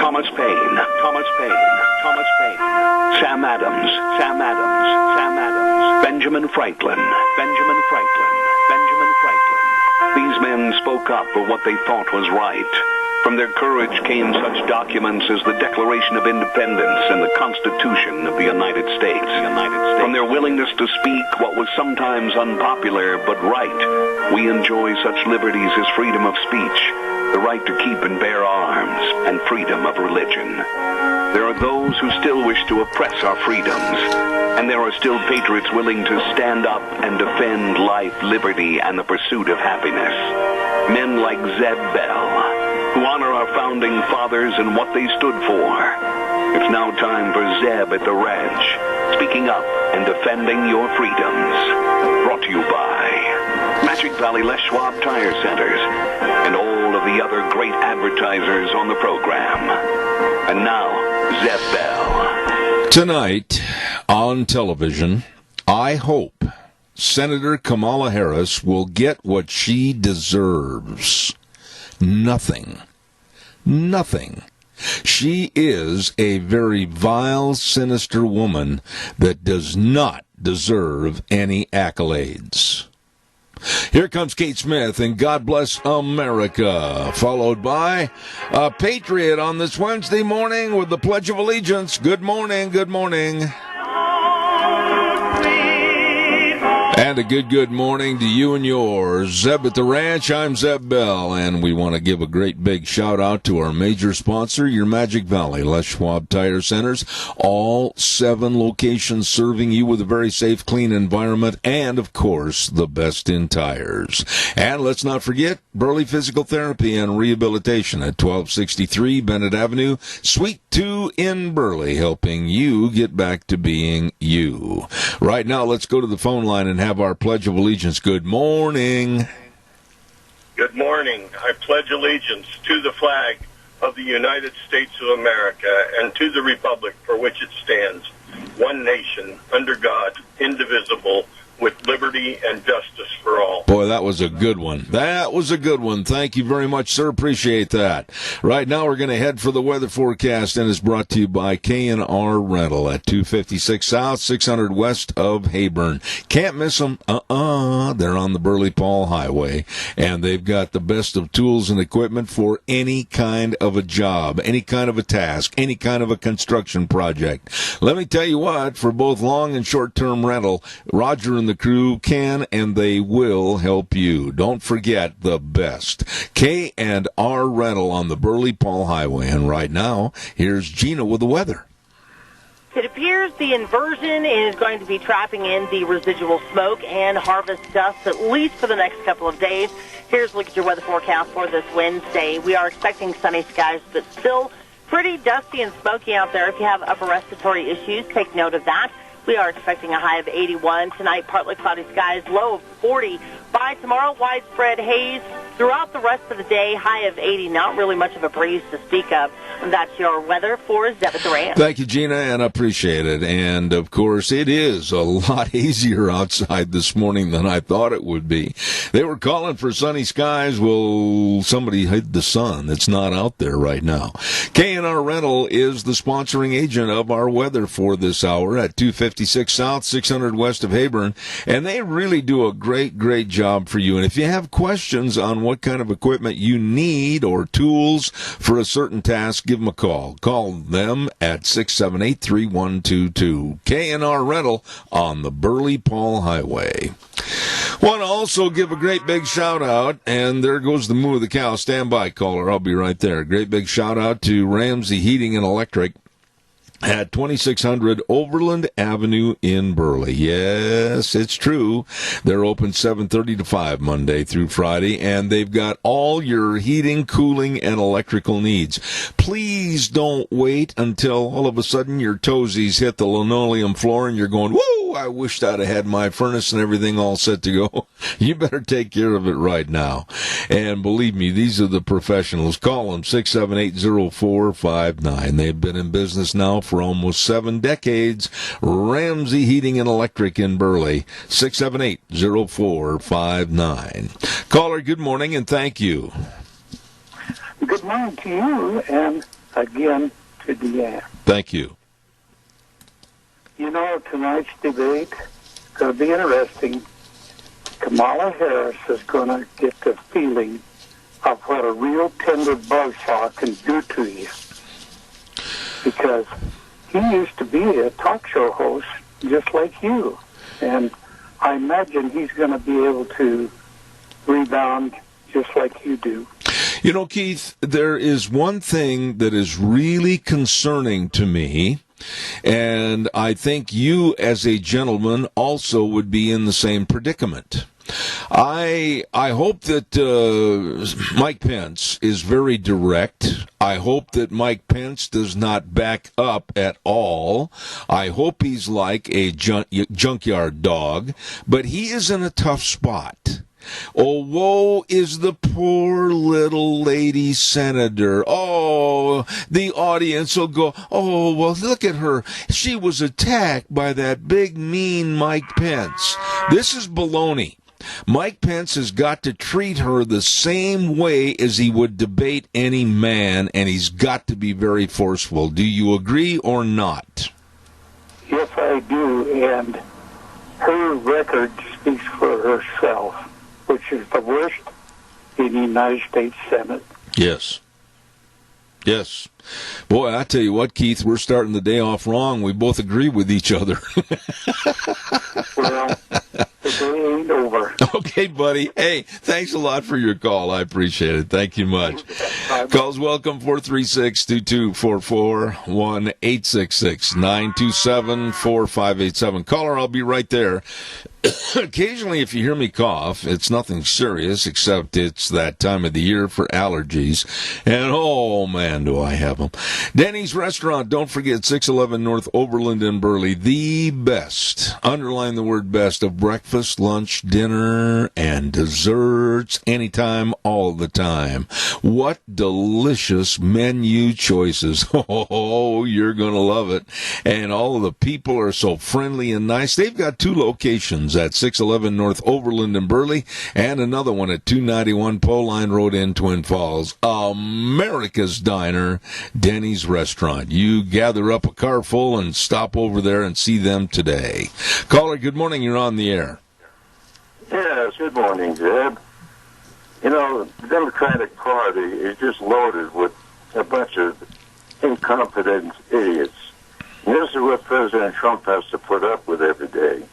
Thomas Paine, Thomas Paine, Thomas Paine, Sam Adams, Sam Adams, Sam Adams, Benjamin Franklin, Benjamin Franklin, Benjamin Franklin. These men spoke up for what they thought was right. From their courage came such documents as the Declaration of Independence and the Constitution of the United States. From their willingness to speak what was sometimes unpopular but right, we enjoy such liberties as freedom of speech, the right to keep and bear arms, and freedom of religion. There are those who still wish to oppress our freedoms, and there are still patriots willing to stand up and defend life, liberty, and the pursuit of happiness. Men like Zeb Bell, who honor our founding fathers and what they stood for. It's now time for Zeb at the ranch, speaking up and defending your freedoms. Brought to you by Magic Valley Les Schwab Tire Centers and all of the other great advertisers on the program. And now, Zeb Bell. Tonight on television, I hope Senator Kamala Harris will get what she deserves. Nothing. She is a very vile, sinister woman that does not deserve any accolades. Here comes Kate Smith and God Bless America, followed by a Patriot on this Wednesday morning with the Pledge of Allegiance. Good morning, good morning. And a good morning to you and yours. Zeb at the Ranch, I'm Zeb Bell, and we want to give a great big shout out to our major sponsor, your Magic Valley Les Schwab Tire Centers. All 7 locations serving you with a very safe, clean environment, and, of course, the best in tires. And let's not forget Burley Physical Therapy and Rehabilitation at 1263 Bennett Avenue, Suite 2 in Burley, helping you get back to being you. Right now, let's go to the phone line and have our Pledge of Allegiance. Good morning. Good morning. I pledge allegiance to the flag of the United States of America and to the republic for which it stands, one nation, under God, indivisible, with liberty and justice for all. Boy, that was a good one. That was a good one. Thank you very much, sir. Appreciate that. Right now, we're going to head for the weather forecast, and it's brought to you by K&R Rental at 256 South, 600 west of Heyburn. Can't miss them. They're on the Burley-Paul Highway, and they've got the best of tools and equipment for any kind of a job, any kind of a task, any kind of a construction project. Let me tell you what, for both long and short-term rental, Roger and the crew can and they will help you. Don't forget the best. K&R Rental on the Burley-Paul Highway. And right now, here's Gina with the weather. It appears the inversion is going to be trapping in the residual smoke and harvest dust at least for the next couple of days. Here's a look at your weather forecast for this Wednesday. We are expecting sunny skies, but still pretty dusty and smoky out there. If you have upper respiratory issues, take note of that. We are expecting a high of 81. Tonight, partly cloudy skies, low of 40. By tomorrow, widespread haze throughout the rest of the day, high of 80. Not really much of a breeze to speak of. And that's your weather for Zeb at the Ranch. Thank you, Gina, and I appreciate it. And, of course, it is a lot hazier outside this morning than I thought it would be. They were calling for sunny skies. Well, somebody hid the sun. It's not out there right now. K&R Rental is the sponsoring agent of our weather for this hour at 256 South, 600 west of Heyburn. And they really do a great job for you. And if you have questions on what kind of equipment you need or tools for a certain task, give them a call. Call them at 678-3122. K&R Rental on the Burley-Paul Highway. Want to also give a great big shout out, and there goes the moo of the cow. Stand by, caller. I'll be right there. Great big shout out to Ramsey Heating and Electric at 2600 Overland Avenue in Burley. Yes, it's true. They're open 7:30 to 5 Monday through Friday, and they've got all your heating, cooling, and electrical needs. Please don't wait until all of a sudden your toesies hit the linoleum floor and you're going, woo, I wished I'd have had my furnace and everything all set to go. You better take care of it right now. And believe me, these are the professionals. Call them 678-0459. They've been in business now for almost 7 decades. Ramsey Heating and Electric in Burley, 678-0459. Caller, good morning and thank you. Good morning to you, and again to Deanne. Thank you. You know, tonight's debate is going to be interesting. Kamala Harris is going to get the feeling of what a real tender buzzsaw can do to you. Because he used to be a talk show host just like you. And I imagine he's going to be able to rebound just like you do. You know, Keith, there is one thing that is really concerning to me, and I think you as a gentleman also would be in the same predicament. I hope that Mike Pence is very direct. I hope that Mike Pence does not back up at all. I hope he's like a junkyard dog, but he is in a tough spot. Oh, woe is the poor little lady senator. Oh, the audience will go, oh, well, look at her. She was attacked by that big, mean Mike Pence. This is baloney. Mike Pence has got to treat her the same way as he would debate any man, and he's got to be very forceful. Do you agree or not? Yes, I do, and her record speaks for herself, which is the worst in the United States Senate. Yes. Yes. Boy, I tell you what, Keith, we're starting the day off wrong. We both agree with each other. Well, the day ain't over. Okay, buddy. Hey, thanks a lot for your call. I appreciate it. Thank you much. Calls welcome, 436-2244, 1-866-927-4587. Caller, I'll be right there. Occasionally, if you hear me cough, it's nothing serious, except it's that time of the year for allergies. And, oh, man, do I have them. Denny's Restaurant, don't forget, 611 North Overland in Burley. The best, underline the word best, of breakfast, lunch, dinner, and desserts, anytime, all the time. What delicious menu choices. Oh, you're going to love it. And all of the people are so friendly and nice. They've got 2 locations at 611 North Overland in Burley, and another one at 291 Poline Road in Twin Falls. America's Diner, Denny's Restaurant. You gather up a car full and stop over there and see them today. Caller, good morning. You're on the air. Yes, good morning, Jeb. You know, the Democratic Party is just loaded with a bunch of incompetent idiots. And this is what President Trump has to put up with every day.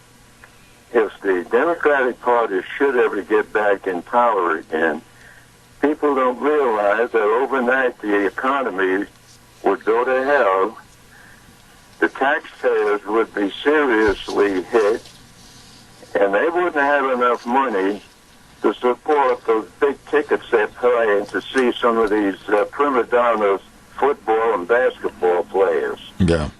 If the Democratic Party should ever get back in power again, people don't realize that overnight the economy would go to hell, the taxpayers would be seriously hit, and they wouldn't have enough money to support those big tickets they're paying to see some of these prima donna football and basketball players. Yeah.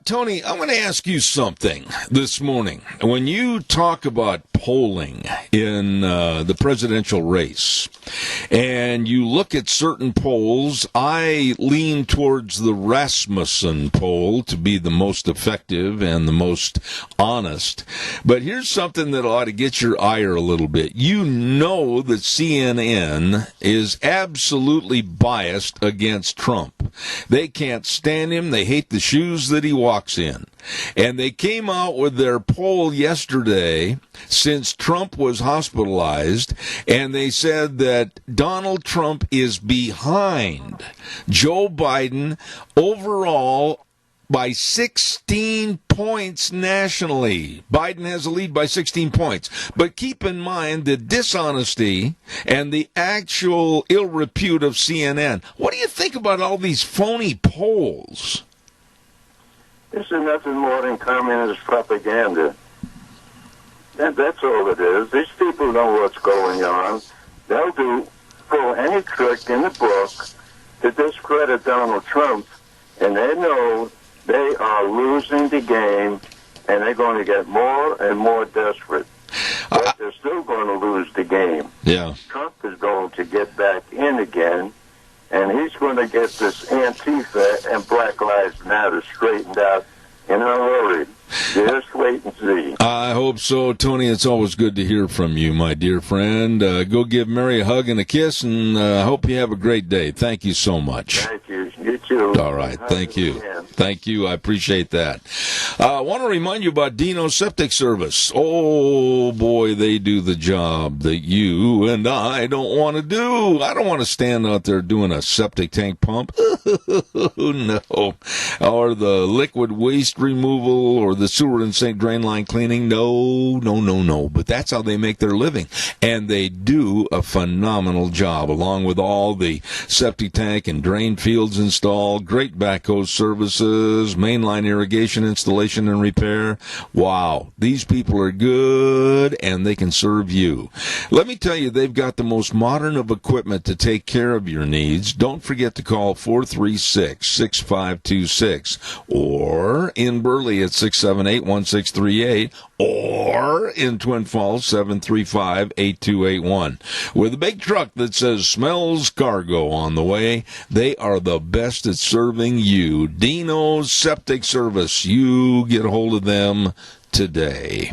Tony, I want to ask you something this morning. When you talk about polling in the presidential race, and you look at certain polls, I lean towards the Rasmussen poll to be the most effective and the most honest. But here's something that ought to get your ire a little bit. You know that CNN is absolutely biased against Trump. They can't stand him. They hate the shoes that he walks in. And they came out with their poll yesterday since Trump was hospitalized, and they said that Donald Trump is behind Joe Biden overall by 16 points nationally. Biden has a lead by 16 points. But keep in mind the dishonesty and the actual ill repute of CNN. What do you think about all these phony polls? This is nothing more than communist propaganda. That's all it is. These people know what's going on. They'll pull any trick in the book to discredit Donald Trump, and they know they are losing the game, and they're going to get more and more desperate. But they're still going to lose the game. Yeah. Trump is going to get back in again, and he's going to get this Antifa and Black Lives Matter straightened out in a hurry. Just wait and see. I hope so, Tony. It's always good to hear from you, my dear friend. Go give Mary a hug and a kiss, and hope you have a great day. Thank you so much. Thank you. You too. All right. Thank you. Thank you. I appreciate that. I want to remind you about Dino's Septic Service. Oh, boy, they do the job that you and I don't want to do. I don't want to stand out there doing a septic tank pump. No. Or the liquid waste removal or the sewer and sink drain line cleaning. No. But that's how they make their living. And they do a phenomenal job, along with all the septic tank and drain fields installed, great backhoe services, mainline irrigation installation and repair. Wow, these people are good, and they can serve you. Let me tell you, they've got the most modern of equipment to take care of your needs. Don't forget to call 436-6526, or in Burley at 678-1638, or in Twin Falls, 735-8281. With a big truck that says Smells Cargo on the way, they are the best at serving you. Dino's Septic Service. You get a hold of them today.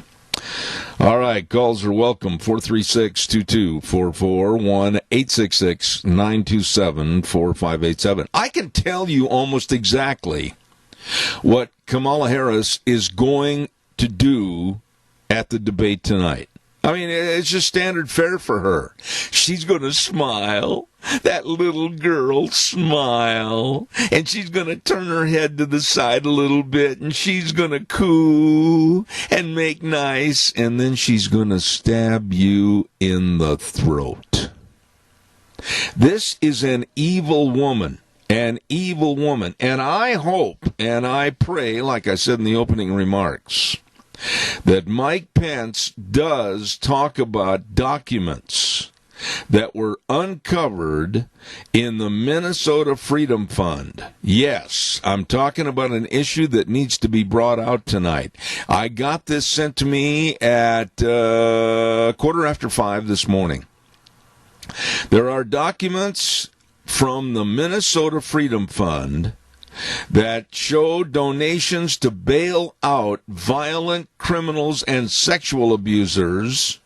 All right, calls are welcome. 436-2244, 1-866-927-4587. I can tell you almost exactly what Kamala Harris is going to do at the debate tonight. I mean, it's just standard fare for her. She's going to smile, that little girl smile, and she's going to turn her head to the side a little bit, and she's going to coo and make nice, and then she's going to stab you in the throat. This is an evil woman. An evil woman. And I hope and I pray, like I said in the opening remarks, that Mike Pence does talk about documents that were uncovered in the Minnesota Freedom Fund. Yes, I'm talking about an issue that needs to be brought out tonight. I got this sent to me at 5:15 this morning. There are documents from the Minnesota Freedom Fund that show donations to bail out violent criminals and sexual abusers,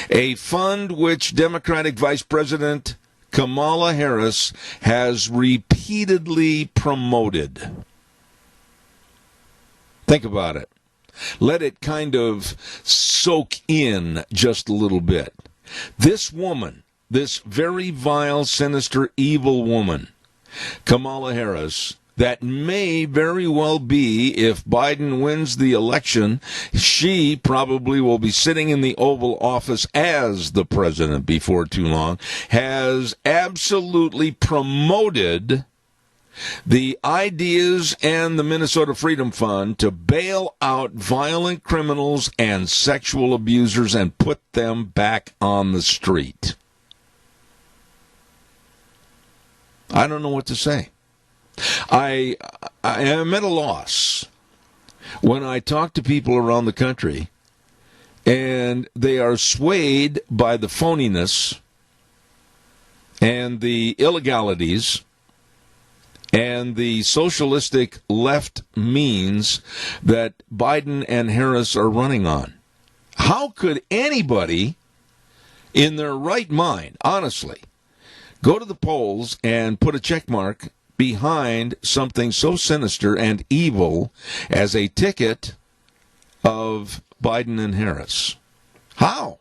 a fund which Democratic Vice President Kamala Harris has repeatedly promoted. Think about it. Let it kind of soak in just a little bit. This woman, this very vile, sinister, evil woman, Kamala Harris, that may very well be, if Biden wins the election, she probably will be sitting in the Oval Office as the president before too long, has absolutely promoted the ideas and the Minnesota Freedom Fund to bail out violent criminals and sexual abusers and put them back on the street. I don't know what to say. I am at a loss when I talk to people around the country and they are swayed by the phoniness and the illegalities and the socialistic left means that Biden and Harris are running on. How could anybody in their right mind, honestly, go to the polls and put a check mark behind something so sinister and evil as a ticket of Biden and Harris? How?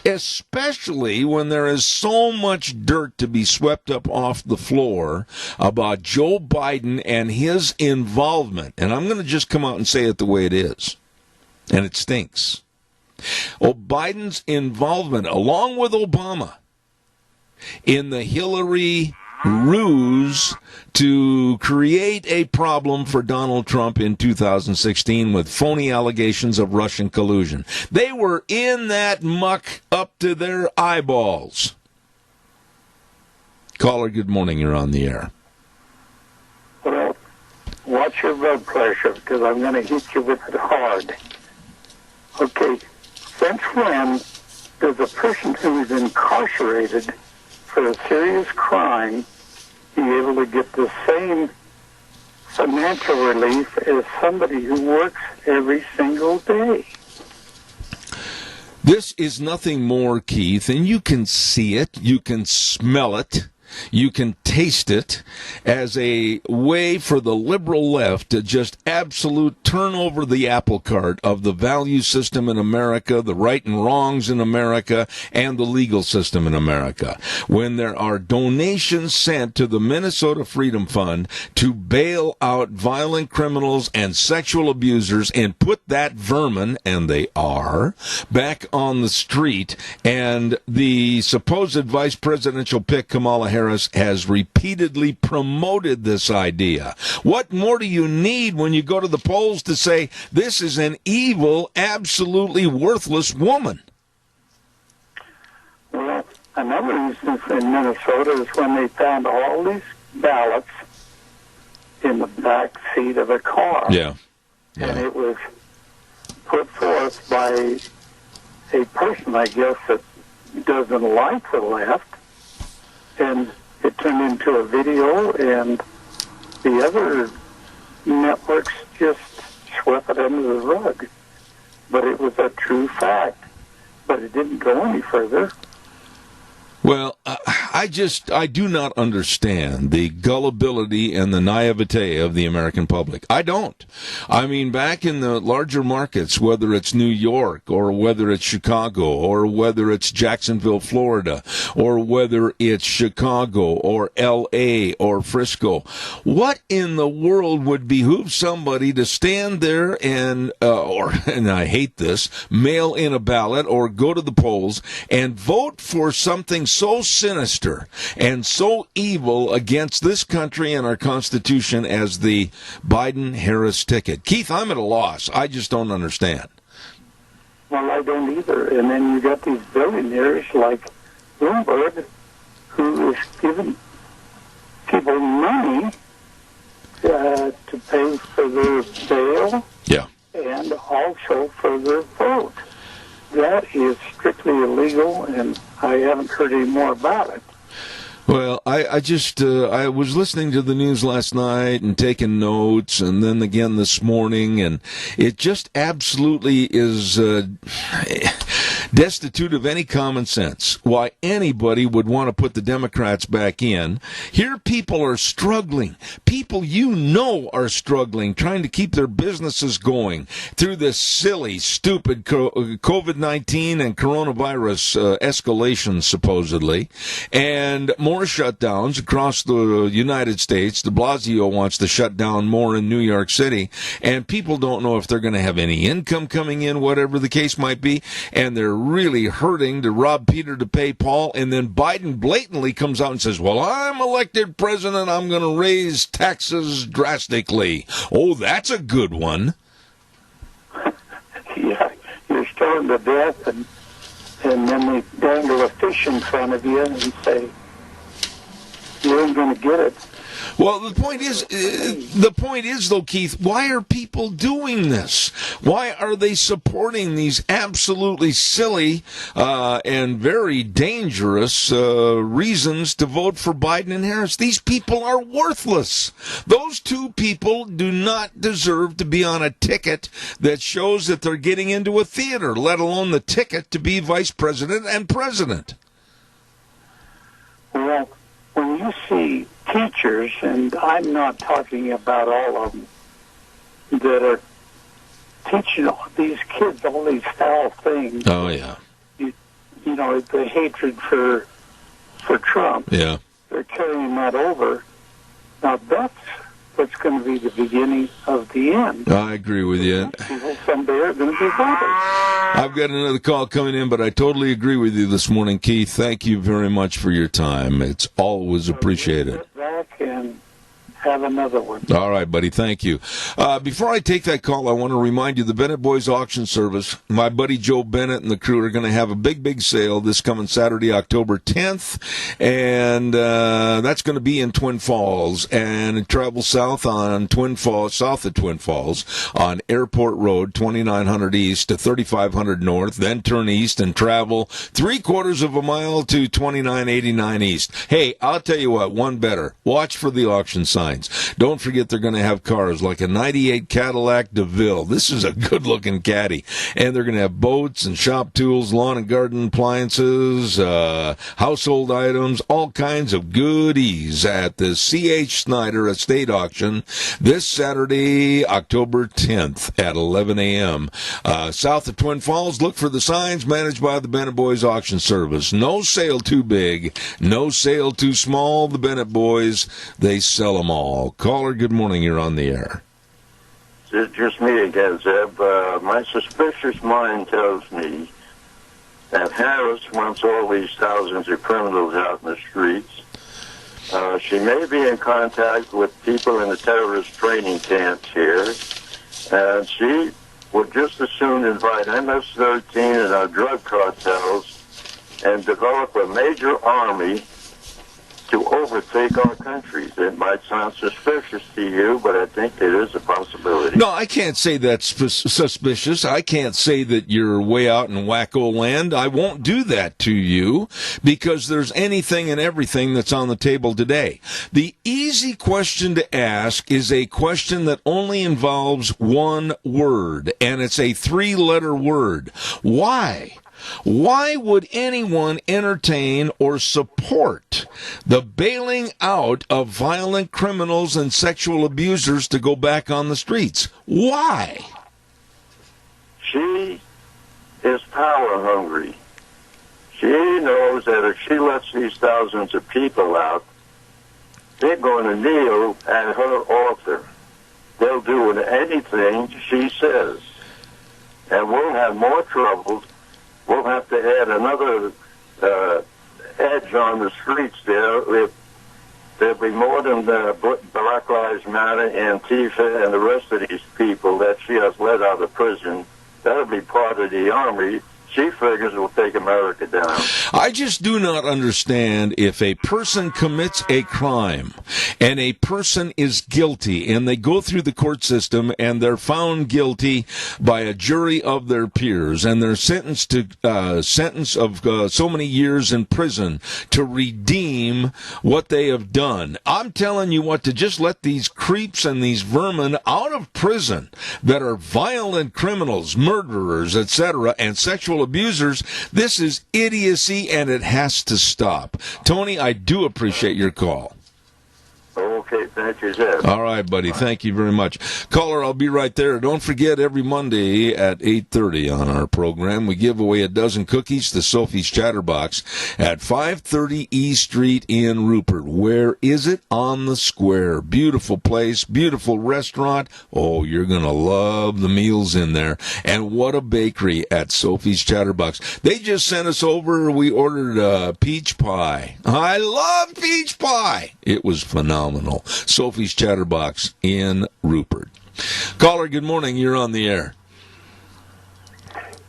Especially when there is so much dirt to be swept up off the floor about Joe Biden and his involvement. And I'm going to just come out and say it the way it is. And it stinks. Oh, Biden's involvement, along with Obama, in the Hillary ruse to create a problem for Donald Trump in 2016 with phony allegations of Russian collusion. They were in that muck up to their eyeballs. Caller, good morning. You're on the air. Well, watch your blood pressure, because I'm going to hit you with it hard. Okay, since when does a person who is incarcerated for a serious crime be able to get the same financial relief as somebody who works every single day. This is nothing more, Keith, and you can see it, you can smell it, you can taste it as a way for the liberal left to just absolute turn over the apple cart of the value system in America, the right and wrongs in America, and the legal system in America. When there are donations sent to the Minnesota Freedom Fund to bail out violent criminals and sexual abusers and put that vermin, and they are, back on the street, and the supposed vice presidential pick, Kamala Harris, has repeatedly promoted this idea. What more do you need when you go to the polls to say this is an evil, absolutely worthless woman? Well, another instance in Minnesota is when they found all these ballots in the back seat of a car. Yeah. And it was put forth by a person, I guess, that doesn't like the left. And it turned into a video, and the other networks just swept it under the rug. But it was a true fact. But it didn't go any further. Well, I do not understand the gullibility and the naivete of the American public. I don't. I mean, back in the larger markets, whether it's New York or whether it's Chicago or whether it's Jacksonville, Florida, or whether it's Chicago or L.A. or Frisco, what in the world would behoove somebody to stand there and I hate this, mail in a ballot or go to the polls and vote for something so sinister and so evil against this country and our Constitution as the Biden-Harris ticket? Keith, I'm at a loss. I just don't understand. Well, I don't either. And then you got these billionaires like Bloomberg, who is giving people money to pay for their bail and also for their vote. That is strictly illegal, and I haven't heard any more about it. Well, I was listening to the news last night and taking notes, and then again this morning, and it just absolutely is destitute of any common sense why anybody would want to put the Democrats back in. Here people are struggling. People are struggling, trying to keep their businesses going through this silly, stupid COVID-19 and coronavirus escalation, supposedly, and more shutdowns across the United States. De Blasio wants to shut down more in New York City, and people don't know if they're going to have any income coming in, whatever the case might be, and they're really hurting to rob Peter to pay Paul. And then Biden blatantly comes out and says, well, I'm elected president, I'm going to raise taxes drastically. Oh, that's a good one. Yeah, you're starving to death, and then they dangle a fish in front of you and say, you ain't going to get it. Well, the point is, though, Keith, why are people doing this? Why are they supporting these absolutely silly and very dangerous reasons to vote for Biden and Harris? These people are worthless. Those two people do not deserve to be on a ticket that shows that they're getting into a theater, let alone the ticket to be vice president and president. Well, when you see teachers, and I'm not talking about all of them, that are teaching all these kids all these foul things. Oh, yeah. You know, the hatred for Trump. Yeah. They're carrying that over. Now, that's what's going to be the beginning of the end. I agree with you. People someday are going to be voting. I've got another call coming in, but I totally agree with you this morning, Keith. Thank you very much for your time. It's always appreciated. Sit back and have another one. All right, buddy. Thank you. Before I take that call, I want to remind you the Bennett Boys Auction Service. My buddy Joe Bennett and the crew are going to have a big sale this coming Saturday, October 10th, and that's going to be in Twin Falls. And it travels south of Twin Falls on Airport Road, 2900 East to 3500 North, then turn east and travel 3/4 of a mile to 2989 East. Hey, I'll tell you what, one better. Watch for the auction signs. signs. Don't forget they're going to have cars like a 98 Cadillac DeVille. This is a good-looking caddy. And they're going to have boats and shop tools, lawn and garden appliances, household items, all kinds of goodies at the C.H. Snyder Estate Auction this Saturday, October 10th at 11 a.m. South of Twin Falls. Look for the signs managed by the Bennett Boys Auction Service. No sale too big, no sale too small. The Bennett Boys, they sell them all. Caller, good morning. You're on the air. It's just me again, Zeb. My suspicious mind tells me that Harris wants all these thousands of criminals out in the streets. She may be in contact with people in the terrorist training camps here, and she would just as soon invite MS-13 and our drug cartels and develop a major army to overtake our countries. It might sound suspicious to you, but I think it is a possibility. No, I can't say that's suspicious. I can't say that you're way out in wacko land. I won't do that to you because there's anything and everything that's on the table today. The easy question to ask is a question that only involves one word, and it's a 3-letter word. Why? Why would anyone entertain or support the bailing out of violent criminals and sexual abusers to go back on the streets? Why? She is power hungry. She knows that if she lets these thousands of people out, they're going to kneel at her altar. They'll do anything she says. And we'll have more trouble. We'll have to add another edge on the streets there. There'll be more than Black Lives Matter, Antifa, and the rest of these people that she has let out of prison. That'll be part of the army. She figures will take America down. I just do not understand if a person commits a crime and a person is guilty and they go through the court system and they're found guilty by a jury of their peers and they're sentenced to sentence of so many years in prison to redeem what they have done. I'm telling you what, to just let these creeps and these vermin out of prison that are violent criminals, murderers, etc., and sexual abusers, this is idiocy and it has to stop. Tony, I do appreciate your call. Okay, thank you, Zeb. All right, buddy. Thank you very much. Caller, I'll be right there. Don't forget, every Monday at 8:30 on our program, we give away a dozen cookies to Sophie's Chatterbox at 530 E Street in Rupert. Where is it? On the square. Beautiful place, beautiful restaurant. Oh, you're going to love the meals in there. And what a bakery at Sophie's Chatterbox. They just sent us over, we ordered peach pie. I love peach pie. It was phenomenal. Sophie's Chatterbox in Rupert. Caller, good morning. You're on the air.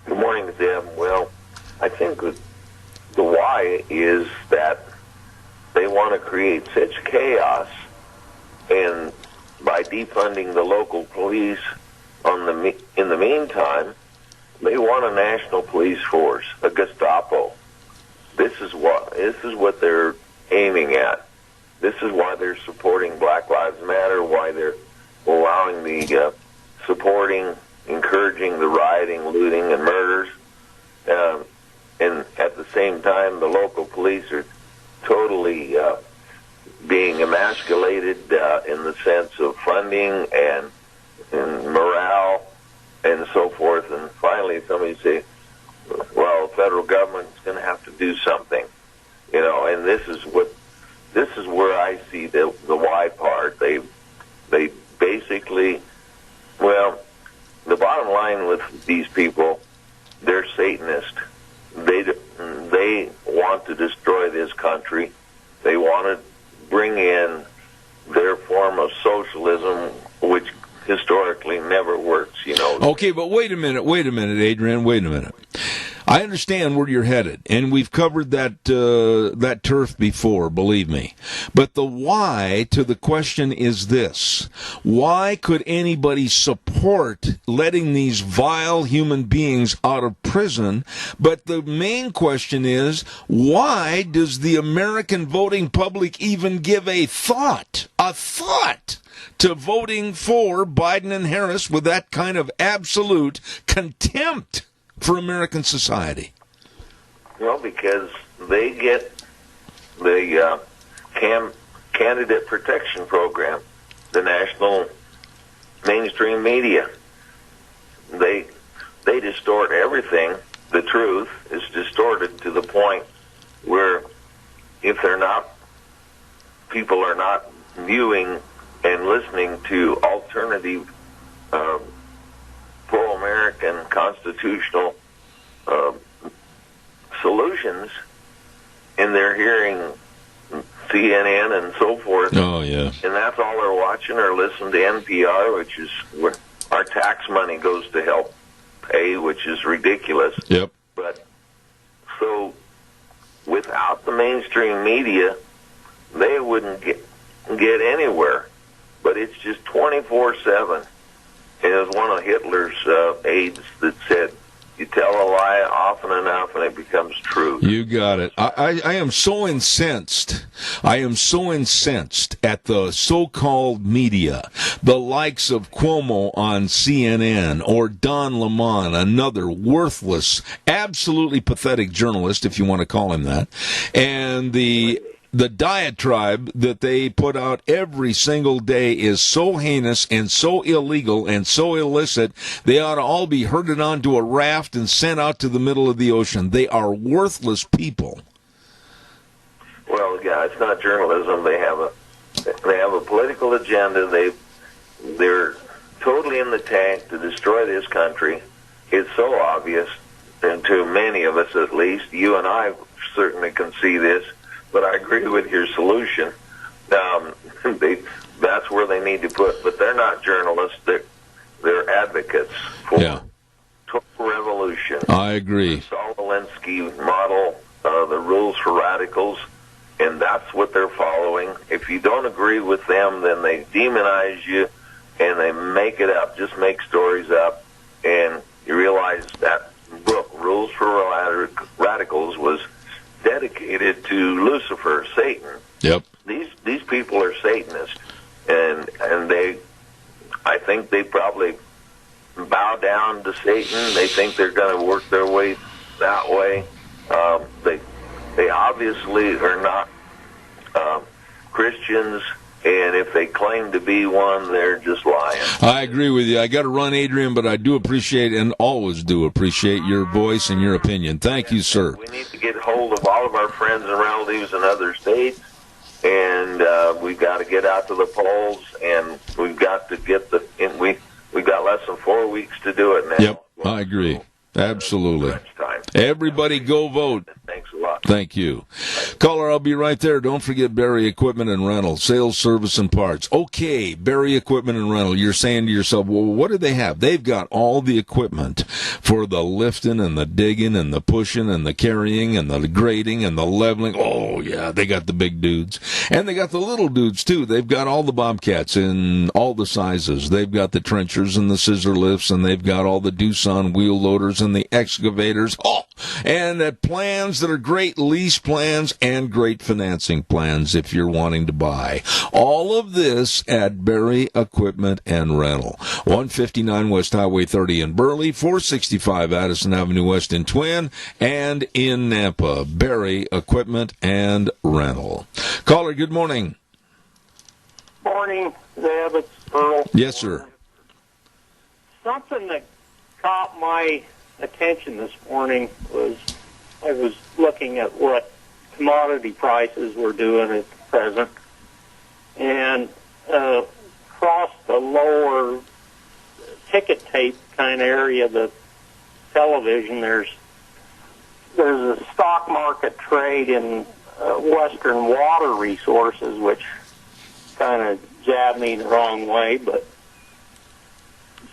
Good morning, Zeb. Well, I think the why is that they want to create such chaos, and by defunding the local police in the meantime, they want a national police force, a Gestapo. This is what they're aiming at. This is why they're supporting Black Lives Matter, why they're allowing the encouraging the rioting, looting, and murders. And at the same time, the local police are totally being emasculated in the sense of funding and morale and so forth. And finally, somebody say, well, the federal government's going to have to do something. And this is where I see the why part. They basically, well, the bottom line with these people, they're Satanists. They want to destroy this country. They want to bring in their form of socialism, which historically never works, Okay, but wait a minute, Adrian, wait a minute. I understand where you're headed, and we've covered that turf before, believe me. But the why to the question is this. Why could anybody support letting these vile human beings out of prison? But the main question is, why does the American voting public even give a thought to voting for Biden and Harris with that kind of absolute contempt for American society? Well, because they get the candidate protection program, the national mainstream media. They distort everything. The truth is distorted to the point where if people are not viewing and listening to alternative pro-American constitutional solutions, and they're hearing CNN and so forth. Oh, yeah. And that's all they're watching or listening to NPR, which is where our tax money goes to help pay, which is ridiculous. Yep. But so without the mainstream media, they wouldn't get anywhere. But it's just 24/7. And it was one of Hitler's aides that said, you tell a lie often enough and it becomes true. You got it. I am so incensed. I am so incensed at the so-called media, the likes of Cuomo on CNN or Don Lemon, another worthless, absolutely pathetic journalist, if you want to call him that, and the diatribe that they put out every single day is so heinous and so illegal and so illicit, they ought to all be herded onto a raft and sent out to the middle of the ocean. They are worthless people. Well, yeah, it's not journalism. They have a political agenda. They're totally in the tank to destroy this country. It's so obvious, and to many of us at least, you and I certainly can see this. But I agree with your solution. That's where they need to put. But they're not journalists. They're advocates for total revolution. I agree. The Saul Alinsky model, the rules for radicals, and that's what they're following. If you don't agree with them, then they demonize you and they make it up. Just make stories up, and you realize that book, Rules for Radicals, was dedicated to Lucifer, Satan. Yep. These people are Satanists, and I think they probably bow down to Satan. They think they're going to work their way that way. They obviously are not Christians, and if they claim to be one, they're just lying. I agree with you. I got to run, Adrian, but I do appreciate and always do appreciate your voice and your opinion. Thank you, sir. We need to get hold of all of our friends and relatives in other states, and we've got to get out to the polls, and we've got to get we've got less than 4 weeks to do it now. Yep, I agree. Absolutely. Everybody go vote. Thanks a lot. Thank you. Caller, I'll be right there. Don't forget Barry Equipment and Rental, sales, service, and parts. Okay, Barry Equipment and Rental. You're saying to yourself, well, what do they have? They've got all the equipment for the lifting and the digging and the pushing and the carrying and the grading and the leveling. Oh, yeah, they got the big dudes. And they got the little dudes, too. They've got all the Bobcats in all the sizes. They've got the trenchers and the scissor lifts, and they've got all the Doosan wheel loaders and the excavators. Oh, and the plans that are great lease plans and great financing plans if you're wanting to buy. All of this at Barry Equipment and Rental. 159 West Highway 30 in Burley, 465 Addison Avenue West in Twin, and in Nampa. Barry Equipment and Rental. Caller, good morning. Morning, Zeb. It's Earl. Yes, sir. Something that caught my attention this morning was I was looking at what commodity prices were doing at present, and across the lower ticket tape kind of area of the television, there's a stock market trade in Western Water Resources, which kind of jabbed me the wrong way, but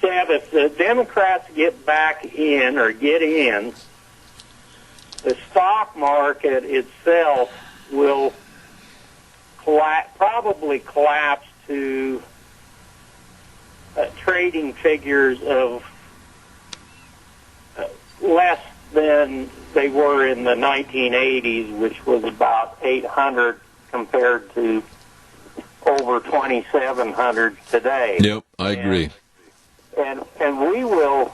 Seb, if the Democrats get in, the stock market itself will probably collapse to trading figures of less than they were in the 1980s, which was about 800 compared to over 2,700 today. Yep, I agree. And we will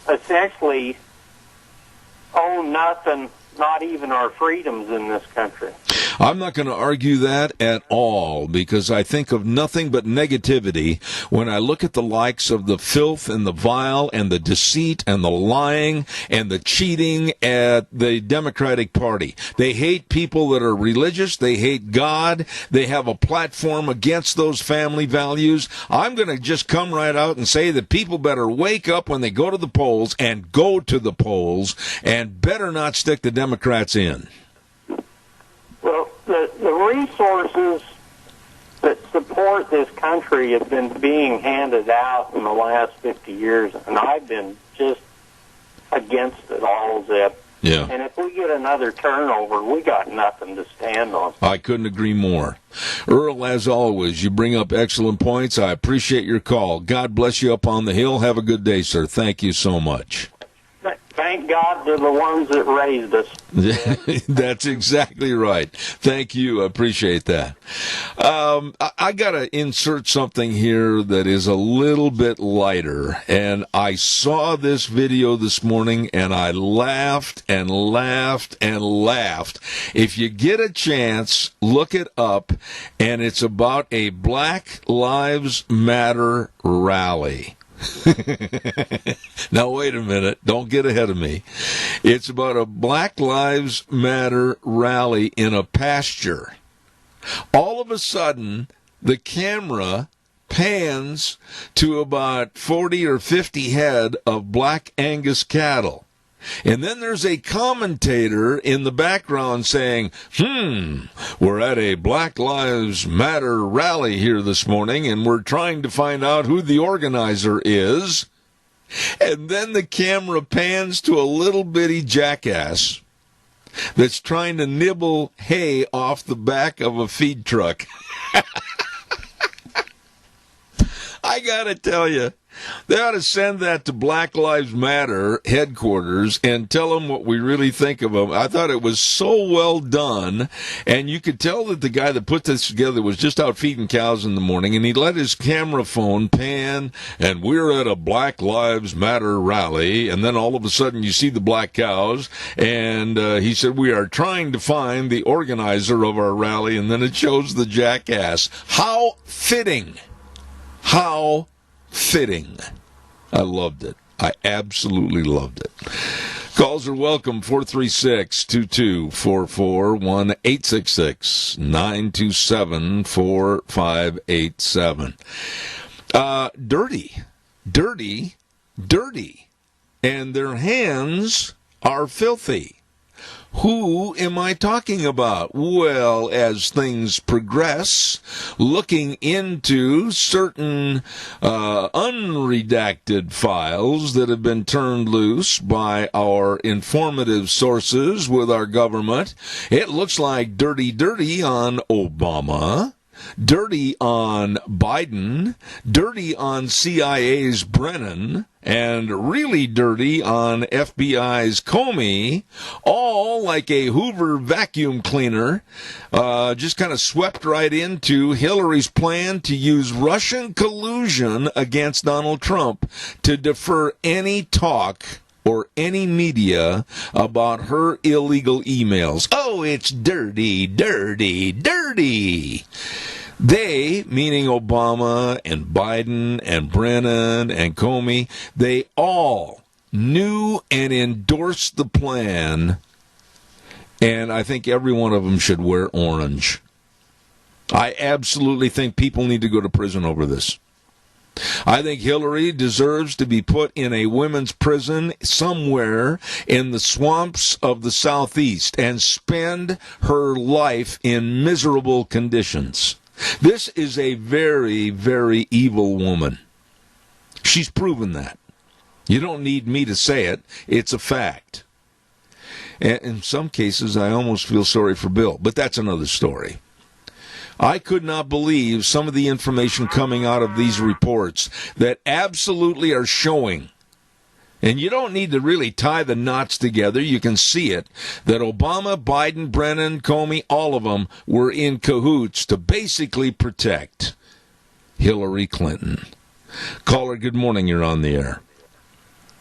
essentially own nothing, not even our freedoms in this country. I'm not going to argue that at all, because I think of nothing but negativity when I look at the likes of the filth and the vile and the deceit and the lying and the cheating at the Democratic Party. They hate people that are religious. They hate God. They have a platform against those family values. I'm going to just come right out and say that people better wake up when they go to the polls and go to the polls, and better not stick the Democrats in. Well, the resources that support this country have been being handed out in the last 50 years, and I've been just against it all, Zip. Yeah. And if we get another turnover, we got nothing to stand on. I couldn't agree more. Earl, as always, you bring up excellent points. I appreciate your call. God bless you up on the hill. Have a good day, sir. Thank you so much. Thank God they're the ones that raised us. That's exactly right. Thank you. I appreciate that. I got to insert something here that is a little bit lighter. And I saw this video this morning, and I laughed and laughed and laughed. If you get a chance, look it up. And it's about a Black Lives Matter rally. Now, wait a minute. Don't get ahead of me. It's about a Black Lives Matter rally in a pasture. All of a sudden, the camera pans to about 40 or 50 head of Black Angus cattle. And then there's a commentator in the background saying, we're at a Black Lives Matter rally here this morning, and we're trying to find out who the organizer is. And then the camera pans to a little bitty jackass that's trying to nibble hay off the back of a feed truck. I gotta tell you, they ought to send that to Black Lives Matter headquarters and tell them what we really think of them. I thought it was so well done, and you could tell that the guy that put this together was just out feeding cows in the morning, and he let his camera phone pan, and we're at a Black Lives Matter rally, and then all of a sudden you see the black cows, and he said, we are trying to find the organizer of our rally, and then it shows the jackass. How fitting. How fitting. I loved it. I absolutely loved it. Calls are welcome. 436-2244, 1-866-927-4587. Dirty. And their hands are filthy. Who am I talking about? Well, as things progress, looking into certain unredacted files that have been turned loose by our informative sources with our government, it looks like dirty on Obama, dirty on Biden, dirty on CIA's Brennan, and really dirty on FBI's Comey, all like a Hoover vacuum cleaner, just kind of swept right into Hillary's plan to use Russian collusion against Donald Trump to defer any talk or any media about her illegal emails. Oh, it's dirty. They, meaning Obama and Biden and Brennan and Comey, they all knew and endorsed the plan, and I think every one of them should wear orange. I absolutely think people need to go to prison over this. I think Hillary deserves to be put in a women's prison somewhere in the swamps of the Southeast and spend her life in miserable conditions. This is a very, very evil woman. She's proven that. You don't need me to say it. It's a fact. And in some cases, I almost feel sorry for Bill, but that's another story. I could not believe some of the information coming out of these reports that absolutely are showing, and you don't need to really tie the knots together, you can see it, that Obama, Biden, Brennan, Comey, all of them were in cahoots to basically protect Hillary Clinton. Caller, good morning, you're on the air.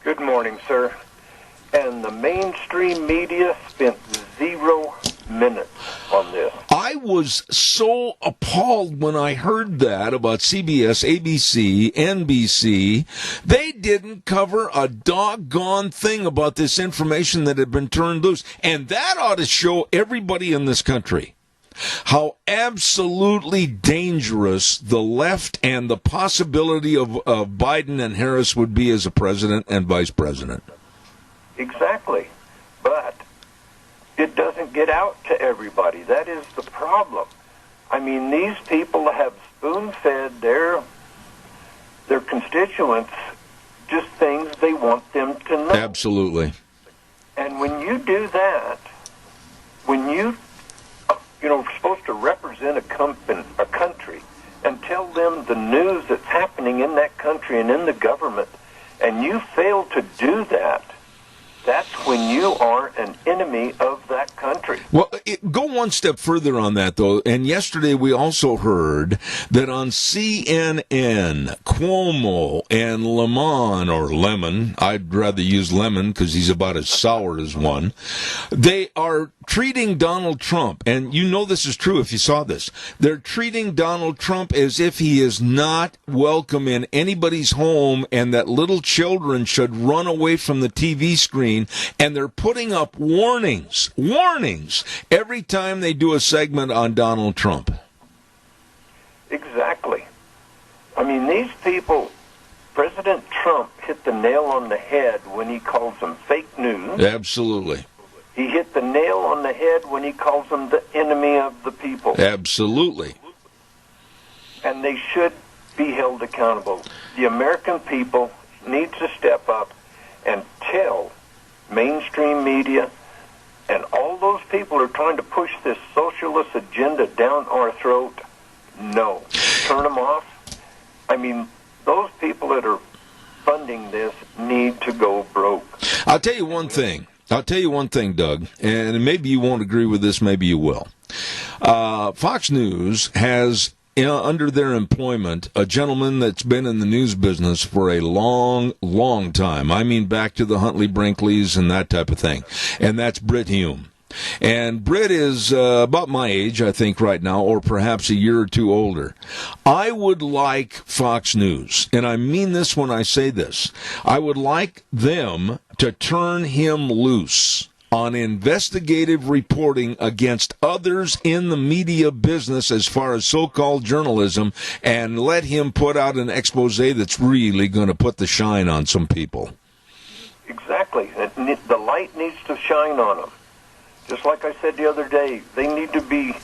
Good morning, sir. And the mainstream media spent 0 minutes on this. I was so appalled when I heard that about CBS, ABC, NBC. They didn't cover a doggone thing about this information that had been turned loose. And that ought to show everybody in this country how absolutely dangerous the left and the possibility of Biden and Harris would be as a president and vice president. Exactly. But it doesn't get out to everybody. That is the problem. I mean, these people have spoon-fed their constituents just things they want them to know. Absolutely. And when you do that, when you're supposed to represent a country and tell them the news that's happening in that country and in the government, and you fail to do that, that's when you are an enemy of that country. Well, go one step further on that, though. And yesterday we also heard that on CNN, Cuomo and Lemon, I'd rather use Lemon because he's about as sour as one, they are treating Donald Trump, and you know this is true if you saw this, they're treating Donald Trump as if he is not welcome in anybody's home and that little children should run away from the TV screen, and they're putting up warnings every time they do a segment on Donald Trump. Exactly. I mean, these people, President Trump hit the nail on the head when he calls them fake news. Absolutely. He hit the nail on the head when he calls them the enemy of the people. Absolutely. And they should be held accountable. The American people need to step up and tell mainstream media and all those people who are trying to push this socialist agenda down our throat, no. Turn them off. I mean, those people that are funding this need to go broke. I'll tell you one thing, Doug, and maybe you won't agree with this, maybe you will. Fox News has, under their employment, a gentleman that's been in the news business for a long, long time. I mean, back to the Huntley Brinkleys and that type of thing. And that's Britt Hume. And Britt is about my age, I think, right now, or perhaps a year or two older. I would like Fox News, and I mean this when I say this, I would like them to turn him loose on investigative reporting against others in the media business as far as so-called journalism, and let him put out an expose that's really going to put the shine on some people. Exactly. The light needs to shine on them. Just like I said the other day, they need to be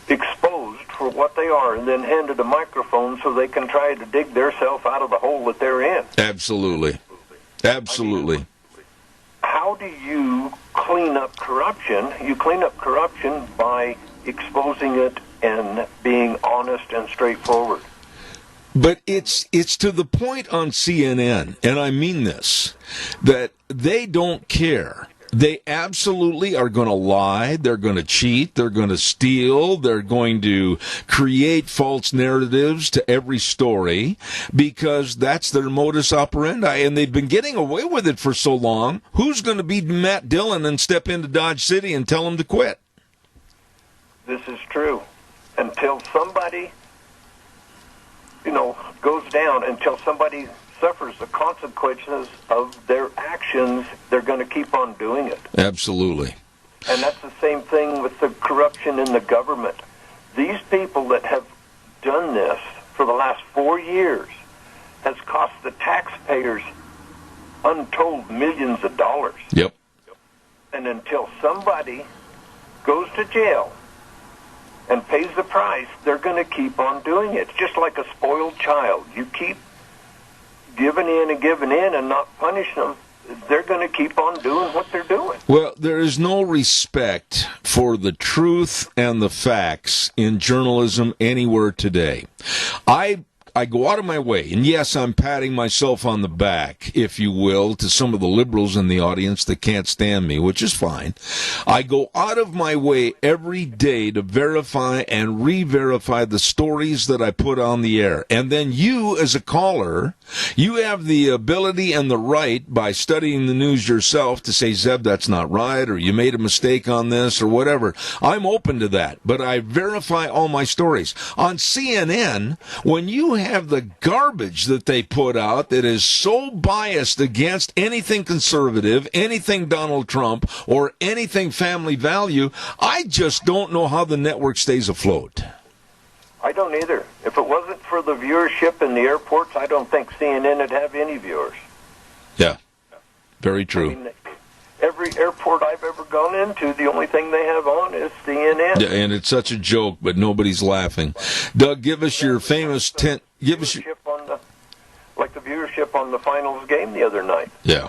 exposed for what they are and then handed a microphone so they can try to dig themselves out of the hole that they're in. Absolutely. Absolutely. How do you clean up corruption? You clean up corruption by exposing it and being honest and straightforward. But it's to the point on CNN, and I mean this, that they don't care. They absolutely are going to lie, they're going to cheat, they're going to steal, they're going to create false narratives to every story because that's their modus operandi, and they've been getting away with it for so long. Who's going to be Matt Dillon and step into Dodge City and tell him to quit? This is true. Until somebody, goes down, until somebody suffers the consequences of their actions, they're going to keep on doing it. Absolutely. And that's the same thing with the corruption in the government. These people that have done this for the last 4 years has cost the taxpayers untold millions of dollars. Yep. And until somebody goes to jail and pays the price, they're going to keep on doing it. It's just like a spoiled child. You keep giving in and not punishing them, they're going to keep on doing what they're doing. Well, there is no respect for the truth and the facts in journalism anywhere today. I go out of my way, and yes, I'm patting myself on the back, if you will, to some of the liberals in the audience that can't stand me, which is fine. I go out of my way every day to verify and re-verify the stories that I put on the air. And then you, as a caller, you have the ability and the right, by studying the news yourself, to say, Zeb, that's not right, or you made a mistake on this, or whatever. I'm open to that, but I verify all my stories. On CNN, when you have the garbage that they put out that is so biased against anything conservative, anything Donald Trump, or anything family value, I just don't know how the network stays afloat. I don't either. If it wasn't for the viewership in the airports, I don't think CNN would have any viewers. Yeah, very true. I mean, every airport I've ever gone into, the only thing they have on is CNN. Yeah, and it's such a joke, but nobody's laughing. Doug, give us your famous give us your like the viewership on the finals game the other night. Yeah.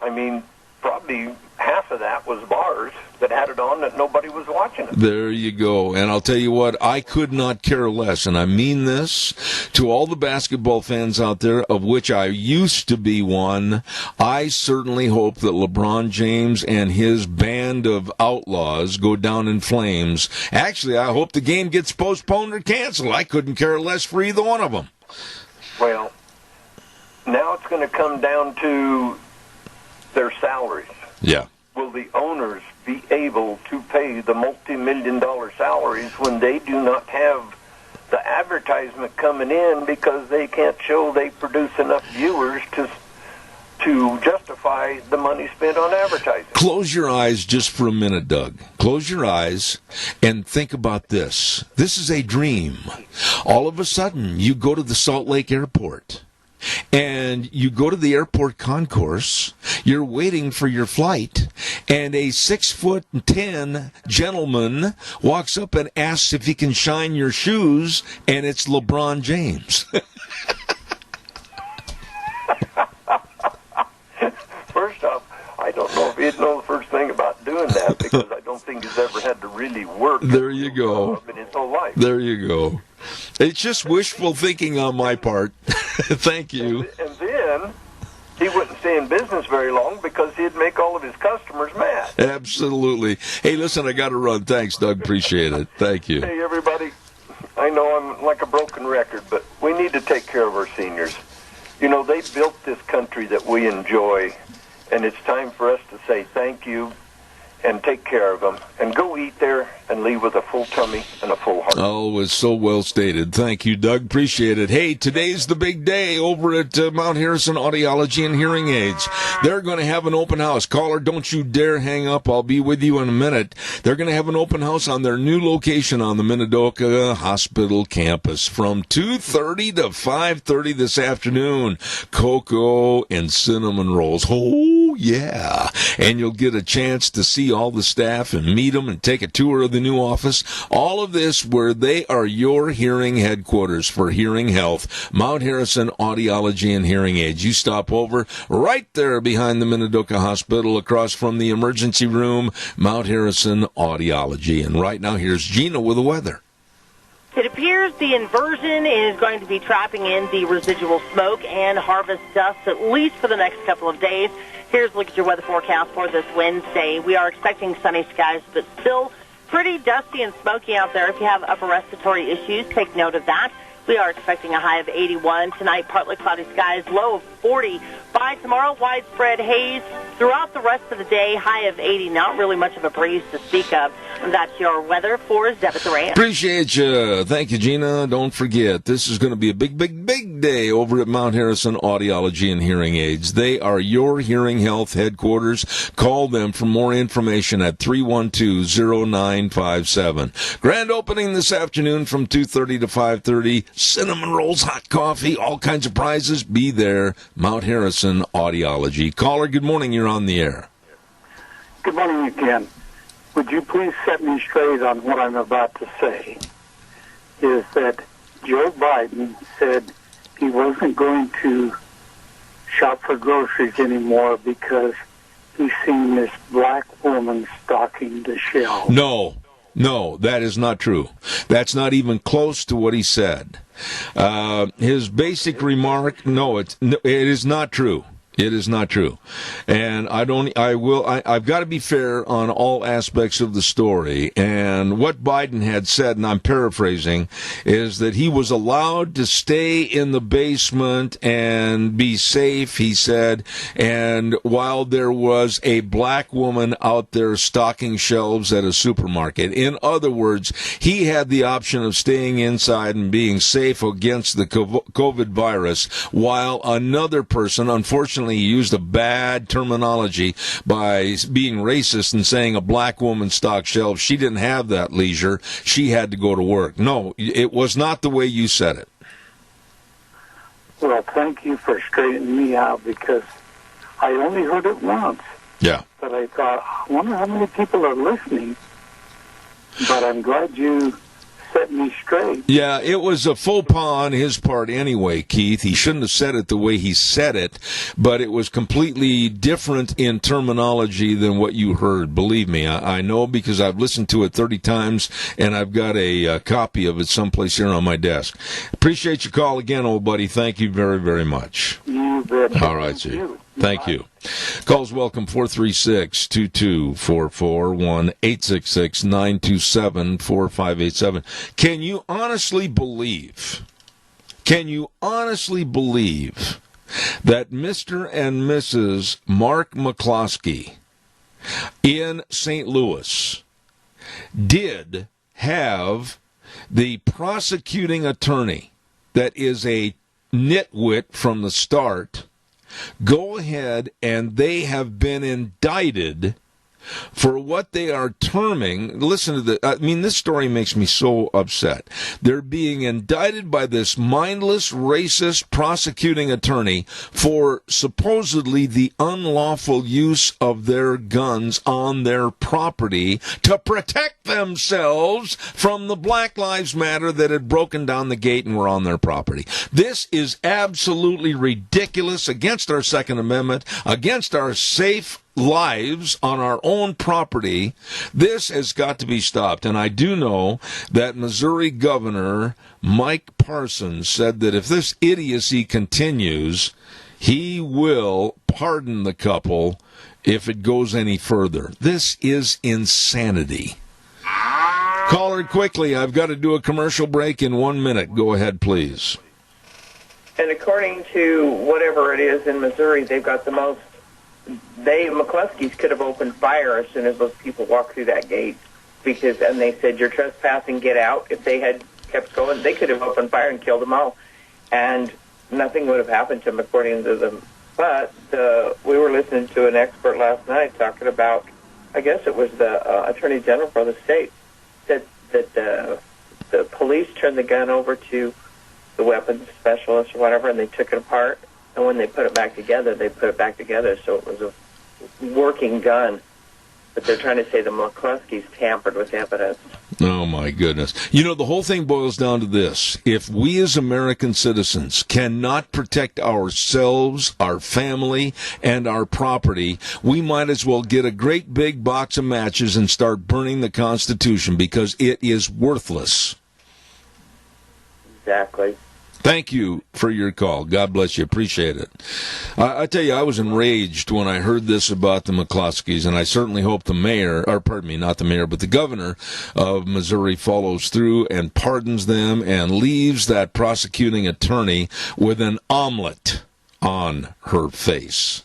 I mean, probably half of that was bars that had it on that nobody was watching it. There you go. And I'll tell you what, I could not care less, and I mean this to all the basketball fans out there, of which I used to be one. I certainly hope that LeBron James and his band of outlaws go down in flames. Actually, I hope the game gets postponed or canceled. I couldn't care less for either one of them. Well, now it's going to come down to their salaries. Yeah. Will the owners be able to pay the multi-million-dollar salaries when they do not have the advertisement coming in because they can't show they produce enough viewers to justify the money spent on advertising? Close your eyes just for a minute, Doug. Close your eyes and think about this. This is a dream. All of a sudden, you go to the Salt Lake Airport, and you go to the airport concourse, you're waiting for your flight, and a 6'10" gentleman walks up and asks if he can shine your shoes, and it's LeBron James. First off, I don't know if he'd know the first thing about doing that, because I don't think he's ever had to really work. There you go. In his whole life. There you go. It's just wishful thinking on my part. Thank you. And then he wouldn't stay in business very long because he'd make all of his customers mad. Absolutely. Hey, listen, I got to run. Thanks, Doug. Appreciate it. Thank you. Hey, everybody. I know I'm like a broken record, but we need to take care of our seniors. You know, they built this country that we enjoy, and it's time for us to say thank you and take care of them, and go eat there and leave with a full tummy and a full heart. Oh, it's so well stated. Thank you, Doug. Appreciate it. Hey, today's the big day over at Mount Harrison Audiology and Hearing Aids. They're going to have an open house. Caller, don't you dare hang up. I'll be with you in a minute. They're going to have an open house on their new location on the Minidoka Hospital campus from 2:30 to 5:30 this afternoon. Cocoa and cinnamon rolls. Oh, yeah. And you'll get a chance to see all the staff and meet them and take a tour of the new office. All of this where they are your hearing headquarters for hearing health. Mount Harrison Audiology and Hearing Aids. You stop over right there behind the Minidoka Hospital across from the emergency room. Mount Harrison Audiology. And right now, here's Gina with the weather. It appears the inversion is going to be trapping in the residual smoke and harvest dust at least for the next couple of days. Here's a look at your weather forecast for this Wednesday. We are expecting sunny skies, but still pretty dusty and smoky out there. If you have upper respiratory issues, take note of that. We are expecting a high of 81. Tonight, partly cloudy skies, low of 40. By tomorrow, widespread haze. Throughout the rest of the day, high of 80. Not really much of a breeze to speak of. That's your weather for Zeb at the Ranch. Appreciate you. Thank you, Gina. Don't forget, this is going to be a big, big, big day over at Mount Harrison Audiology and Hearing Aids. They are your hearing health headquarters. Call them for more information at 312-0957. Grand opening this afternoon from 2:30 to 5:30. Cinnamon rolls, hot coffee, all kinds of prizes. Be there. Mount Harrison Audiology. Caller, good morning. You're on the air. Good morning again. Would you please set me straight on what I'm about to say? Is that Joe Biden said he wasn't going to shop for groceries anymore because he's seen this black woman stocking the shelves. No, that is not true. That's not even close to what he said. His basic remark, it is not true. It is not true. And I've got to be fair on all aspects of the story. And what Biden had said, and I'm paraphrasing, is that he was allowed to stay in the basement and be safe, he said, and while there was a black woman out there stocking shelves at a supermarket. In other words, he had the option of staying inside and being safe against the COVID virus, while another person, unfortunately, he used a bad terminology by being racist and saying a black woman stocked shelves. She didn't have that leisure. She had to go to work. No, it was not the way you said it. Well, thank you for straightening me out because I only heard it once. Yeah. But I thought, I wonder how many people are listening. But I'm glad you set me straight. Yeah, it was a faux pas on his part anyway, Keith. He shouldn't have said it the way he said it, but it was completely different in terminology than what you heard. Believe me, I know because I've listened to it 30 times, and I've got a copy of it someplace here on my desk. Appreciate your call again, old buddy. Thank you very, very much. You bet. All right, sir. Thank you. Calls welcome 436-2244, 1-866-927-4587. Can you honestly believe that Mr. and Mrs. Mark McCloskey in St. Louis did have the prosecuting attorney that is a nitwit from the start go ahead and they have been indicted for what they are terming, listen to this story makes me so upset. They're being indicted by this mindless, racist prosecuting attorney for supposedly the unlawful use of their guns on their property to protect themselves from the Black Lives Matter that had broken down the gate and were on their property. This is absolutely ridiculous, against our Second Amendment, against our safe lives on our own property. This has got to be stopped. And I do know that Missouri Governor Mike Parsons said that if this idiocy continues, he will pardon the couple if it goes any further. This is insanity. Caller, quickly, I've got to do a commercial break in 1 minute. Go ahead, please. And according to whatever it is in Missouri, they've got the most. McCluskey's could have opened fire as soon as those people walked through that gate, and they said, "You're trespassing, get out." If they had kept going, they could have opened fire and killed them all, and nothing would have happened to them, according to them. But we were listening to an expert last night talking about, I guess it was the Attorney General for the state, said that the police turned the gun over to the weapons specialist or whatever, and they took it apart. And when they put it back together, so it was a working gun. But they're trying to say the McCluskeys tampered with evidence. Oh, my goodness. You know, the whole thing boils down to this. If we as American citizens cannot protect ourselves, our family, and our property, we might as well get a great big box of matches and start burning the Constitution because it is worthless. Exactly. Thank you for your call. God bless you. Appreciate it. I tell you, I was enraged when I heard this about the McCloskeys, and I certainly hope the governor of Missouri follows through and pardons them and leaves that prosecuting attorney with an omelet on her face.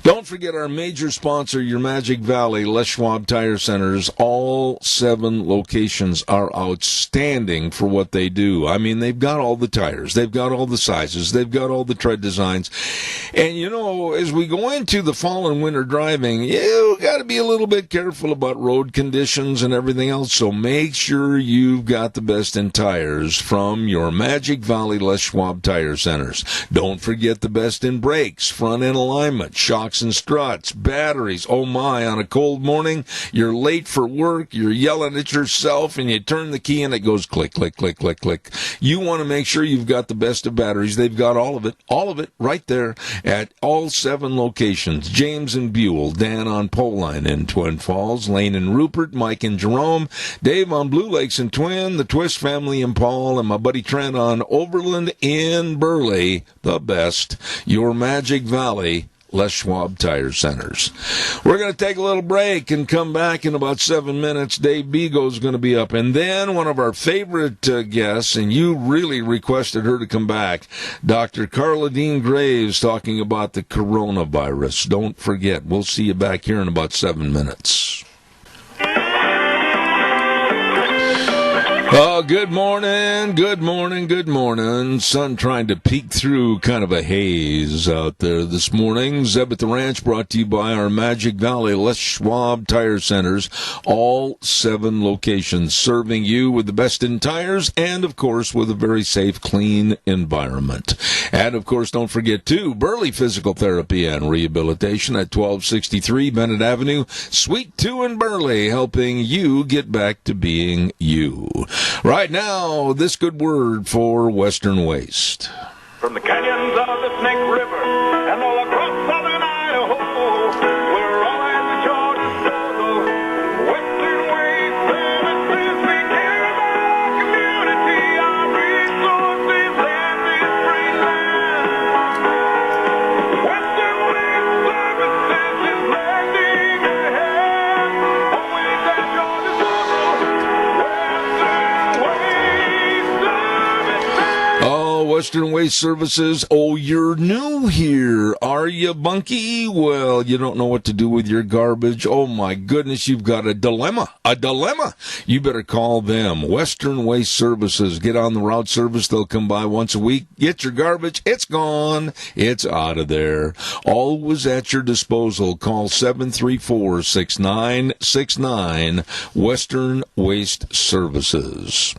Don't forget our major sponsor, your Magic Valley, Les Schwab Tire Centers. All 7 locations are outstanding for what they do. I mean, they've got all the tires. They've got all the sizes. They've got all the tread designs. And, you know, as we go into the fall and winter driving, you've got to be a little bit careful about road conditions and everything else. So make sure you've got the best in tires from your Magic Valley Les Schwab Tire Centers. Don't forget the best in brakes, front end alignment, shocks and struts, batteries. Oh my, on a cold morning, you're late for work, you're yelling at yourself, and you turn the key and it goes click, click, click, click, click. You want to make sure you've got the best of batteries. They've got all of it right there at all 7 locations. James and Buell, Dan on Poline in Twin Falls, Lane and Rupert, Mike and Jerome, Dave on Blue Lakes and Twin, the Twist family in Paul, and my buddy Trent on Overland in Burley. The best, your Magic Valley Les Schwab Tire Centers. We're going to take a little break and come back in about 7 minutes. Dave Bego's going to be up. And then one of our favorite guests, and you really requested her to come back, Dr. Carla Dean Graves, talking about the coronavirus. Don't forget, we'll see you back here in about 7 minutes. Oh, good morning, good morning, good morning. Sun trying to peek through kind of a haze out there this morning. Zeb at the Ranch brought to you by our Magic Valley Les Schwab Tire Centers. All 7 locations serving you with the best in tires and, of course, with a very safe, clean environment. And, of course, don't forget, too, Burley Physical Therapy and Rehabilitation at 1263 Bennett Avenue, Suite 2 in Burley, helping you get back to being you. Right now, this good word for Western Waste. From the canyons of the Snake River and all across southern Idaho, we're all at the Georgia disposal. Western Waste Services, we care about our community, our resources, and this great land. Western Waste Services is lending a hand, always at your disposal. Western Waste Services. Oh, you're new here, are you, Bunky? Well, you don't know what to do with your garbage. Oh, my goodness, you've got a dilemma. A dilemma. You better call them. Western Waste Services. Get on the route service. They'll come by once a week. Get your garbage. It's gone. It's out of there. Always at your disposal. Call 734-6969. Western Waste Services.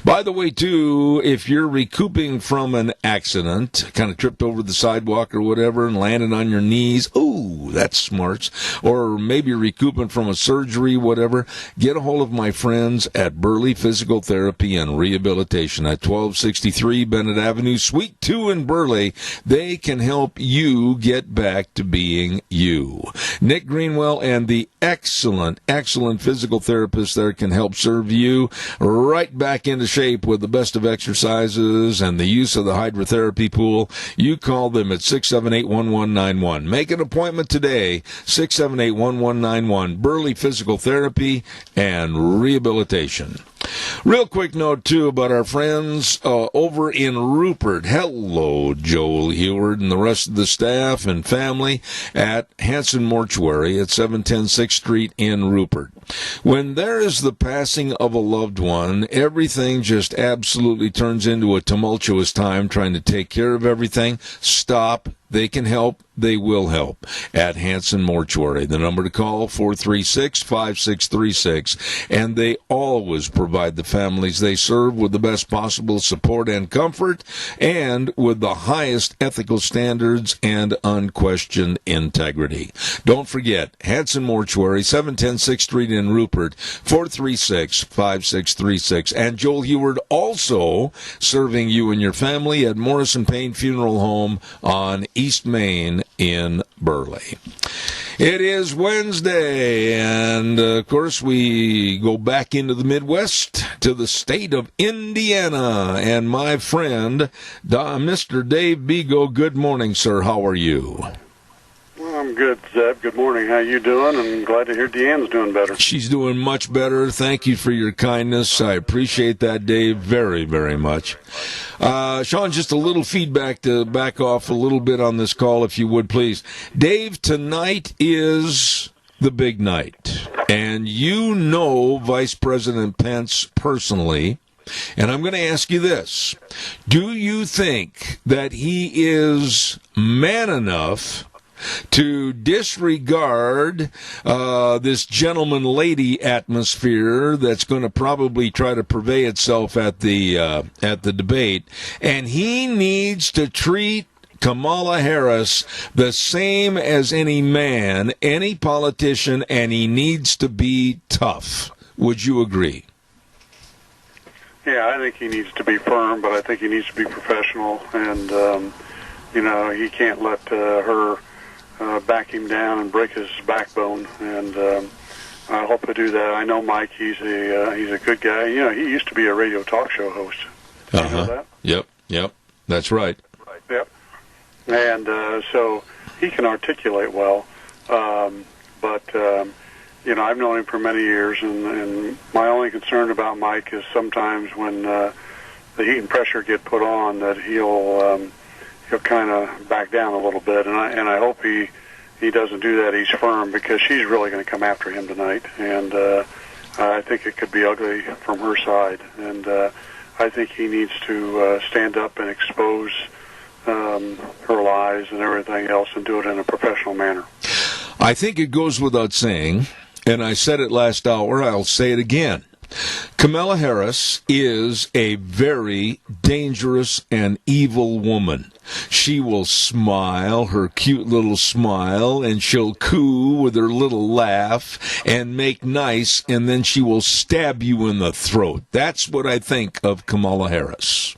By the way, too, if you're recouping from an accident, kind of tripped over the sidewalk or whatever and landed on your knees, ooh, that's smart. Or maybe you're recouping from a surgery, whatever, get a hold of my friends at Burley Physical Therapy and Rehabilitation at 1263 Bennett Avenue, Suite 2 in Burley. They can help you get back to being you. Nick Greenwell and the excellent physical therapist there can help serve you right back into shape with the best of exercises and the use of the hydrotherapy pool. You call them at 678-1191. Make an appointment today, 678-1191. Burley Physical Therapy and Rehabilitation. Real quick note, too, about our friends over in Rupert. Hello, Joel Heward and the rest of the staff and family at Hanson Mortuary at 710 6th Street in Rupert. When there is the passing of a loved one, everything just absolutely turns into a tumultuous time trying to take care of everything. Stop. They can help. They will help at Hanson Mortuary. The number to call, 436-5636. And they always provide the families they serve with the best possible support and comfort and with the highest ethical standards and unquestioned integrity. Don't forget, Hanson Mortuary, 710 6th Street in Rupert, 436-5636. And Joel Heward also serving you and your family at Morrison Payne Funeral Home on East Main in Burley. It is Wednesday, and of course we go back into the Midwest to the state of Indiana. And my friend, Mr. Dave Bego, good morning, sir. How are you? Well, I'm good, Zeb. Good morning. How you doing? I'm glad to hear Deanne's doing better. She's doing much better. Thank you for your kindness. I appreciate that, Dave, very, very much. Sean, just a little feedback to back off a little bit on this call, if you would, please. Dave, tonight is the big night, and you know Vice President Pence personally. And I'm going to ask you this. Do you think that he is man enough to disregard this gentleman-lady atmosphere that's going to probably try to purvey itself at the debate, and he needs to treat Kamala Harris the same as any man, any politician, and he needs to be tough. Would you agree? Yeah, I think he needs to be firm, but I think he needs to be professional, and he can't let her back him down and break his backbone. And I hope to do that. I know Mike; he's a good guy. He used to be a radio talk show host. You know that? Yep. That's right. Yep. And so he can articulate well, but I've known him for many years, and my only concern about Mike is sometimes when the heat and pressure get put on, that he'll kind of back down a little bit, and I hope he doesn't do that. He's firm, because she's really going to come after him tonight, and I think it could be ugly from her side, and I think he needs to stand up and expose her lies and everything else, and do it in a professional manner. I think it goes without saying, and I said it last hour, I'll say it again. Kamala Harris is a very dangerous and evil woman. She will smile, her cute little smile, and she'll coo with her little laugh and make nice, and then she will stab you in the throat. That's what I think of Kamala Harris.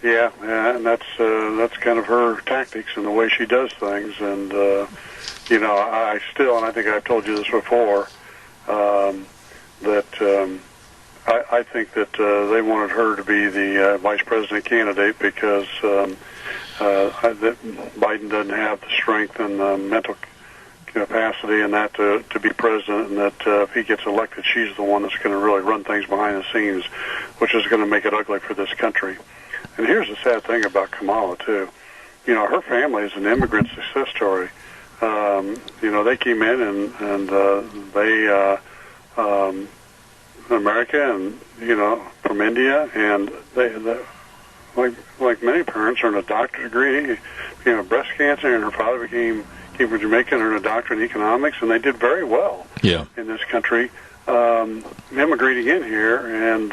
Yeah, and that's kind of her tactics and the way she does things. And I still, and I think I've told you this before, that I think that they wanted her to be the vice president candidate because that Biden doesn't have the strength and the mental capacity and that to be president, and that if he gets elected, she's the one that's going to really run things behind the scenes, which is going to make it ugly for this country. And here's the sad thing about Kamala, too. Her family is an immigrant success story. They came in and they America, and from India, and they like many parents earned a doctorate degree, breast cancer, and her father came from Jamaica and earned a doctorate in economics, and they did very well in this country, immigrating in here, and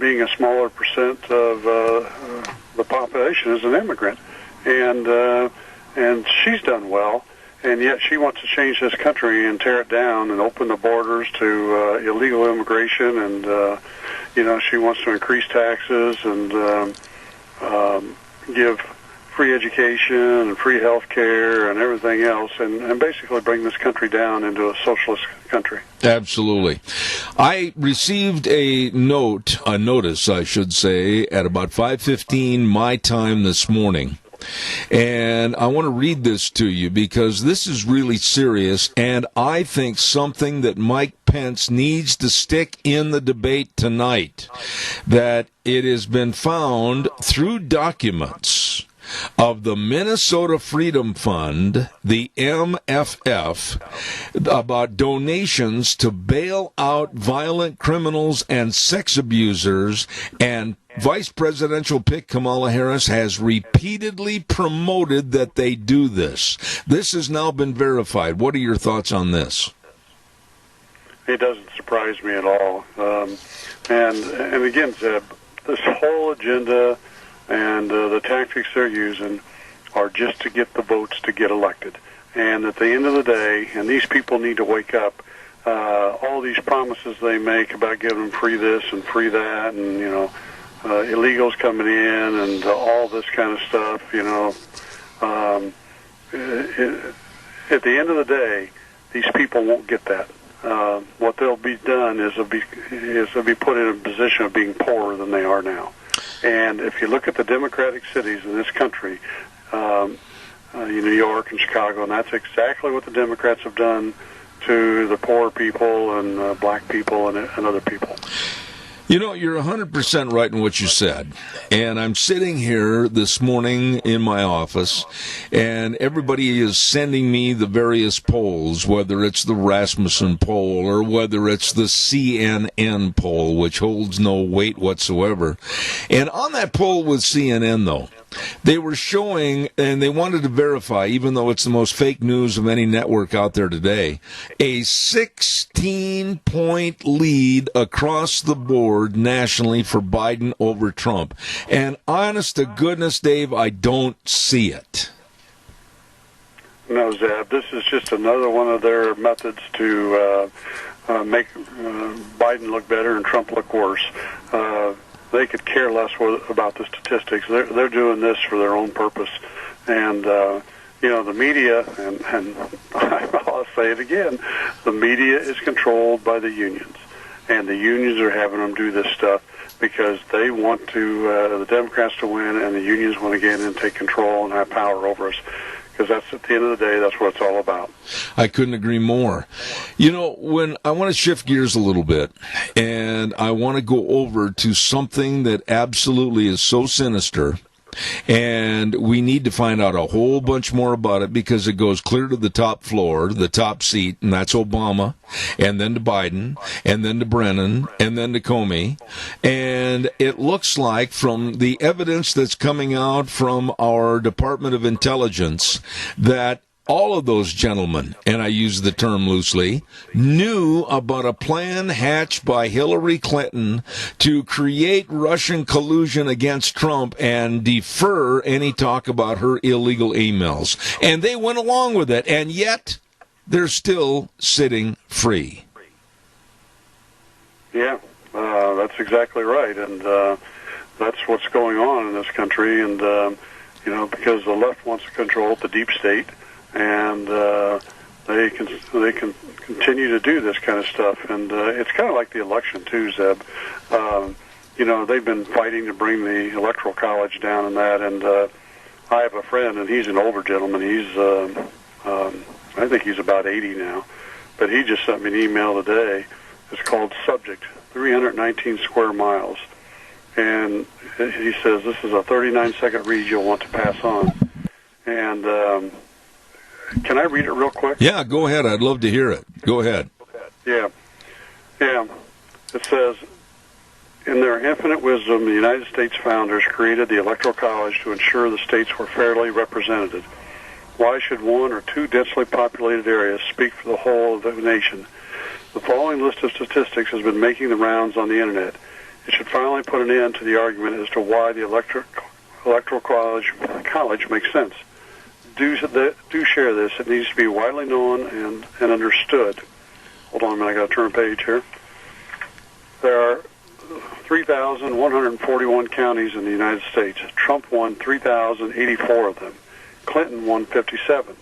being a smaller percent of the population is an immigrant, and she's done well. And yet she wants to change this country and tear it down and open the borders to illegal immigration, and she wants to increase taxes and give free education and free health care and everything else, and basically bring this country down into a socialist country. Absolutely. I received a notice, I should say, at about 5:15 my time this morning. And I want to read this to you because this is really serious, and I think something that Mike Pence needs to stick in the debate tonight, that it has been found through documents of the Minnesota Freedom Fund, the MFF, about donations to bail out violent criminals and sex abusers, and Vice Presidential pick Kamala Harris has repeatedly promoted that they do this. This has now been verified. What are your thoughts on this? It doesn't surprise me at all. And again, Zeb, this whole agenda and the tactics they're using are just to get the votes to get elected. And at the end of the day, and these people need to wake up, all these promises they make about giving them free this and free that, and, illegals coming in and all this kind of stuff, at the end of the day, these people won't get that. What they'll be done is they'll be put in a position of being poorer than they are now. And if you look at the Democratic cities in this country, New York and Chicago, and that's exactly what the Democrats have done to the poor people and black people and other people. You're 100% right in what you said. And I'm sitting here this morning in my office, and everybody is sending me the various polls, whether it's the Rasmussen poll or whether it's the CNN poll, which holds no weight whatsoever. And on that poll with CNN, though, They were showing, and they wanted to verify, even though it's the most fake news of any network out there today, a 16-point lead across the board nationally for Biden over Trump. And honest to goodness, Dave, I don't see it. No, Zeb, this is just another one of their methods to make Biden look better and Trump look worse. They could care less about the statistics. They're doing this for their own purpose. And, the media, and I'll say it again, the media is controlled by the unions. And the unions are having them do this stuff because they want the Democrats to win, and the unions want to get in and take control and have power over us. Because that's, at the end of the day, that's what it's all about. I couldn't agree more. When I want to shift gears a little bit, and I want to go over to something that absolutely is so sinister, and we need to find out a whole bunch more about it because it goes clear to the top floor, the top seat, and that's Obama, and then to Biden, and then to Brennan, and then to Comey. And it looks like from the evidence that's coming out from our Department of Intelligence that all of those gentlemen, and I use the term loosely, knew about a plan hatched by Hillary Clinton to create Russian collusion against Trump and defer any talk about her illegal emails. And they went along with it, and yet they're still sitting free. Yeah, that's exactly right, and that's what's going on in this country. And because the left wants to control the deep state, and they can continue to do this kind of stuff. And it's kind of like the election too, Zeb. They've been fighting to bring the Electoral College down and that. And I have a friend, and he's an older gentleman. He's I think he's about 80 now, but he just sent me an email today. It's called Subject 319 Square Miles, and he says this is a 39-second read you'll want to pass on. And can I read it real quick? Yeah, go ahead. I'd love to hear it. Go ahead. Yeah. It says, in their infinite wisdom, the United States founders created the Electoral College to ensure the states were fairly represented. Why should one or two densely populated areas speak for the whole of the nation? The following list of statistics has been making the rounds on the Internet. It should finally put an end to the argument as to why the Electoral College makes sense. Do share this. It needs to be widely known and understood. Hold on a minute, I got to turn a page here. There are 3,141 counties in the United States. Trump won 3,084 of them. Clinton won 57.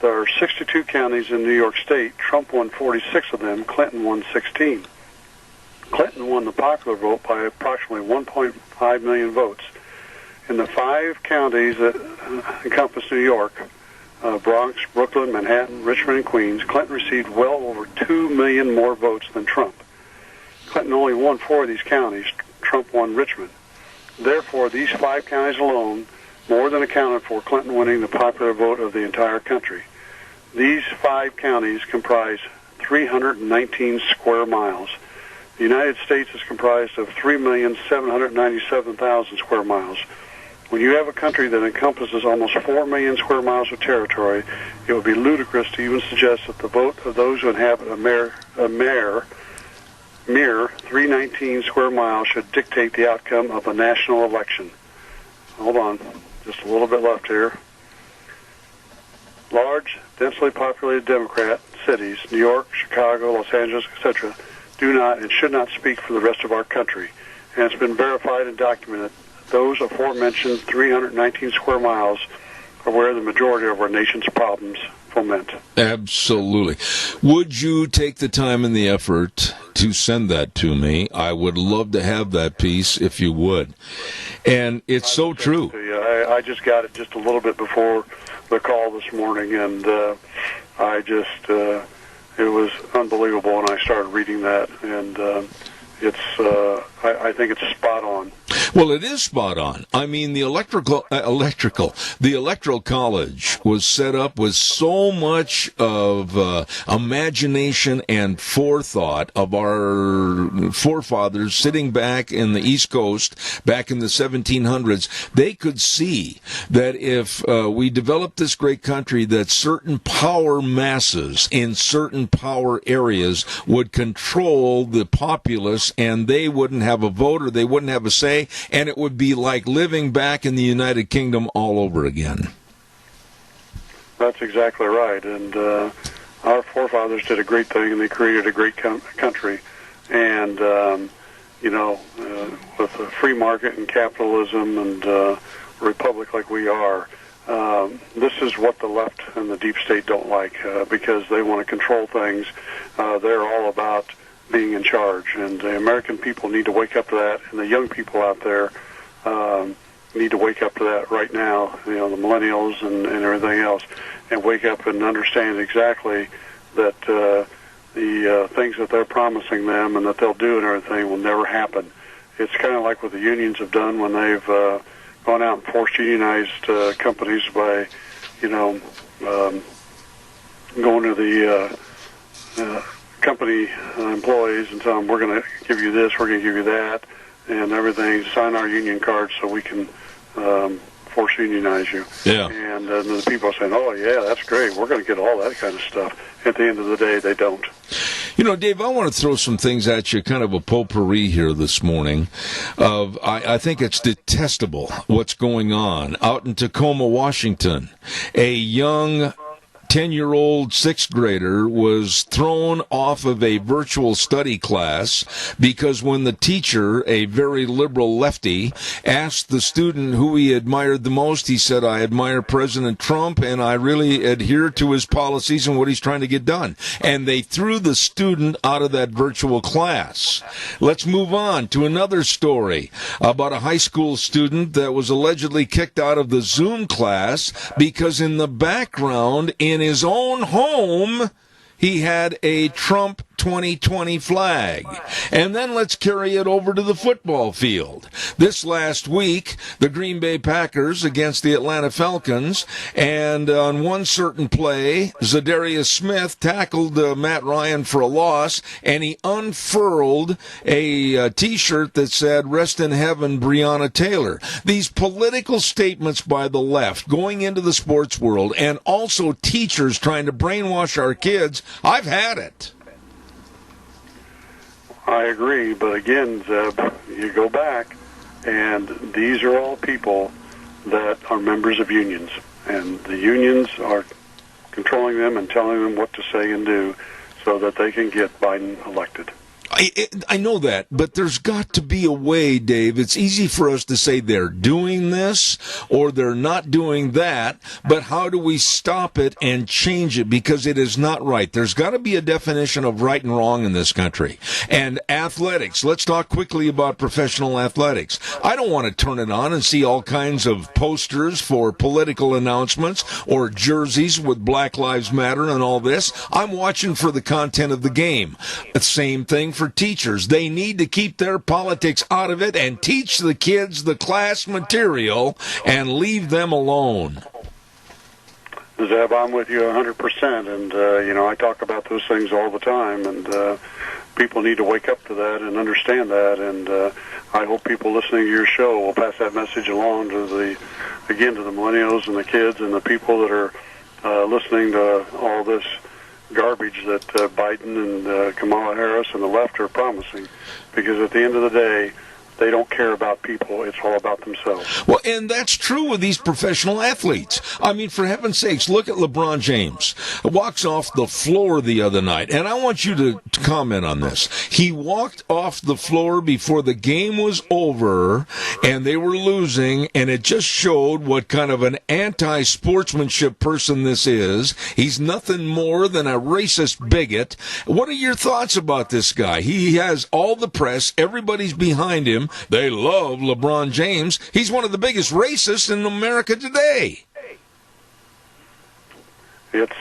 There are 62 counties in New York State. Trump won 46 of them. Clinton won 16. Clinton won the popular vote by approximately 1.5 million votes. In the 5 counties that encompass New York, Bronx, Brooklyn, Manhattan, Richmond, and Queens, Clinton received well over 2 million more votes than Trump. Clinton only won 4 of these counties. Trump won Richmond. Therefore, these 5 counties alone more than accounted for Clinton winning the popular vote of the entire country. These 5 counties comprise 319 square miles. The United States is comprised of 3,797,000 square miles. When you have a country that encompasses almost 4 million square miles of territory, it would be ludicrous to even suggest that the vote of those who inhabit a mere 319 square miles should dictate the outcome of a national election. Hold on, just a little bit left here. Large, densely populated Democrat cities, New York, Chicago, Los Angeles, etc., do not and should not speak for the rest of our country. And it's been verified and documented. Those aforementioned 319 square miles are where the majority of our nation's problems foment. Absolutely. Would you take the time and the effort to send that to me? I would love to have that piece if you would. And it's so true. I just got it just a little bit before the call this morning, and it was unbelievable when I started reading that, and I think it's spot on. Well, it is spot on. I mean, the electoral college was set up with so much of imagination and forethought of our forefathers sitting back in the East Coast back in the 1700s. They could see that if we developed this great country, that certain power masses in certain power areas would control the populace, and they wouldn't have a vote or they wouldn't have a say, and it would be like living back in the United Kingdom all over again. That's exactly right. And our forefathers did a great thing, and they created a great country. And, with a free market and capitalism and a republic like we are, this is what the left and the deep state don't like, because they want to control things. They're all about being in charge, and the American people need to wake up to that, and the young people out there need to wake up to that right now, the millennials and everything else, and wake up and understand exactly that the things that they're promising them and that they'll do and everything will never happen. It's kind of like what the unions have done when they've gone out and forced unionized companies by, going to the company employees and tell them, we're going to give you this, we're going to give you that, and everything, sign our union cards so we can force unionize you. Yeah. And the people are saying, oh, yeah, that's great, we're going to get all that kind of stuff. At the end of the day, they don't. Dave, I want to throw some things at you, kind of a potpourri here this morning. I think it's detestable what's going on out in Tacoma, Washington. A young 10-year-old sixth grader was thrown off of a virtual study class because when the teacher, a very liberal lefty, asked the student who he admired the most, he said, I admire President Trump and I really adhere to his policies and what he's trying to get done. And they threw the student out of that virtual class. Let's move on to another story about a high school student that was allegedly kicked out of the Zoom class because in the background, in his own home, he had a Trump 2020 flag. And then let's carry it over to the football field. This last week, the Green Bay Packers against the Atlanta Falcons, and on one certain play, Zadarius Smith tackled Matt Ryan for a loss, and he unfurled a T-shirt that said, "Rest in heaven, Breonna Taylor." These political statements by the left going into the sports world, and also teachers trying to brainwash our kids, I've had it. I agree, but again, Zeb, you go back, and these are all people that are members of unions, and the unions are controlling them and telling them what to say and do so that they can get Biden elected. I know that, but there's got to be a way, Dave. It's easy for us to say they're doing this or they're not doing that, but how do we stop it and change it? Because it is not right. There's got to be a definition of right and wrong in this country. And athletics, let's talk quickly about professional athletics. I don't want to turn it on and see all kinds of posters for political announcements or jerseys with Black Lives Matter and all this. I'm watching for the content of the game. The same thing for teachers. They need to keep their politics out of it and teach the kids the class material and leave them alone. Zeb, I'm with you 100%, and I talk about those things all the time, and people need to wake up to that and understand that, and I hope people listening to your show will pass that message along to the millennials and the kids and the people that are listening to all this garbage that Biden and Kamala Harris and the left are promising, because at the end of the day, they don't care about people. It's all about themselves. Well, and that's true with these professional athletes. I mean, for heaven's sakes, look at LeBron James. Walks off the floor the other night, and I want you to comment on this. He walked off the floor before the game was over, and they were losing, and it just showed what kind of an anti-sportsmanship person this is. He's nothing more than a racist bigot. What are your thoughts about this guy? He has all the press. Everybody's behind him. They love LeBron James. He's one of the biggest racists in America today. It's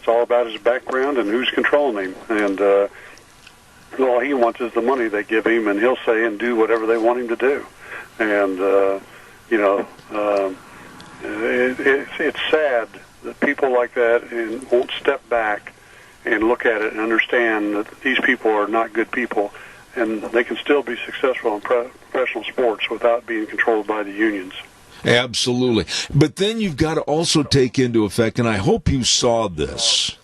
all about his background and who's controlling him. And all he wants is the money they give him, and he'll say and do whatever they want him to do. And it's sad that people like that won't step back and look at it and understand that these people are not good people, and they can still be successful in professional sports without being controlled by the unions. Absolutely. But then you've got to also take into effect, and I hope you saw this,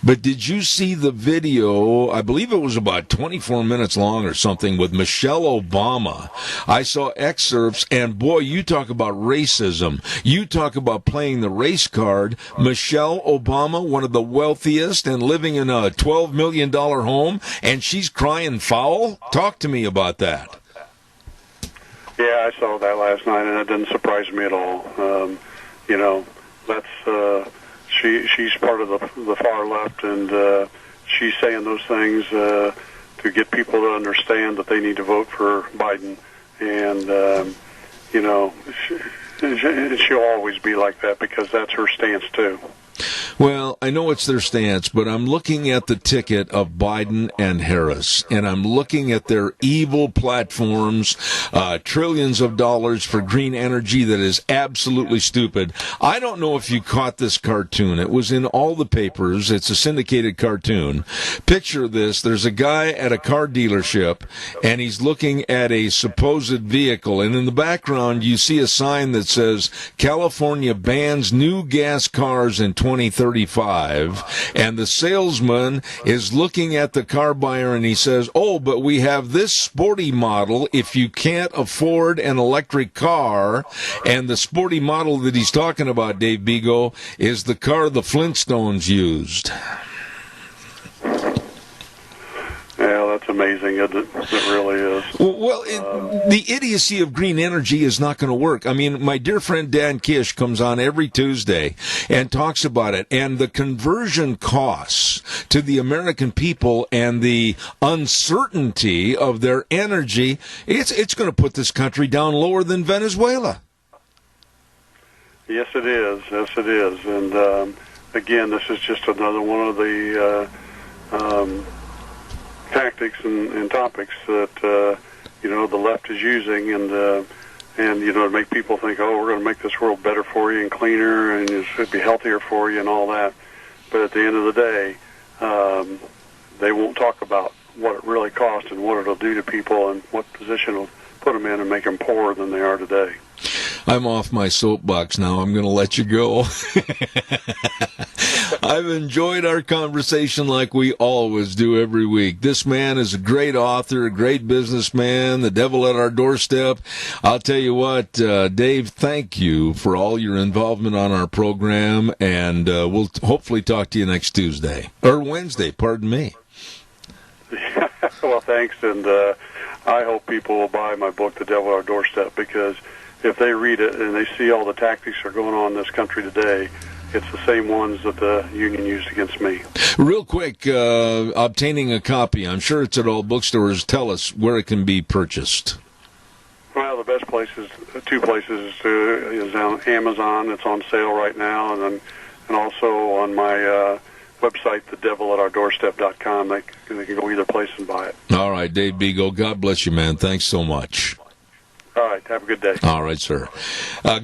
but did you see the video? I believe it was about 24 minutes long or something with Michelle Obama. I saw excerpts, and boy, you talk about racism. You talk about playing the race card. Michelle Obama, one of the wealthiest and living in a $12 million home, and she's crying foul? Talk to me about that. Yeah, I saw that last night, and it didn't surprise me at all. She's part of the far left, and she's saying those things to get people to understand that they need to vote for Biden. And, she'll always be like that because that's her stance, too. Well, I know it's their stance, but I'm looking at the ticket of Biden and Harris, and I'm looking at their evil platforms, trillions of dollars for green energy that is absolutely stupid. I don't know if you caught this cartoon. It was in all the papers. It's a syndicated cartoon. Picture this. There's a guy at a car dealership, and he's looking at a supposed vehicle, and in the background you see a sign that says, California bans new gas cars in 2035, and the salesman is looking at the car buyer and he says, oh, but we have this sporty model if you can't afford an electric car. And the sporty model that he's talking about, Dave Bigo, is the car the Flintstones used. Yeah, that's amazing, isn't it? It really is. Well, the idiocy of green energy is not going to work. I mean, my dear friend Dan Kish comes on every Tuesday and talks about it, and the conversion costs to the American people and the uncertainty of their energy, it's going to put this country down lower than Venezuela. Yes, it is. Yes, it is. And, again, this is just another one of the tactics and topics that the left is using, and to make people think, oh, we're going to make this world better for you and cleaner, and it should be healthier for you and all that. But at the end of the day, they won't talk about what it really costs and what it'll do to people and what position it'll put them in and make them poorer than they are today. I'm off my soapbox now. I'm going to let you go. I've enjoyed our conversation like we always do every week. This man is a great author, a great businessman, the devil at our doorstep. I'll tell you what, Dave, thank you for all your involvement on our program, and we'll hopefully talk to you next Tuesday. Or Wednesday, pardon me. Well, thanks, and I hope people will buy my book, The Devil at Our Doorstep, because if they read it and they see all the tactics that are going on in this country today, it's the same ones that the union used against me. Real quick, obtaining a copy, I'm sure it's at all bookstores. Tell us where it can be purchased. Well, the best places, two places, is on Amazon. It's on sale right now, and also on my website, thedevilatourdoorstep.com. They can go either place and buy it. All right, Dave Bigo, God bless you, man. Thanks so much. All right, have a good day. All right, sir.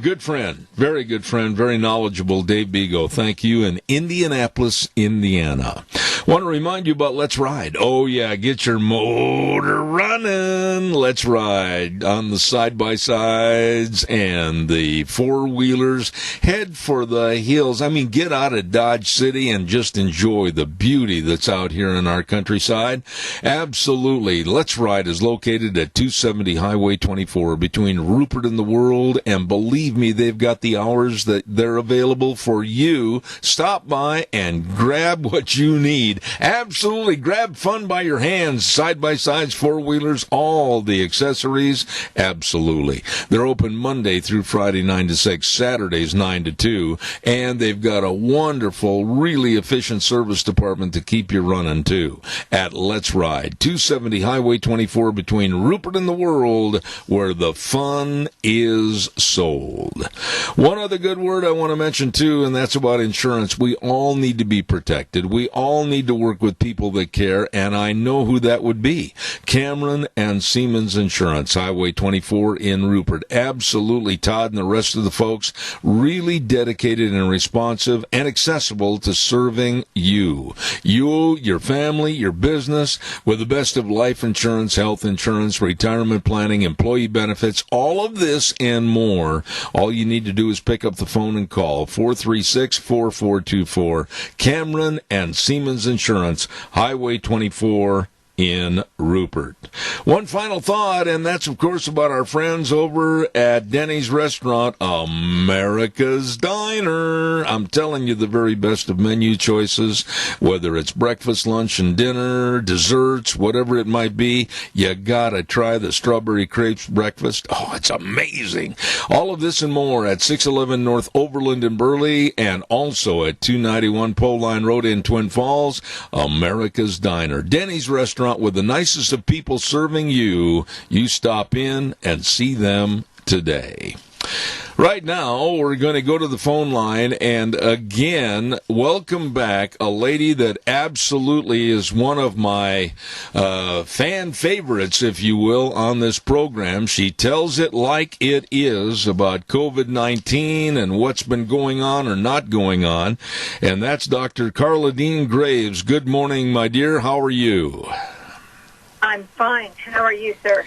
Good friend, very good friend, very knowledgeable, Dave Bigo. Thank you, in Indianapolis, Indiana. Want to remind you about Let's Ride. Oh, yeah, get your motor running. Let's Ride on the side-by-sides and the four-wheelers. Head for the hills. I mean, get out of Dodge City and just enjoy the beauty that's out here in our countryside. Absolutely. Let's Ride is located at 270 Highway 24 between Rupert and the World, and believe me, they've got the hours that they're available for you. Stop by and grab what you need. Absolutely, grab fun by your hands, side-by-sides, four-wheelers, all the accessories. Absolutely. They're open Monday through Friday 9 to 6, Saturdays 9 to 2, and they've got a wonderful, really efficient service department to keep you running, too, at Let's Ride, 270 Highway 24 between Rupert and the World, where the fun is sold. One other good word I want to mention, too, and that's about insurance. We all need to be protected. We all need to work with people that care, and I know who that would be. Cameron and Siemens Insurance, Highway 24 in Rupert. Absolutely, Todd and the rest of the folks, really dedicated and responsive and accessible to serving you, your family, your business, with the best of life insurance, health insurance, retirement planning, employee benefits, all of this and more. All you need to do is pick up the phone and call 436-4424. Cameron and Siemens Insurance, Highway 24 in Rupert. One final thought, and that's, of course, about our friends over at Denny's Restaurant, America's Diner. I'm telling you, the very best of menu choices, whether it's breakfast, lunch, and dinner, desserts, whatever it might be. You gotta try the strawberry crepes breakfast. Oh, it's amazing. All of this and more at 611 North Overland in Burley, and also at 291 Pole Line Road in Twin Falls. America's Diner. Denny's Restaurant, with the nicest of people serving you. You stop in and see them today. Right now, we're going to go to the phone line, and again, welcome back a lady that absolutely is one of my fan favorites, if you will, on this program. She tells it like it is about COVID-19 and what's been going on or not going on, and that's Dr. Carla Dean Graves. Good morning, my dear. How are you? I'm fine. How are you, sir?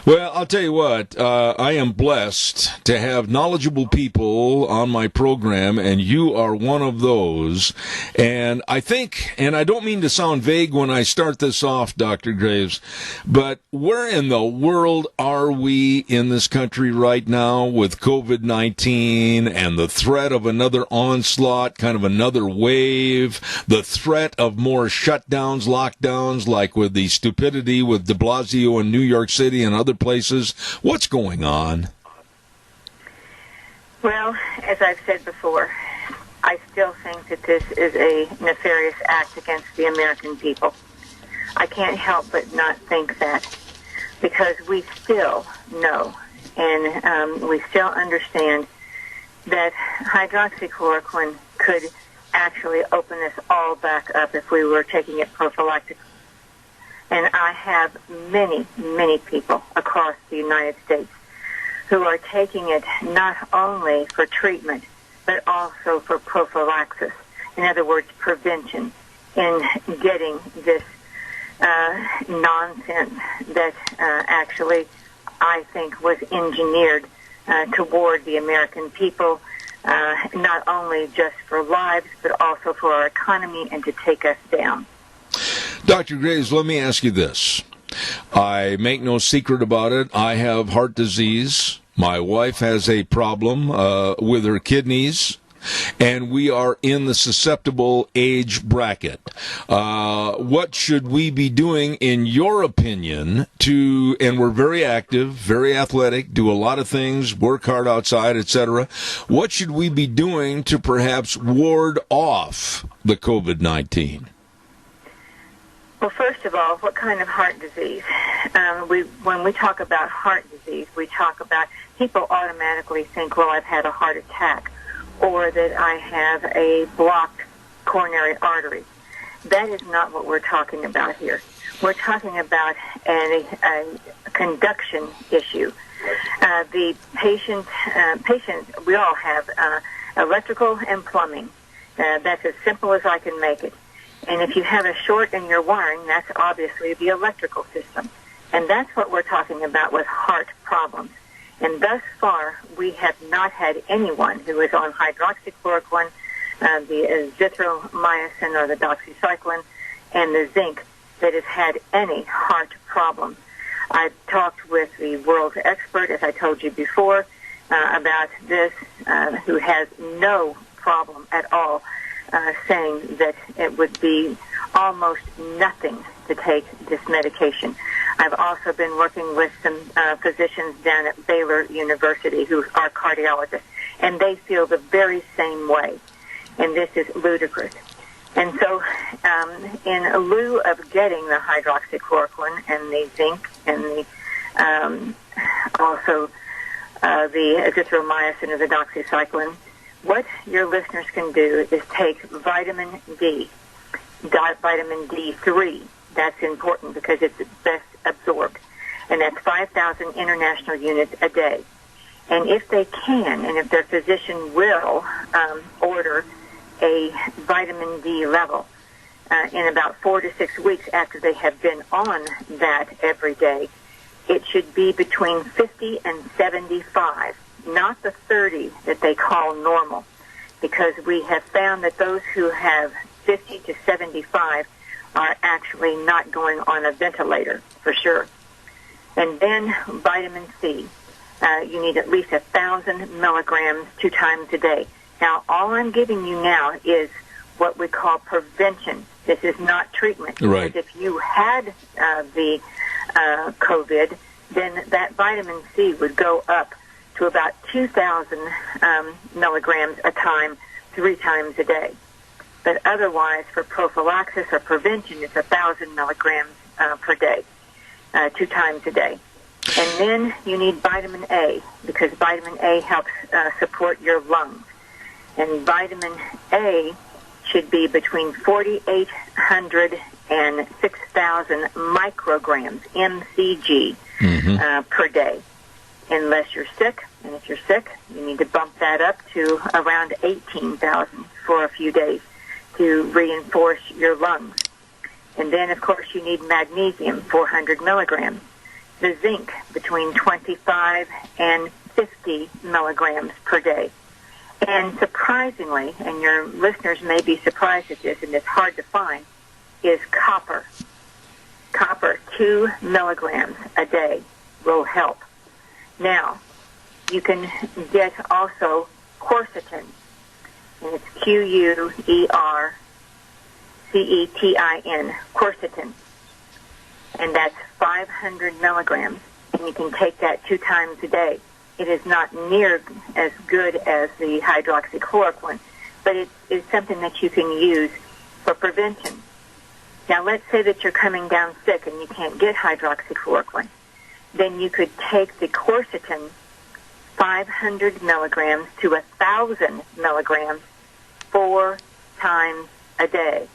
Well, I'll tell you what, I am blessed to have knowledgeable people on my program, and you are one of those. And I think, and I don't mean to sound vague when I start this off, Dr. Graves, but where in the world are we in this country right now with COVID-19 and the threat of another onslaught, kind of another wave, the threat of more shutdowns, lockdowns, like with the stupidity with de Blasio in New York City and other places? What's going on? Well, as I've said before, I still think that this is a nefarious act against the American people. I can't help but not think that, because we still know and we still understand that hydroxychloroquine could actually open this all back up if we were taking it prophylactically. And I have many, many people across the United States who are taking it not only for treatment, but also for prophylaxis. In other words, prevention in getting this nonsense that actually I think was engineered toward the American people, not only just for lives, but also for our economy and to take us down. Dr. Graves, let me ask you this. I make no secret about it. I have heart disease. My wife has a problem with her kidneys, and we are in the susceptible age bracket. What should we be doing, in your opinion, and we're very active, very athletic, do a lot of things, work hard outside, etc. What should we be doing to perhaps ward off the COVID-19? Well, first of all, what kind of heart disease? When we talk about heart disease, we talk about, people automatically think, well, I've had a heart attack, or that I have a blocked coronary artery. That is not what we're talking about here. We're talking about a conduction issue. The patient, we all have electrical and plumbing. That's as simple as I can make it. And if you have a short in your wiring, that's obviously the electrical system. And that's what we're talking about with heart problems. And thus far, we have not had anyone who is on hydroxychloroquine, the azithromycin or the doxycycline, and the zinc that has had any heart problems. I've talked with the world's expert, as I told you before, about this, who has no problem at all, saying that it would be almost nothing to take this medication. I've also been working with some physicians down at Baylor University who are cardiologists, and they feel the very same way, and this is ludicrous. And so in lieu of getting the hydroxychloroquine and the zinc and the also the azithromycin or the doxycycline, what your listeners can do is take vitamin D. vitamin D3. That's important because it's best absorbed. And that's 5,000 international units a day. And if they can, and if their physician will order a vitamin D level in about 4 to 6 weeks after they have been on that every day, it should be between 50 and 75, not the 30 that they call normal, because we have found that those who have 50 to 75 are actually not going on a ventilator for sure. And then vitamin C. You need at least 1,000 milligrams 2 times a day. Now, all I'm giving you now is what we call prevention. This is not treatment. Right. Because if you had the COVID, then that vitamin C would go up to about 2,000 milligrams a time, 3 times a day. But otherwise, for prophylaxis or prevention, it's 1,000 milligrams per day, 2 times a day. And then you need vitamin A, because vitamin A helps support your lungs. And vitamin A should be between 4,800 and 6,000 micrograms, mcg, per day. Unless you're sick, and if you're sick, you need to bump that up to around 18,000 for a few days to reinforce your lungs. And then, of course, you need magnesium, 400 milligrams. The zinc, between 25 and 50 milligrams per day. And surprisingly, and your listeners may be surprised at this, and it's hard to find, is copper. Copper, 2 milligrams a day will help. Now, you can get also quercetin, and it's Quercetin, quercetin, and that's 500 milligrams, and you can take that 2 times a day. It is not near as good as the hydroxychloroquine, but it is something that you can use for prevention. Now, let's say that you're coming down sick and you can't get hydroxychloroquine. Then you could take the quercetin, 500 milligrams to 1,000 milligrams 4 times a day.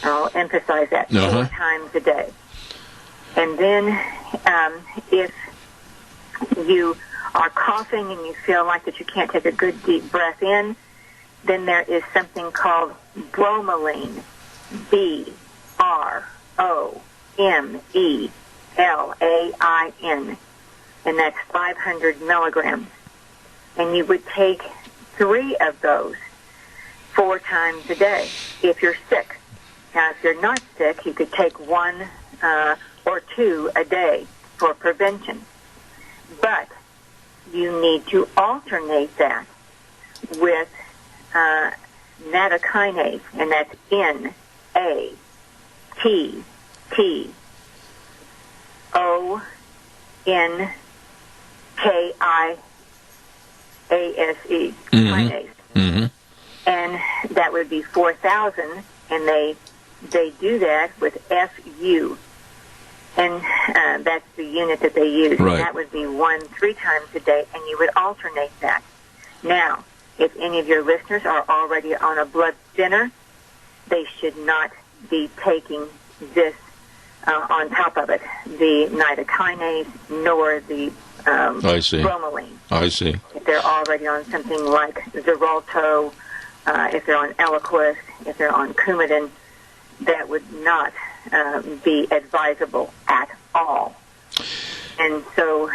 I'll emphasize that, 4 times a day. And then if you are coughing and you feel like that you can't take a good deep breath in, then there is something called bromelain, BROMELAIN, and that's 500 milligrams. And you would take 3 of those 4 times a day if you're sick. Now, if you're not sick, you could take 1 or 2 a day for prevention. But you need to alternate that with nattokinase, and that's NATTONKIASE, kinase. And that would be 4,000, and they do that with FU. And that's the unit that they use. Right. And that would be 1 3 times a day, and you would alternate that. Now, if any of your listeners are already on a blood thinner, they should not be taking this on top of it, the nattokinase nor the bromelain. I see. If they're already on something like Xarelto, if they're on Eliquis, if they're on Coumadin, that would not be advisable at all. And so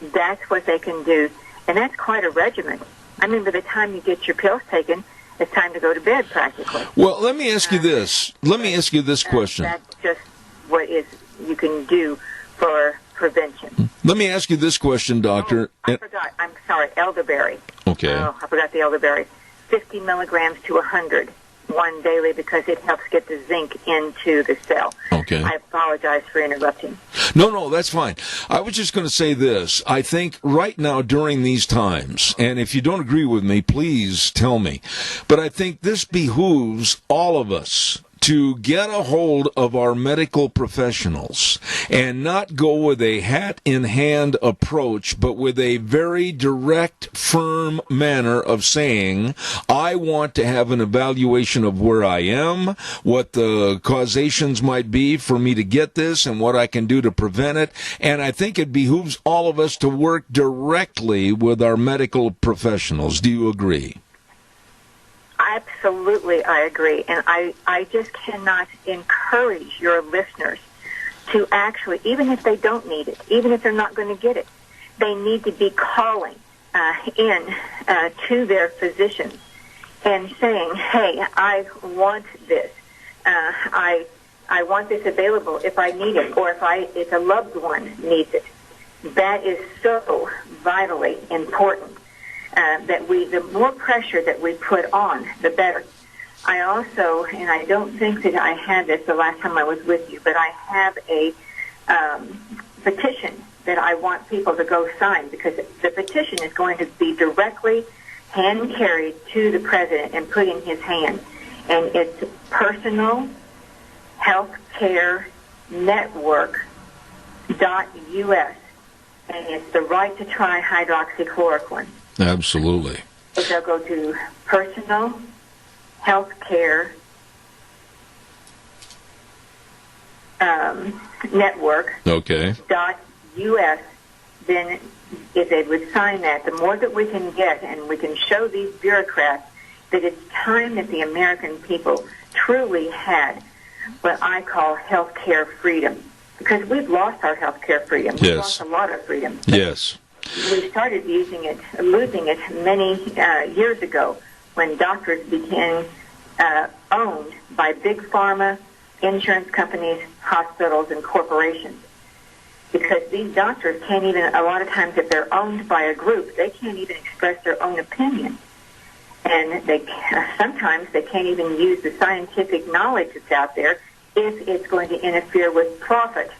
that's what they can do. And that's quite a regimen. I mean, by the time you get your pills taken, it's time to go to bed practically. Well, let me ask you this. Let me ask you this question. That's just what you can do for prevention. Let me ask you this question, Doctor. Oh, I forgot. I'm sorry, elderberry. Okay. Oh, I forgot the elderberry. 50 milligrams to 100. 1 daily, because it helps get the zinc into the cell. Okay. I apologize for interrupting. No, that's fine. I was just going to say this. I think right now during these times, and if you don't agree with me, please tell me, but I think this behooves all of us to get a hold of our medical professionals and not go with a hat-in-hand approach, but with a very direct, firm manner of saying, I want to have an evaluation of where I am, what the causations might be for me to get this, and what I can do to prevent it. And I think it behooves all of us to work directly with our medical professionals. Do you agree? Absolutely, I agree. And I just cannot encourage your listeners to actually, even if they don't need it, even if they're not going to get it, they need to be calling in to their physicians and saying, hey, I want this. I want this available if I need it, or if a loved one needs it. That is so vitally important. That the more pressure that we put on, the better. I also, and I don't think that I had this the last time I was with you, but I have a petition that I want people to go sign, because the petition is going to be directly hand carried to the president and put in his hand. And it's Personal Health Care Network.us. And it's the right to try hydroxychloroquine. Absolutely. So they'll go to Personal Health Care Network. Okay. .us. Then if they would sign that, the more that we can get, and we can show these bureaucrats that it's time that the American people truly had what I call health care freedom. Because we've lost our health care freedom. We've lost a lot of freedom. Yes. We started losing it many years ago when doctors became owned by big pharma, insurance companies, hospitals, and corporations. Because these doctors can't even, a lot of times if they're owned by a group, they can't even express their own opinion. And sometimes they can't even use the scientific knowledge that's out there if it's going to interfere with profit.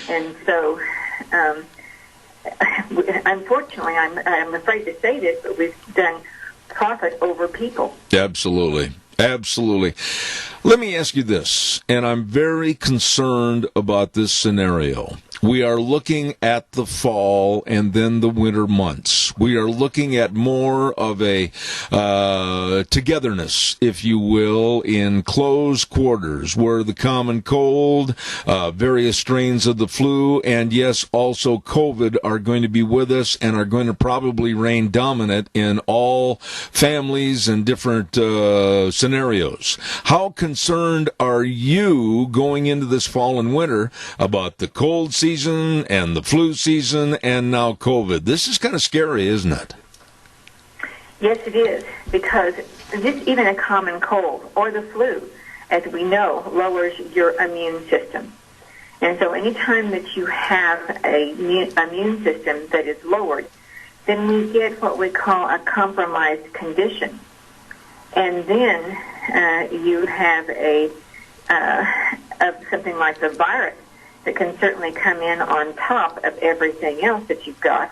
And so, unfortunately, I'm afraid to say this, but we've done profit over people. Absolutely. Absolutely. Let me ask you this, and I'm very concerned about this scenario. We are looking at the fall and then the winter months. We are looking at more of a togetherness, if you will, in closed quarters, where the common cold, various strains of the flu, and yes, also COVID are going to be with us and are going to probably reign dominant in all families and different scenarios. How concerned are you going into this fall and winter about the cold season and the flu season and now COVID? This is kind of scary, isn't it? Yes, it is, because just even a common cold or the flu, as we know, lowers your immune system. And so anytime that you have a immune system that is lowered, then we get what we call a compromised condition. And then you have something like the virus that can certainly come in on top of everything else that you've got.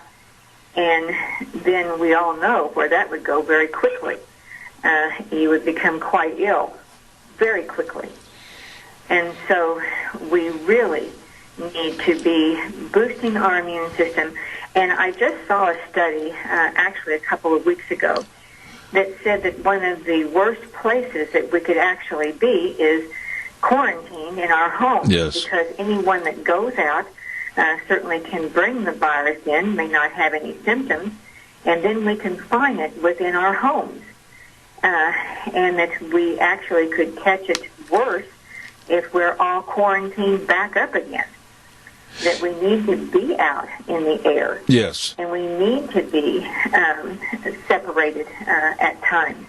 And then we all know where that would go very quickly. You would become quite ill very quickly. And so we really need to be boosting our immune system. And I just saw a study, actually a couple of weeks ago, that said that one of the worst places that we could actually be is quarantined in our homes. Yes. Because anyone that goes out certainly can bring the virus in, may not have any symptoms, and then we can find it within our homes. And that we actually could catch it worse if we're all quarantined back up again. That we need to be out in the air. Yes. And we need to be separated at times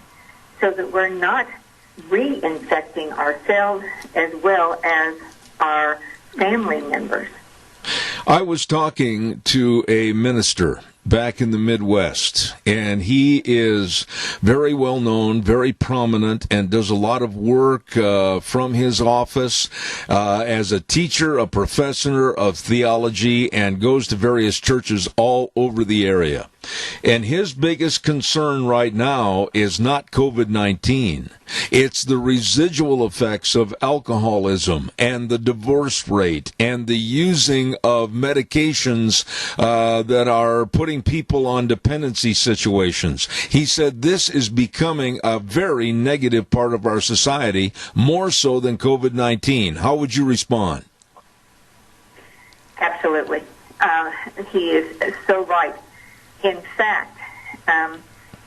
so that we're not reinfecting ourselves as well as our family members. I was talking to a minister back in the Midwest, and he is very well known, very prominent, and does a lot of work from his office as a teacher, a professor of theology, and goes to various churches all over the area. And his biggest concern right now is not COVID-19. It's the residual effects of alcoholism and the divorce rate and the using of medications that are putting people on dependency situations. He said this is becoming a very negative part of our society, more so than COVID-19. How would you respond? Absolutely. He is so right. In fact,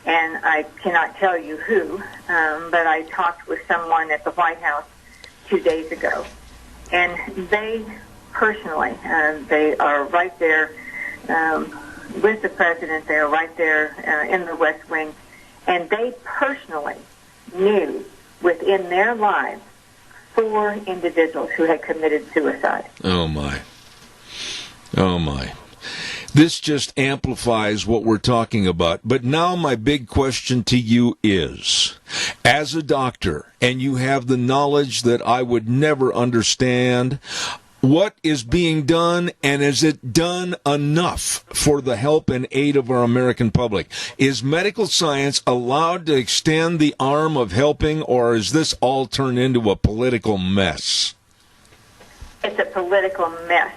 and I cannot tell you who, but I talked with someone at the White House 2 days ago, and they personally, they are right there with the president. They are right there in the West Wing, and they personally knew within their lives 4 individuals who had committed suicide. Oh, my. Oh, my. This just amplifies what we're talking about. But now my big question to you is, as a doctor, and you have the knowledge that I would never understand, what is being done, and is it done enough for the help and aid of our American public? Is medical science allowed to extend the arm of helping, or is this all turned into a political mess? It's a political mess.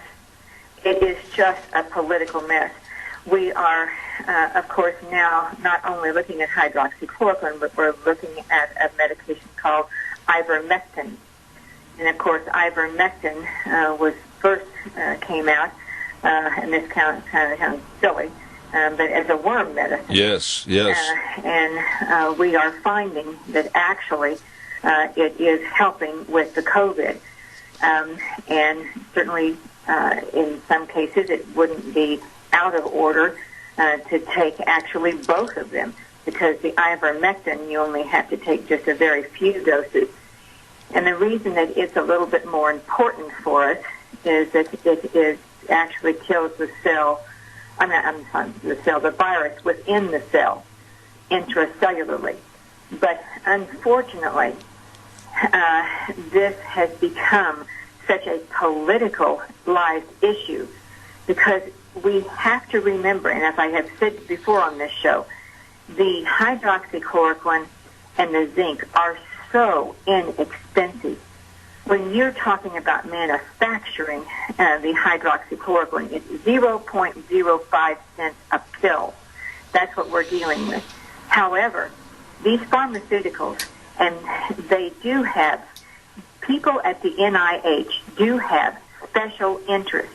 It is just a political mess. We are, of course, now not only looking at hydroxychloroquine, but we're looking at a medication called ivermectin. And, of course, ivermectin was first came out, and this kind of sounds silly, but as a worm medicine. Yes, yes. And we are finding that actually it is helping with the COVID. And certainly in some cases it wouldn't be out of order to take actually both of them, because the ivermectin you only have to take just a very few doses. And the reason that it's a little bit more important for us is that it actually kills the cell, the virus within the cell intracellularly. But unfortunately, this has become such a politicalized issue, because we have to remember, and as I have said before on this show, the hydroxychloroquine and the zinc are so inexpensive. When you're talking about manufacturing the hydroxychloroquine, it's 0.05 cents a pill. That's what we're dealing with. However, these pharmaceuticals, and they do have, people at the NIH do have special interest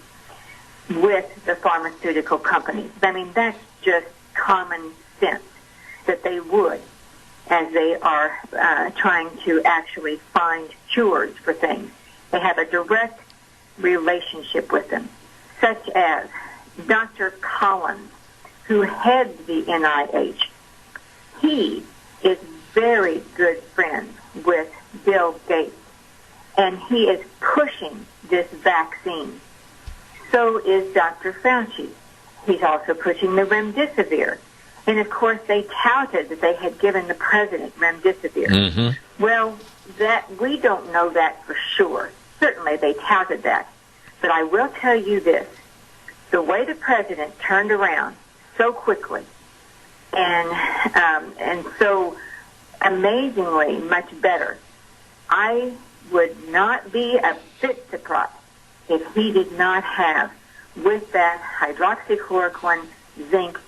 with the pharmaceutical companies. I mean, that's just common sense that they would, as they are trying to actually find cures for things. They have a direct relationship with them, such as Dr. Collins, who heads the NIH. He is very good friends with Bill Gates, and he is pushing this vaccine. So is Dr. Fauci. He's also pushing the remdesivir. And, of course, they touted that they had given the president remdesivir. Mm-hmm. Well, that we don't know that for sure. Certainly they touted that. But I will tell you this. The way the president turned around so quickly and so amazingly much better, I would not be a bit surprised if he did not have, with that hydroxychloroquine, zinc,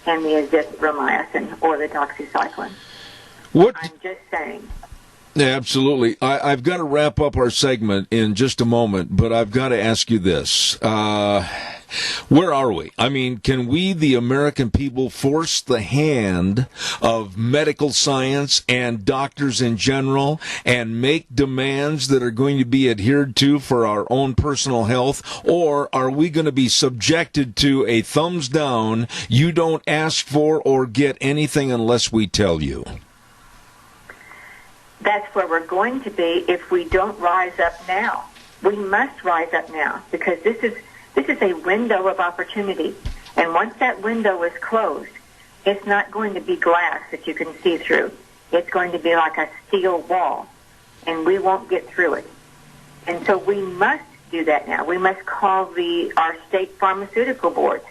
and the azithromycin or the doxycycline. I'm just saying. Absolutely. I've got to wrap up our segment in just a moment, but I've got to ask you this. Where are we? I mean, can we, the American people, force the hand of medical science and doctors in general and make demands that are going to be adhered to for our own personal health? Or are we going to be subjected to a thumbs down, you don't ask for or get anything unless we tell you? That's where we're going to be if we don't rise up now. We must rise up now, because this is a window of opportunity. And once that window is closed, it's not going to be glass that you can see through. It's going to be like a steel wall, and we won't get through it. And so we must do that now. We must call our state pharmaceutical boards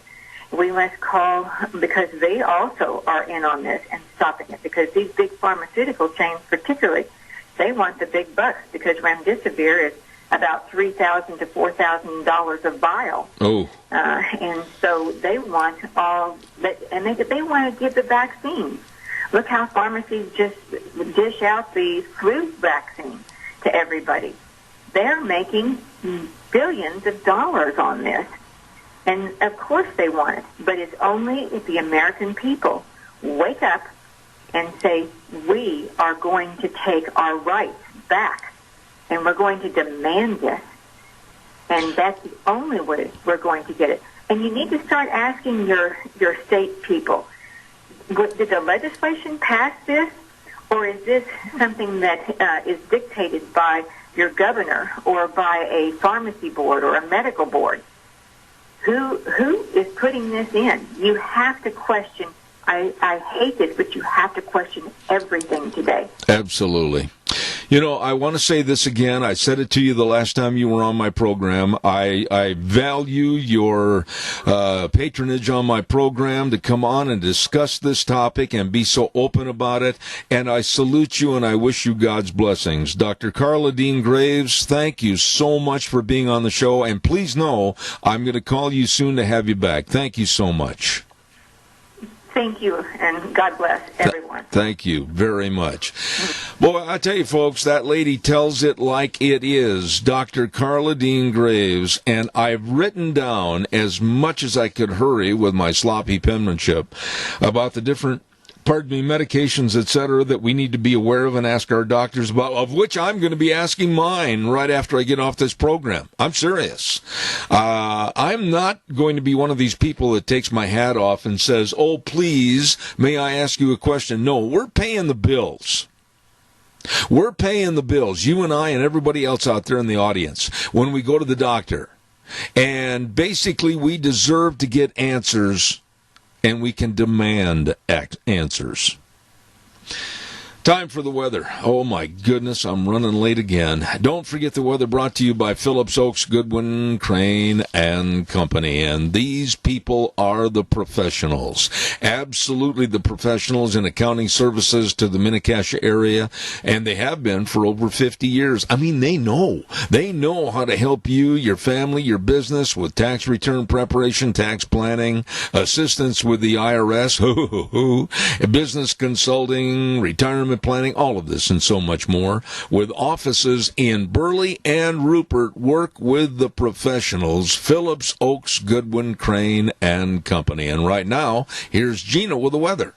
We must call, because they also are in on this and stopping it, because these big pharmaceutical chains particularly, they want the big bucks, because remdesivir is about $3,000 to $4,000 a vial. Oh. And so they want all that, and they want to give the vaccines. Look how pharmacies just dish out the flu vaccine to everybody. They're making billions of dollars on this. And of course they want it, but it's only if the American people wake up and say, we are going to take our rights back, and we're going to demand this. And that's the only way we're going to get it. And you need to start asking your state people, did the legislation pass this, or is this something that is dictated by your governor or by a pharmacy board or a medical board? Who is putting this in? You have to question. I hate this, but you have to question everything today. Absolutely. You know, I want to say this again. I said it to you the last time you were on my program. I value your patronage on my program to come on and discuss this topic and be so open about it. And I salute you and I wish you God's blessings. Dr. Carla Dean Graves, thank you so much for being on the show. And please know I'm going to call you soon to have you back. Thank you so much. Thank you, and God bless everyone. Thank you very much. Boy, I tell you, folks, that lady tells it like it is, Dr. Carla Dean Graves, and I've written down as much as I could hurry with my sloppy penmanship about the different medications, etc., that we need to be aware of and ask our doctors about, of which I'm going to be asking mine right after I get off this program. I'm serious. I'm not going to be one of these people that takes my hat off and says, oh, please, may I ask you a question? No, we're paying the bills. We're paying the bills, you and I and everybody else out there in the audience, when we go to the doctor. And basically, we deserve to get answers, and we can demand answers. Time for the weather. Oh, my goodness, I'm running late again. Don't forget the weather brought to you by Phillips Oakes, Goodwin, Crane, and Company. And these people are the professionals. Absolutely the professionals in accounting services to the Mini-Cassia area. And they have been for over 50 years. I mean, they know. They know how to help you, your family, your business with tax return preparation, tax planning, assistance with the IRS, business consulting, retirement planning, all of this and so much more. With offices in Burley and Rupert, work with the professionals, Phillips Oakes, Goodwin, Crane, and Company. And right now, here's Gina with the weather.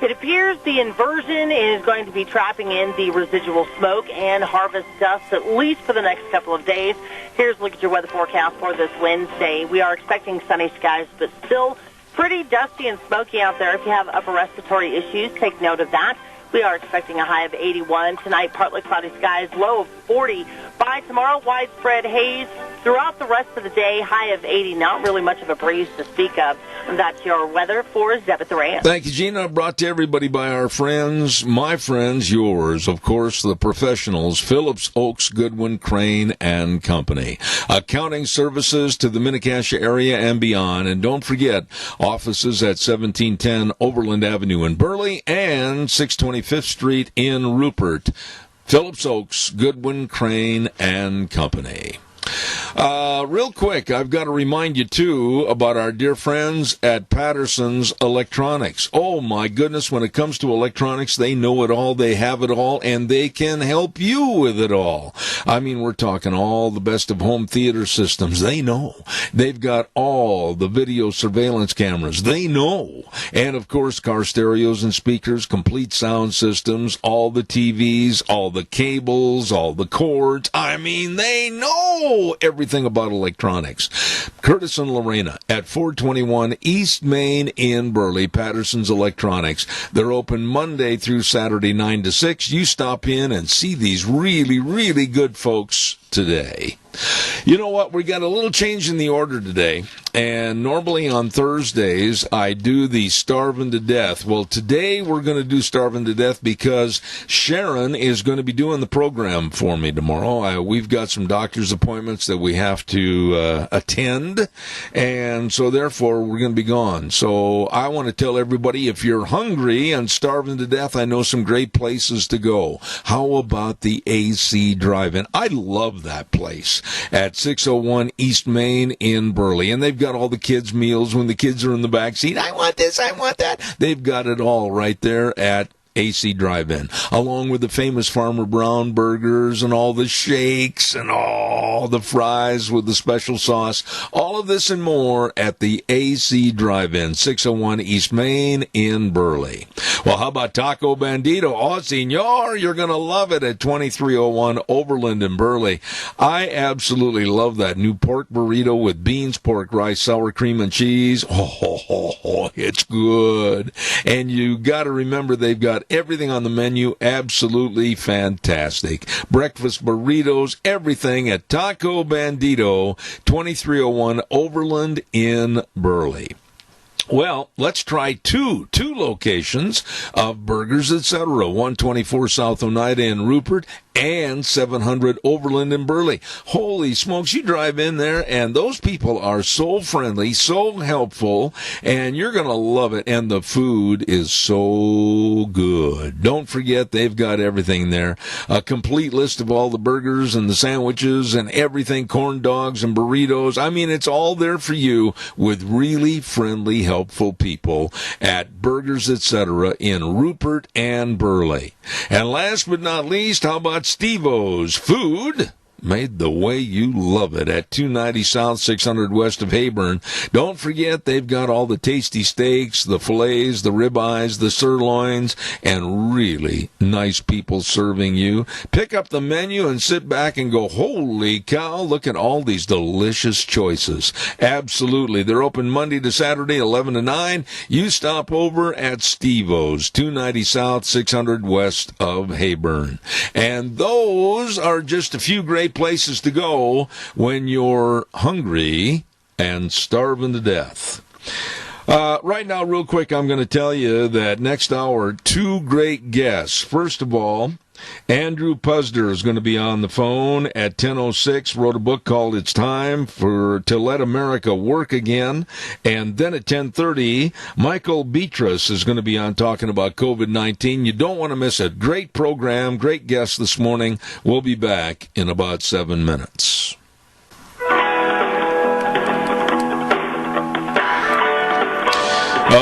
It appears the inversion is going to be trapping in the residual smoke and harvest dust, at least for the next couple of days. Here's a look at your weather forecast for this Wednesday. We are expecting sunny skies, but still pretty dusty and smoky out there. If you have upper respiratory issues, take note of that. We are expecting a high of 81. Tonight, partly cloudy skies, low of 40. By tomorrow, widespread haze throughout the rest of the day, high of 80. Not really much of a breeze to speak of. And that's your weather for Zebeth Reyes. Thank you, Gina. Brought to everybody by our friends, my friends, yours, of course, the professionals, Phillips Oakes, Goodwin, Crane, and Company. Accounting services to the Mini-Cassia area and beyond. And don't forget, offices at 1710 Overland Avenue in Burley and 625 5th Street in Rupert. Phillips Oakes, Goodwin, Crane, and Company. Real quick, I've got to remind you, too, about our dear friends at Patterson's Electronics. Oh, my goodness, when it comes to electronics, they know it all, they have it all, and they can help you with it all. I mean, we're talking all the best of home theater systems. They know. They've got all the video surveillance cameras. They know. And, of course, car stereos and speakers, complete sound systems, all the TVs, all the cables, all the cords. I mean, they know everything about electronics. Curtis and Lorena at 421 East Main in Burley, Patterson's Electronics. They're open Monday through Saturday, 9 to 6. You stop in and see these really, really good folks today. You know what? We got a little change in the order today, and normally on Thursdays I do the Starving to Death. Well, today we're going to do Starving to Death because Sharon is going to be doing the program for me tomorrow. We've got some doctor's appointments that we have to attend, and so therefore we're going to be gone. So I want to tell everybody, if you're hungry and starving to death, I know some great places to go. How about the AC Drive-In? I love that place at 601 East Main in Burley. And they've got all the kids' meals when the kids are in the back seat. I want this, I want that. They've got it all right there at AC Drive-In, along with the famous Farmer Brown burgers and all the shakes and all the fries with the special sauce. All of this and more at the AC Drive-In, 601 East Main in Burley. Well, how about Taco Bandito? Oh, senor, you're going to love it at 2301 Overland in Burley. I absolutely love that new pork burrito with beans, pork, rice, sour cream, and cheese. Oh, it's good. And you got to remember they've got everything on the menu absolutely fantastic. Breakfast burritos, everything at Taco Bandito, 2301 Overland in Burley. Well, let's try two locations of Burgers Etc. 124 South Oneida in Rupert and 700 Overland in Burley. Holy smokes, you drive in there and those people are so friendly, so helpful, and you're going to love it. And the food is so good. Don't forget, they've got everything there. A complete list of all the burgers and the sandwiches and everything, corn dogs and burritos. I mean, it's all there for you with really friendly, helpful people at Burgers Etc. in Rupert and Burley. And last but not least, how about Steve-O's Food made the way you love it at 290 South, 600 West of Heyburn. Don't forget, they've got all the tasty steaks, the fillets, the ribeyes, the sirloins, and really nice people serving you. Pick up the menu and sit back and go, holy cow, look at all these delicious choices. Absolutely. They're open Monday to Saturday, 11 to 9. You stop over at Steve-O's, 290 South, 600 West of Heyburn. And those are just a few great places to go when you're hungry and starving to death. Right now, real quick, I'm going to tell you that next hour, two great guests. First of all, Andrew Puzder is going to be on the phone at 10:06, wrote a book called It's Time to Let America Work Again. And then at 10:30, Michael Beatrice is going to be on talking about COVID-19. You don't want to miss it. Great program, great guest this morning. We'll be back in about 7 minutes.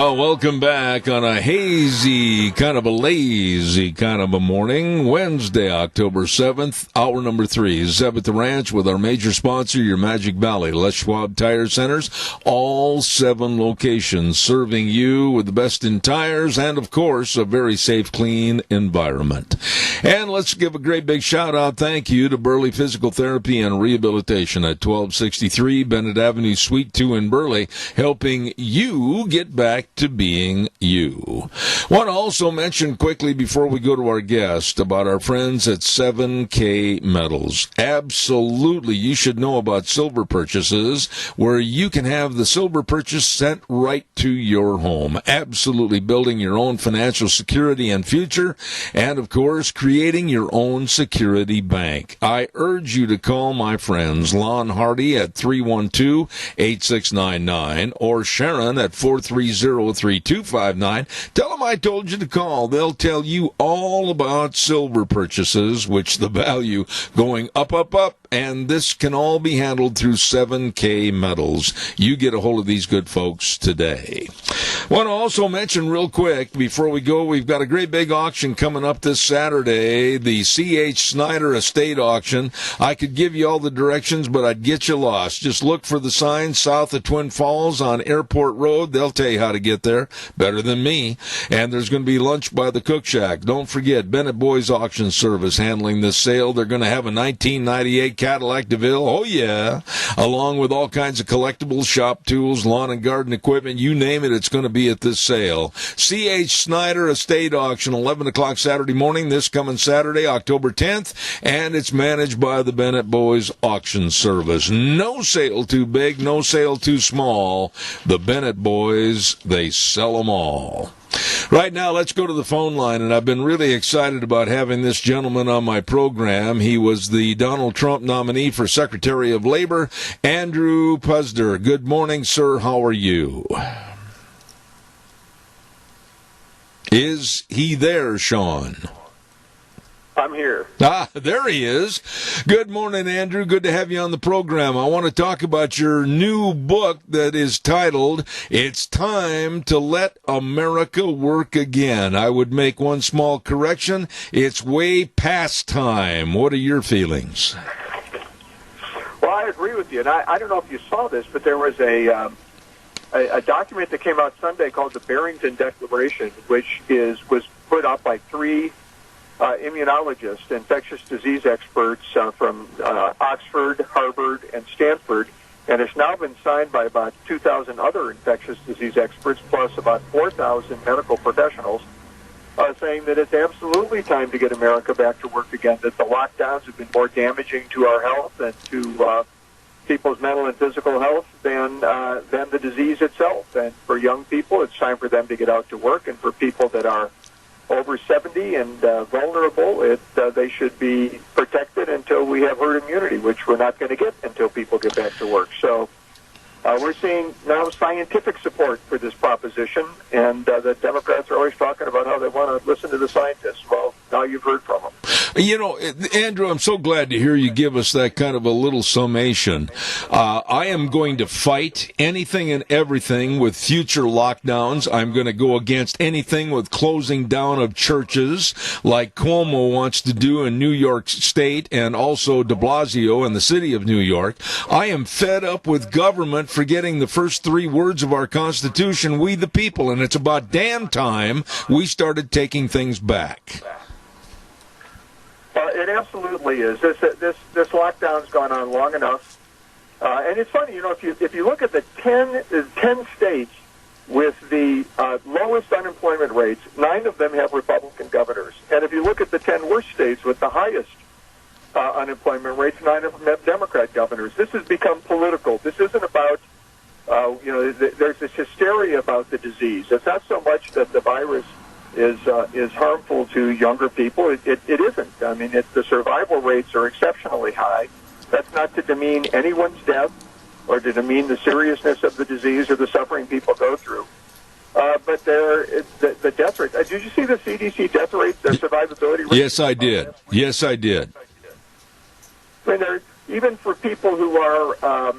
Welcome back on a hazy, kind of a lazy kind of a morning, Wednesday, October 7th, hour number 3. Zeb at the Ranch with our major sponsor, your Magic Valley, Les Schwab Tire Centers, all 7 locations serving you with the best in tires and, of course, a very safe, clean environment. And let's give a great big shout-out, thank you, to Burley Physical Therapy and Rehabilitation at 1263 Bennett Avenue, Suite 2 in Burley, helping you get back to being you. Want to also mention quickly before we go to our guest about our friends at 7K Metals. Absolutely, you should know about silver purchases where you can have the silver purchase sent right to your home. Absolutely, building your own financial security and future, and of course, creating your own security bank. I urge you to call my friends Lon Hardy at 312-8699 or Sharon at 430-3259. Tell them I told you to call. They'll tell you all about silver purchases, which the value going up, up, up, and this can all be handled through 7K Metals. You get a hold of these good folks today. Want to also mention real quick, before we go, we've got a great big auction coming up this Saturday, the C.H. Snyder Estate Auction. I could give you all the directions, but I'd get you lost. Just look for the sign south of Twin Falls on Airport Road. They'll tell you how to get there better than me. And there's going to be lunch by the Cook Shack. Don't forget, Bennett Boys Auction Service handling this sale. They're going to have a 1998 Cadillac DeVille, oh yeah, along with all kinds of collectibles, shop tools, lawn and garden equipment, you name it, it's going to be be at this sale. C.H. Snyder Estate Auction, 11 o'clock Saturday morning, this coming Saturday, October 10th, and it's managed by the Bennett Boys Auction Service. No sale too big, no sale too small. The Bennett Boys, they sell them all. Right now, let's go to the phone line, and I've been really excited about having this gentleman on my program. He was the Donald Trump nominee for Secretary of Labor, Andrew Puzder. Good morning, sir. How are you? Is he there, Sean? I'm here. Ah, there he is. Good morning, Andrew. Good to have you on the program. I want to talk about your new book that is titled, It's Time to Let America Work Again. I would make one small correction. It's way past time. What are your feelings? Well, I agree with you. And I don't know if you saw this, but there was a document that came out Sunday called the Barrington Declaration, which was put up by three immunologists, infectious disease experts from Oxford, Harvard, and Stanford, and it's now been signed by about 2,000 other infectious disease experts, plus about 4,000 medical professionals, saying that it's absolutely time to get America back to work again, that the lockdowns have been more damaging to our health and to people's mental and physical health than the disease itself. And for young people, it's time for them to get out to work, and for people that are over 70 and vulnerable, they should be protected until we have herd immunity, which we're not going to get until people get back to work. So we're seeing now scientific support for this proposition, and the Democrats are always talking about how they want to listen to the scientists. Well, now you've heard from them. You know, Andrew, I'm so glad to hear you give us that kind of a little summation. I am going to fight anything and everything with future lockdowns. I'm going to go against anything with closing down of churches like Cuomo wants to do in New York State and also de Blasio in the city of New York. I am fed up with government forgetting the first three words of our Constitution, we the people, and it's about damn time we started taking things back. It absolutely is. This lockdown's gone on long enough, and it's funny. You know, if you look at the 10 states with the lowest unemployment rates, 9 of them have Republican governors, and if you look at the 10 worst states with the highest unemployment rates, 9 of them have Democrat governors. This has become political. This isn't about there's this hysteria about the disease. It's not so much that the virus is harmful to younger people. It isn't. I mean, the survival rates are exceptionally high. That's not to demean anyone's death or to demean the seriousness of the disease or the suffering people go through. But the death rate. Did you see the CDC death rate, the survivability rate? Yes, I did. Yes, I did. I mean, even for people who are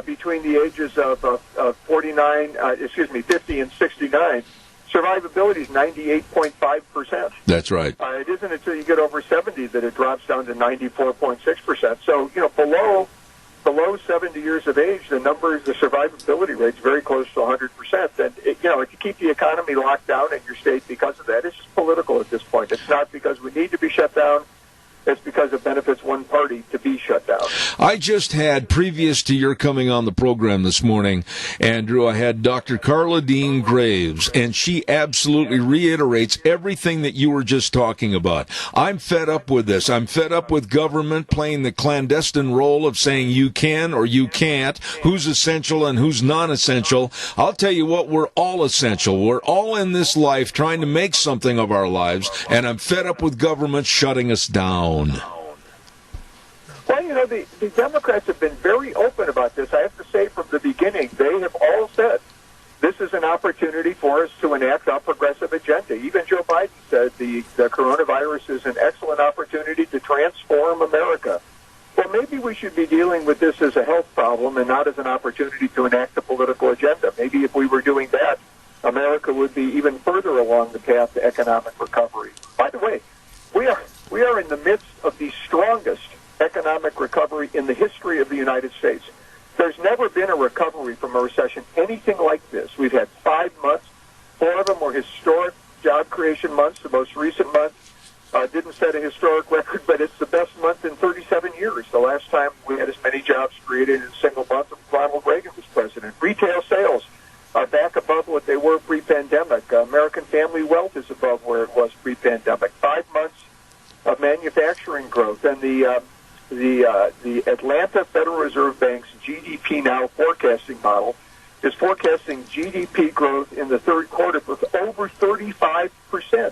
between the ages of 50 and 69, survivability is 98.5%. That's right. It isn't until you get over 70 that it drops down to 94.6%. So, below 70 years of age, the survivability rate is very close to 100%. And, if you keep the economy locked down in your state because of that, it's just political at this point. It's not because we need to be shut down. It's because it benefits one party to be shut down. I just had, previous to your coming on the program this morning, Andrew, I had Dr. Carla Dean Graves, and she absolutely reiterates everything that you were just talking about. I'm fed up with this. I'm fed up with government playing the clandestine role of saying you can or you can't, who's essential and who's non-essential. I'll tell you what, we're all essential. We're all in this life trying to make something of our lives, and I'm fed up with government shutting us down. Well, the Democrats have been very open about this. I have to say from the beginning, they have all said this is an opportunity for us to enact our progressive agenda. Even Joe Biden said the coronavirus is an excellent opportunity to transform America. Well, maybe we should be dealing with this as a health problem and not as an opportunity to enact a political agenda. Maybe if we were doing that, America would be even further along the path to economic recovery. By the way, we are in the midst of the strongest economic recovery in the history of the United States. There's never been a recovery from a recession anything like this. We've had 5 months. 4 of them were historic job creation months. The most recent month didn't set a historic record, but it's the best month in 37 years. The last time we had as many jobs created in a single month, Ronald Reagan was president. Retail sales are back above what they were pre-pandemic. American family wealth is above where it was pre-pandemic. 5 months of manufacturing growth, and the Atlanta Federal Reserve Bank's GDP Now forecasting model is forecasting GDP growth in the third quarter with over 35%.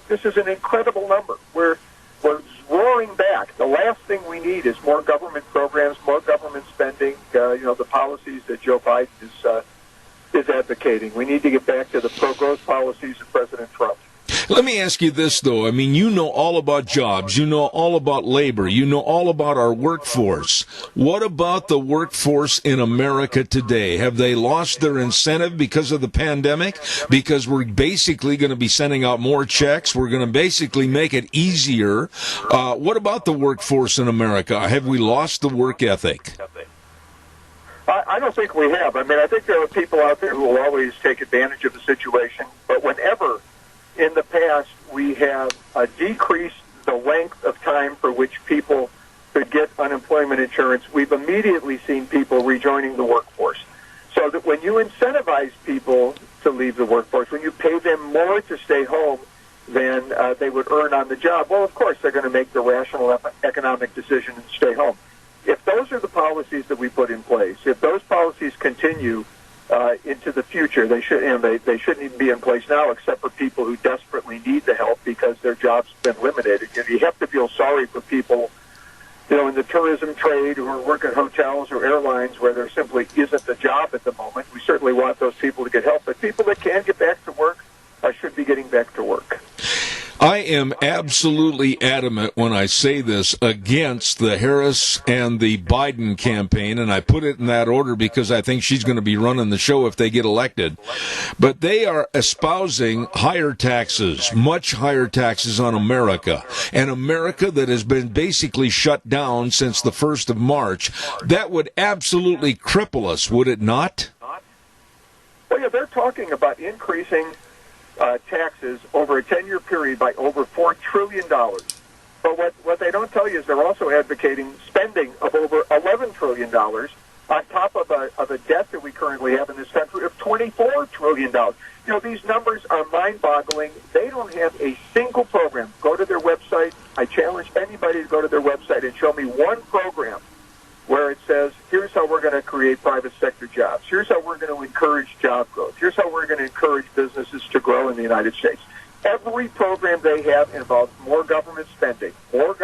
This is an incredible number. We're roaring back. The last thing we need is more government programs, more government spending. The policies that Joe Biden is advocating. We need to get back to the pro-growth policies of President Trump. Let me ask you this, though. I mean, you know all about jobs. You know all about labor. You know all about our workforce. What about the workforce in America today? Have they lost their incentive because of the pandemic? Because we're basically going to be sending out more checks. We're going to basically make it easier. What about the workforce in America? Have we lost the work ethic? I don't think we have. I mean, I think there are people out there who will always take advantage of the situation. But whenever in the past we have decreased the length of time for which people could get unemployment insurance, we've immediately seen people rejoining the workforce. So that when you incentivize people to leave the workforce, when you pay them more to stay home than they would earn on the job, well, of course, they're going to make the rational economic decision and stay home. If those are the policies that we put in place, if those policies continue into the future, they shouldn't even be in place now, except for people who desperately need the help because their jobs have been limited. You have to feel sorry for people, in the tourism trade who work at hotels or airlines where there simply isn't a job at the moment. We certainly want those people to get help, but people that can get back to work should be getting back to work. I am absolutely adamant when I say this against the Harris and the Biden campaign, and I put it in that order because I think she's going to be running the show if they get elected. But they are espousing higher taxes, much higher taxes on America, and America that has been basically shut down since the 1st of March. That would absolutely cripple us, would it not? Well, yeah, they're talking about increasing taxes over a 10-year period by over $4 trillion. But what they don't tell you is they're also advocating spending of over $11 trillion on top of a debt that we currently have in this country of $24 trillion. These numbers are mind-boggling. They don't have a single program. Go to their website. I challenge anybody to go to their website and show me one program where it says, here's how we're going to create private sector jobs. Here's how we're going to encourage job growth. Here's how we're going to encourage businesses to grow in the United States. Every program they have involves more government spending, more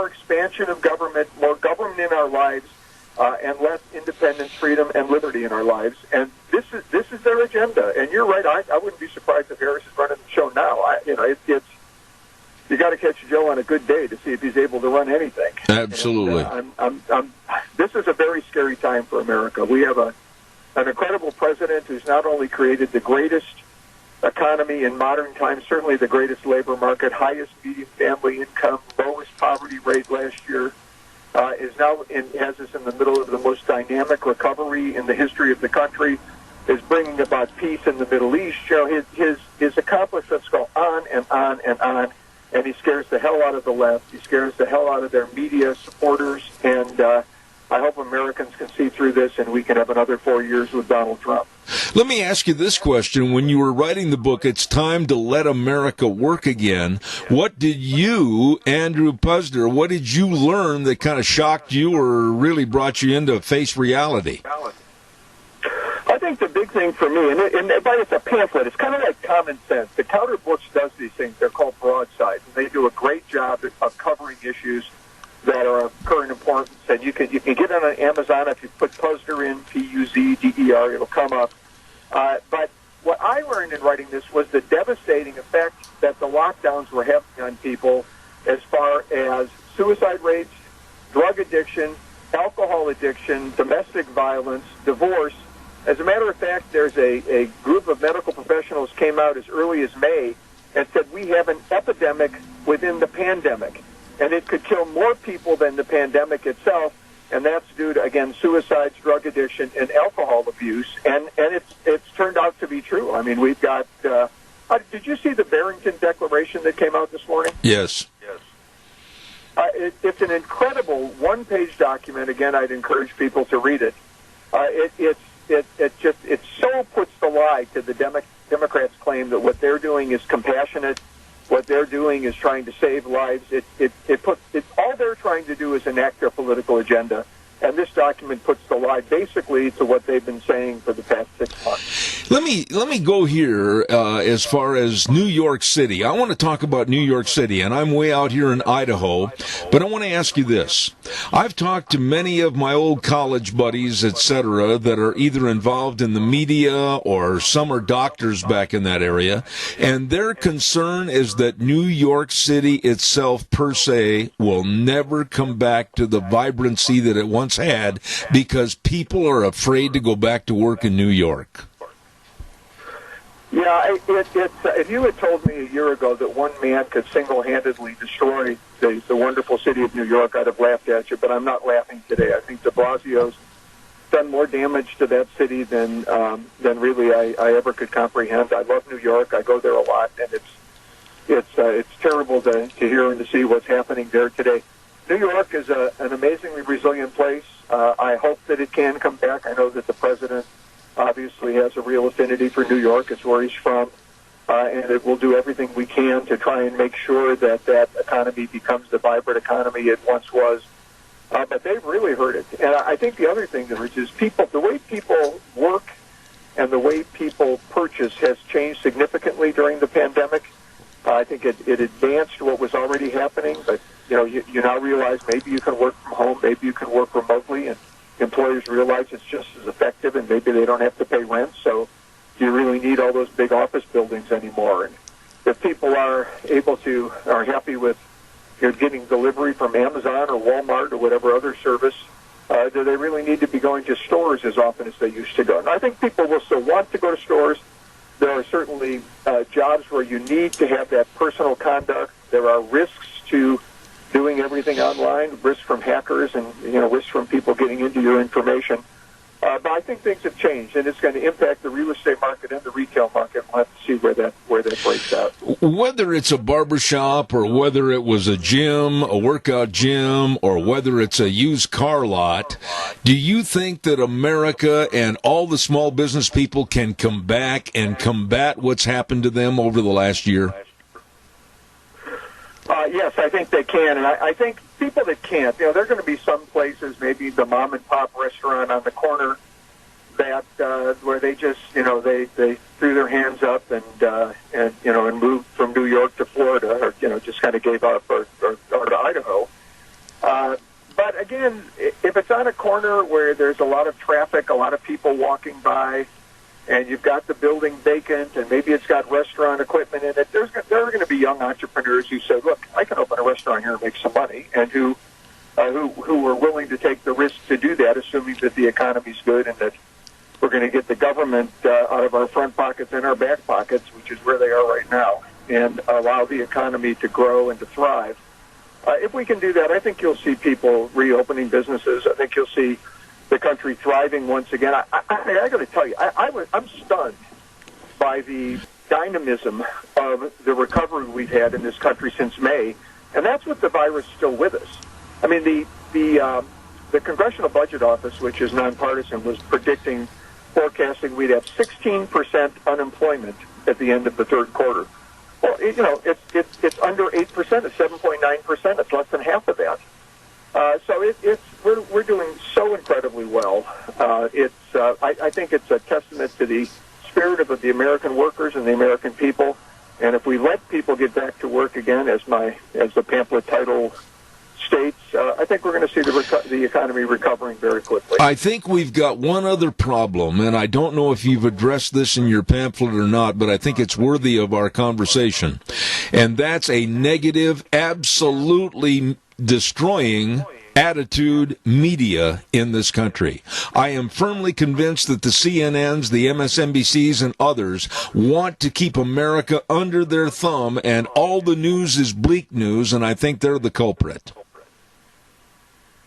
expansion of government, more government in our lives, and less independence, freedom, and liberty in our lives. And this is their agenda. And you're right. I wouldn't be surprised if Harris is running the show now. You got to catch Joe on a good day to see if he's able to run anything. Absolutely. And, this is a very scary time for America. We have an incredible president who's not only created the greatest economy in modern times, certainly the greatest labor market, highest median family income, lowest poverty rate last year, has us in the middle of the most dynamic recovery in the history of the country, is bringing about peace in the Middle East. His accomplishments go on and on and on. And he scares the hell out of the left. He scares the hell out of their media supporters. And I hope Americans can see through this and we can have another 4 years with Donald Trump. Let me ask you this question. When you were writing the book, It's Time to Let America Work Again, what did you, Andrew Puzder, what did you learn that kind of shocked you or really brought you into face reality? I think the big thing for me, and it's a pamphlet, it's kind of like Common Sense. The Counter Books does these things. They're called broadsides, and they do a great job of covering issues that are of current importance. And you can get it on Amazon if you put Puzder in, P-U-Z-D-E-R, it'll come up. But what I learned in writing this was the devastating effect that the lockdowns were having on people as far as suicide rates, drug addiction, alcohol addiction, domestic violence, divorce. As a matter of fact, there's a group of medical professionals came out as early as May and said we have an epidemic within the pandemic, and it could kill more people than the pandemic itself, and that's due to, again, suicides, drug addiction, and alcohol abuse, and it's turned out to be true. I mean, we've got did you see the Barrington Declaration that came out this morning? Yes. It's an incredible one-page document. Again, I'd encourage people to read it. it so puts the lie to the Democrats' claim that what they're doing is compassionate, what they're doing is trying to save lives. All they're trying to do is enact their political agenda. And this document puts the lie basically to what they've been saying for the past 6 months. Let me go here as far as New York City. I want to talk about New York City, and I'm way out here in Idaho, but I want to ask you this. I've talked to many of my old college buddies, etc., that are either involved in the media or some are doctors back in that area, and their concern is that New York City itself per se will never come back to the vibrancy that it once had because people are afraid to go back to work in New York. Yeah, if you had told me a year ago that one man could single-handedly destroy the wonderful city of New York, I'd have laughed at you, but I'm not laughing today. I think de Blasio's done more damage to that city than really I ever could comprehend. I love New York. I go there a lot, and it's terrible to hear and to see what's happening there today. New York is an amazingly resilient place. I hope that it can come back. I know that the president obviously has a real affinity for New York. It's where he's from, and it will do everything we can to try and make sure that economy becomes the vibrant economy it once was. But they've really hurt it. And I think the other thing there is the way people work and the way people purchase has changed significantly during the pandemic. I think it advanced what was already happening, but you now realize maybe you can work from home, maybe you can work remotely, and employers realize it's just as effective, and maybe they don't have to pay rent, so do you really need all those big office buildings anymore? And if people are happy with getting delivery from Amazon or Walmart or whatever other service, do they really need to be going to stores as often as they used to go? And I think people will still want to go to stores. There are certainly jobs where you need to have that personal conduct. There are risks to doing everything online, risks from hackers and risks from people getting into your information. But I think things have changed, and it's going to impact the real estate market and the retail market. We'll have to see where that breaks out. Whether it's a barbershop or whether it was a gym, a workout gym, or whether it's a used car lot, do you think that America and all the small business people can come back and combat what's happened to them over the last year? Yes, I think they can, and I think people that can't, there are going to be some places, maybe the mom and pop restaurant on the corner, that where they just, they threw their hands up and moved from New York to Florida, or just kind of gave up, or to Idaho. But again, if it's on a corner where there's a lot of traffic, a lot of people walking by, and you've got the building vacant, and maybe it's got restaurant equipment in it, there are going to be young entrepreneurs who say, look, I can open a restaurant here and make some money, and who are willing to take the risk to do that, assuming that the economy's good and that we're going to get the government out of our front pockets and our back pockets, which is where they are right now, and allow the economy to grow and to thrive. If we can do that, I think you'll see people reopening businesses. I think you'll see the country thriving once again. I got to tell you, I'm stunned by the dynamism of the recovery we've had in this country since May, and that's with the virus still with us. I mean, the Congressional Budget Office, which is nonpartisan, was forecasting we'd have 16% unemployment at the end of the third quarter. Well, it's under 8%. It's 7.9%. It's less than half of that. So we're doing so incredibly well. I think it's a testament to the spirit of the American workers and the American people. And if we let people get back to work again, as the pamphlet title states, I think we're going to see the economy recovering very quickly. I think we've got one other problem, and I don't know if you've addressed this in your pamphlet or not, but I think it's worthy of our conversation. And that's a negative, absolutely destroying attitude media in this country. I am firmly convinced that the CNNs, the MSNBCs, and others want to keep America under their thumb, and all the news is bleak news, and I think they're the culprit.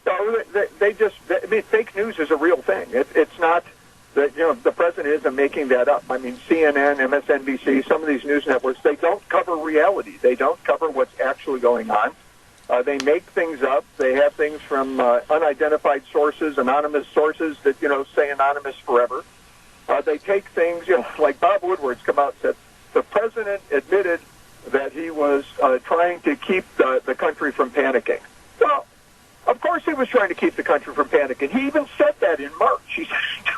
No, fake news is a real thing. It's not that, the president isn't making that up. I mean, CNN, MSNBC, some of these news networks, they don't cover reality. They don't cover what's actually going on. They make things up. They have things from unidentified sources, anonymous sources that, say anonymous forever. They take things, like Bob Woodward's come out and said, the president admitted that he was trying to keep the country from panicking. Well, of course he was trying to keep the country from panicking. He even said that in March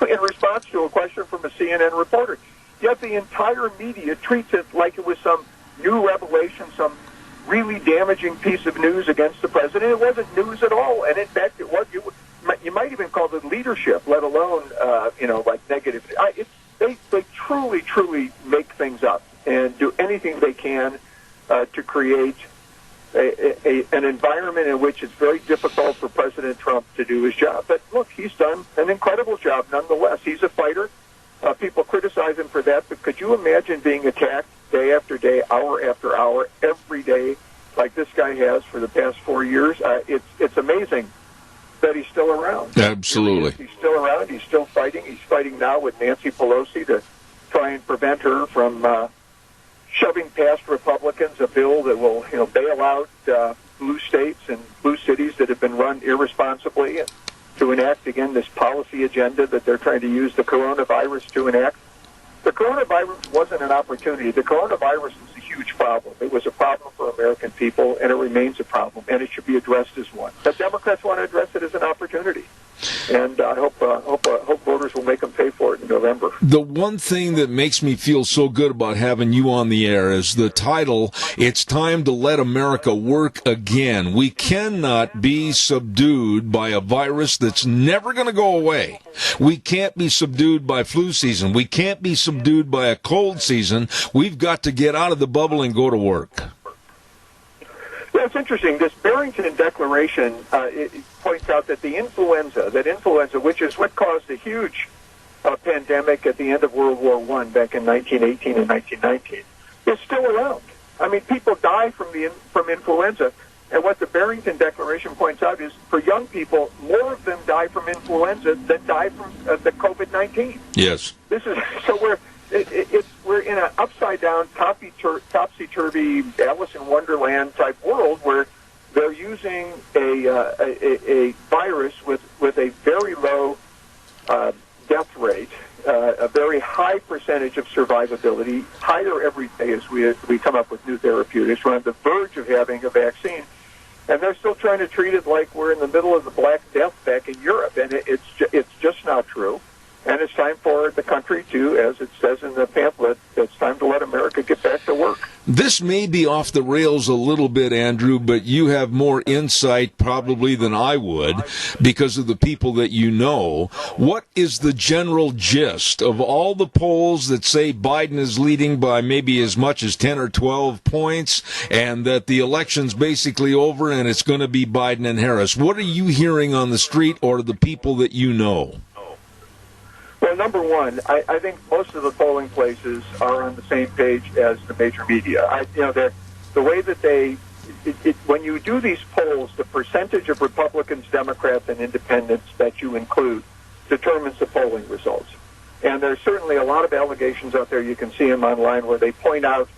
in response to a question from a CNN reporter. Yet the entire media treats it like it was some new revelation, some really damaging piece of news against the president. It wasn't news at all, and in fact, it was. You might even call it leadership, let alone like negative. They truly make things up and do anything they can to create an environment in which it's very difficult for President Trump to do his job. But look, he's done an incredible job nonetheless. He's a fighter. People criticize him for that, but could you imagine being attacked day after day, hour after hour, every day, like this guy has for the past 4 years? It's amazing that he's still around. Absolutely. He's still around. He's still fighting. He's fighting now with Nancy Pelosi to try and prevent her from shoving past Republicans a bill that will, bail out blue states and blue cities that have been run irresponsibly, and to enact, again, this policy agenda that they're trying to use the coronavirus to enact. The coronavirus wasn't an opportunity. The coronavirus was a huge problem. It was a problem for American people, and it remains a problem, and it should be addressed as one. The Democrats want to address it as an opportunity, and I hope voters will make them pay for it in November. The one thing that makes me feel so good about having you on the air is the title, It's Time to Let America Work Again. We cannot be subdued by a virus that's never going to go away. We can't be subdued by flu season. We can't be subdued by a cold season. We've got to get out of the bubble and go to work. Yeah, it's interesting. This Barrington Declaration it points out that influenza, which is what caused a huge pandemic at the end of World War I back in 1918 and 1919, is still around. I mean, people die from influenza, and what the Barrington Declaration points out is, for young people, more of them die from influenza than die from the COVID-19. Yes. This is so we're in an upside down, topsy-turvy, Alice in Wonderland type world where they're using a virus with a very low death rate, a very high percentage of survivability, higher every day as we come up with new therapeutics. We're on the verge of having a vaccine, and they're still trying to treat it like we're in the middle of the Black Death back in Europe, and it's just not true. And it's time for the country to, as it says in the pamphlet, it's time to let America get back to work. This may be off the rails a little bit, Andrew, but you have more insight probably than I would because of the people that you know. What is the general gist of all the polls that say Biden is leading by maybe as much as 10 or 12 points and that the election's basically over and it's going to be Biden and Harris? What are you hearing on the street or the people that you know? Well, number one, I think most of the polling places are on the same page as the major media. The way that when you do these polls, the percentage of Republicans, Democrats, and Independents that you include determines the polling results. And there's certainly a lot of allegations out there. You can see them online where they point out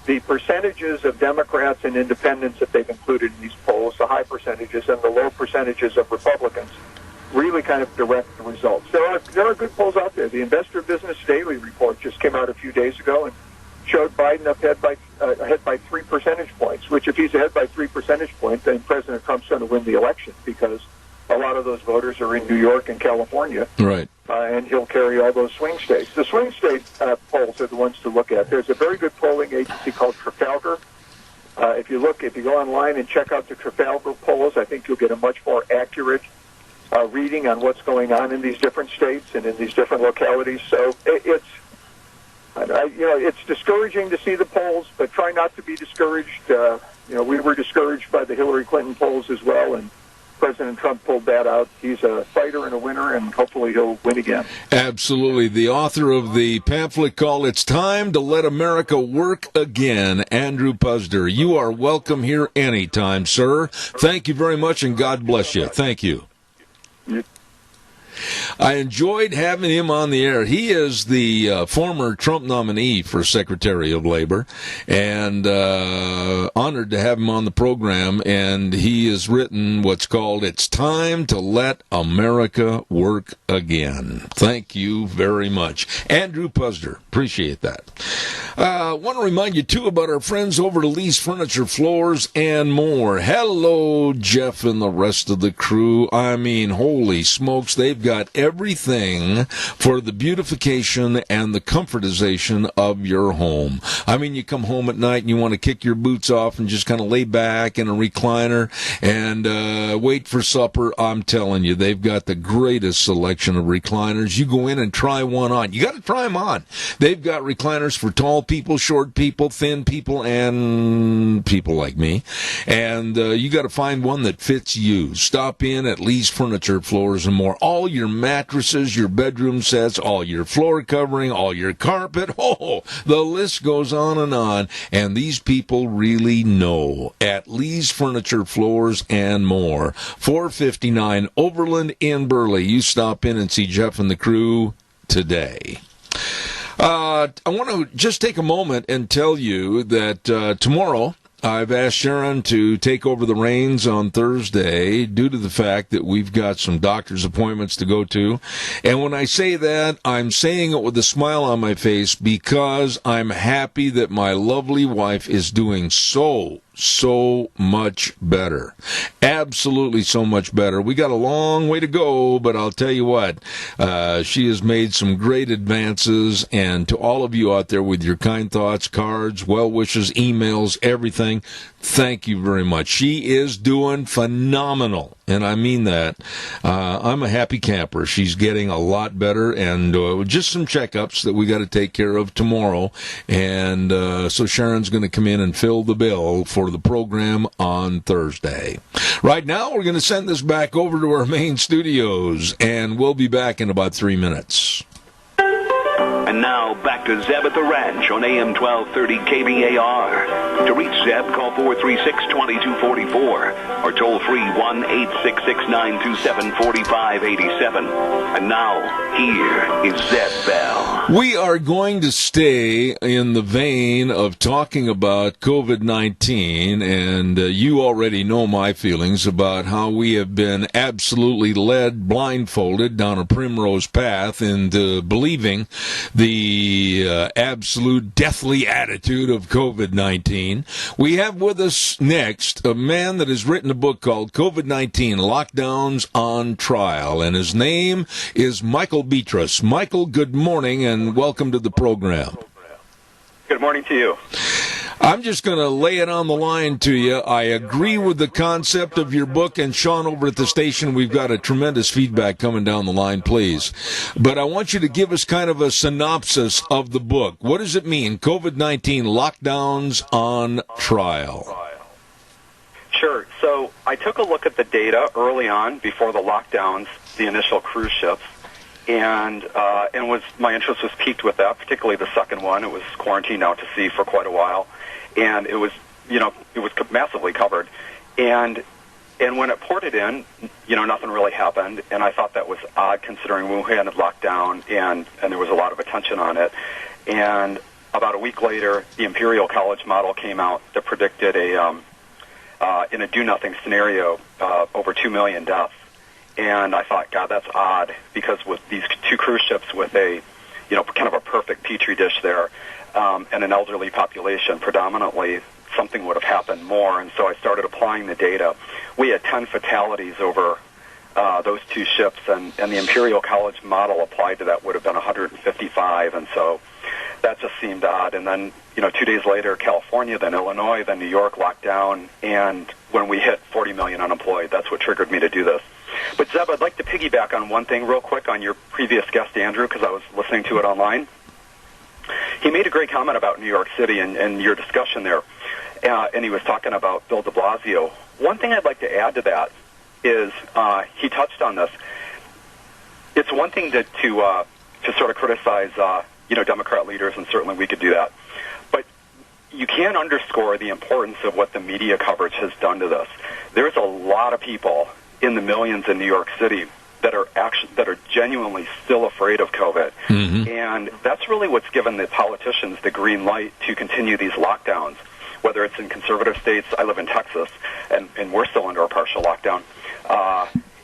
the percentages of Democrats and Independents that they've included in these polls, the high percentages, and the low percentages of Republicans. Really kind of direct the results. There are good polls out there. The Investor Business Daily report just came out a few days ago and showed Biden ahead by 3 percentage points, which if he's ahead by 3 percentage points, then President Trump's going to win the election because a lot of those voters are in New York and California. Right. And he'll carry all those swing states. The swing state polls are the ones to look at. There's a very good polling agency called Trafalgar. If you go online and check out the Trafalgar polls, I think you'll get a much more accurate reading on what's going on in these different states and in these different localities. So it's discouraging to see the polls, but try not to be discouraged. We were discouraged by the Hillary Clinton polls as well, and President Trump pulled that out. He's a fighter and a winner, and hopefully he'll win again. Absolutely. The author of the pamphlet called It's Time to Let America Work Again, Andrew Puzder. You are welcome here anytime, sir. Thank you very much, and God bless you. Thank you. I enjoyed having him on the air. He is the former Trump nominee for Secretary of Labor, and honored to have him on the program. And he has written what's called "It's Time to Let America Work Again." Thank you very much, Andrew Puzder. Appreciate that. Want to remind you, too, about our friends over at Lee's Furniture, Floors, and More. Hello, Jeff and the rest of the crew. I mean, holy smokes, they've got everything for the beautification and the comfortization of your home. I mean, you come home at night and you want to kick your boots off and just kind of lay back in a recliner and wait for supper. I'm telling you, they've got the greatest selection of recliners. You go in and try one on. You got to try them on. They've got recliners for tall people, short people, thin people, and people like me. And you got to find one that fits you. Stop in at Lee's Furniture, Floors, and More. All your mattresses, your bedroom sets, all your floor covering, all your carpet. Oh, the list goes on. And these people really know. At Lee's Furniture, Floors, and More. 459 Overland in Burley. You stop in and see Jeff and the crew today. I want to just take a moment and tell you that tomorrow I've asked Sharon to take over the reins on Thursday due to the fact that we've got some doctor's appointments to go to. And when I say that, I'm saying it with a smile on my face because I'm happy that my lovely wife is doing so much better. Absolutely so much better. We got a long way to go, but I'll tell you what, she has made some great advances, and to all of you out there with your kind thoughts, cards, well wishes, emails, everything, thank you very much. She is doing phenomenal, and I mean that. I'm a happy camper. She's getting a lot better, and just some checkups that we got to take care of tomorrow, and so Sharon's going to come in and fill the bill for the program on Thursday. Right now, we're going to send this back over to our main studios, and we'll be back in about 3 minutes. And now, back to Zeb at the Ranch on AM 1230 KBAR. To reach Zeb, call 436-2244 or toll free 1-866-927-4587. And now, here is Zeb Bell. We are going to stay in the vein of talking about COVID-19, and you already know my feelings about how we have been absolutely led blindfolded down a primrose path into believing the absolute deathly attitude of COVID-19. We have with us next a man that has written a book called COVID-19 Lockdowns on Trial, and his name is Michael Beatrice. Michael, good morning and welcome to the program. Good morning to you. I'm just going to lay it on the line to you. I agree with the concept of your book, and Sean over at the station, we've got a tremendous feedback coming down the line, please. But I want you to give us kind of a synopsis of the book. What does it mean, COVID-19 Lockdowns on Trial? Sure. So I took a look at the data early on before the lockdowns, the initial cruise ships, and my interest was piqued with that, particularly the second one. It was quarantined out to sea for quite a while, and it was massively covered. And when it ported in, nothing really happened, and I thought that was odd considering Wuhan had locked down and there was a lot of attention on it. And about a week later, the Imperial College model came out that predicted in a do-nothing scenario, over 2 million deaths. And I thought, God, that's odd, because with these two cruise ships with a, kind of a perfect petri dish there, and an elderly population predominantly, something would have happened more. And so I started applying the data. We had 10 fatalities over those two ships, and the Imperial College model applied to that would have been 155. And so that just seemed odd. And then, 2 days later, California, then Illinois, then New York locked down. And when we hit 40 million unemployed, that's what triggered me to do this. But, Zeb, I'd like to piggyback on one thing real quick on your previous guest, Andrew, because I was listening to it online. He made a great comment about New York City and your discussion there, and he was talking about Bill de Blasio. One thing I'd like to add to that is he touched on this. It's one thing to sort of criticize, Democrat leaders, and certainly we could do that. But you can't underscore the importance of what the media coverage has done to this. There's a lot of people in the millions in New York City that are genuinely still afraid of COVID. And that's really what's given the politicians the green light to continue these lockdowns, whether it's in conservative states. I live in Texas, and we're still under a partial lockdown,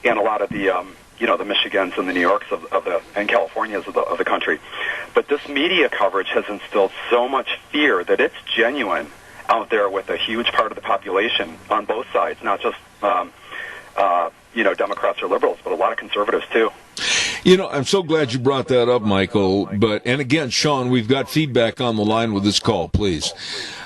and a lot of the the Michigans and the New Yorks and Californias of the country. But this media coverage has instilled so much fear that it's genuine out there with a huge part of the population on both sides, not just Democrats or liberals, but a lot of conservatives too. I'm so glad you brought that up, Michael. And again, Sean, we've got feedback on the line with this call, please.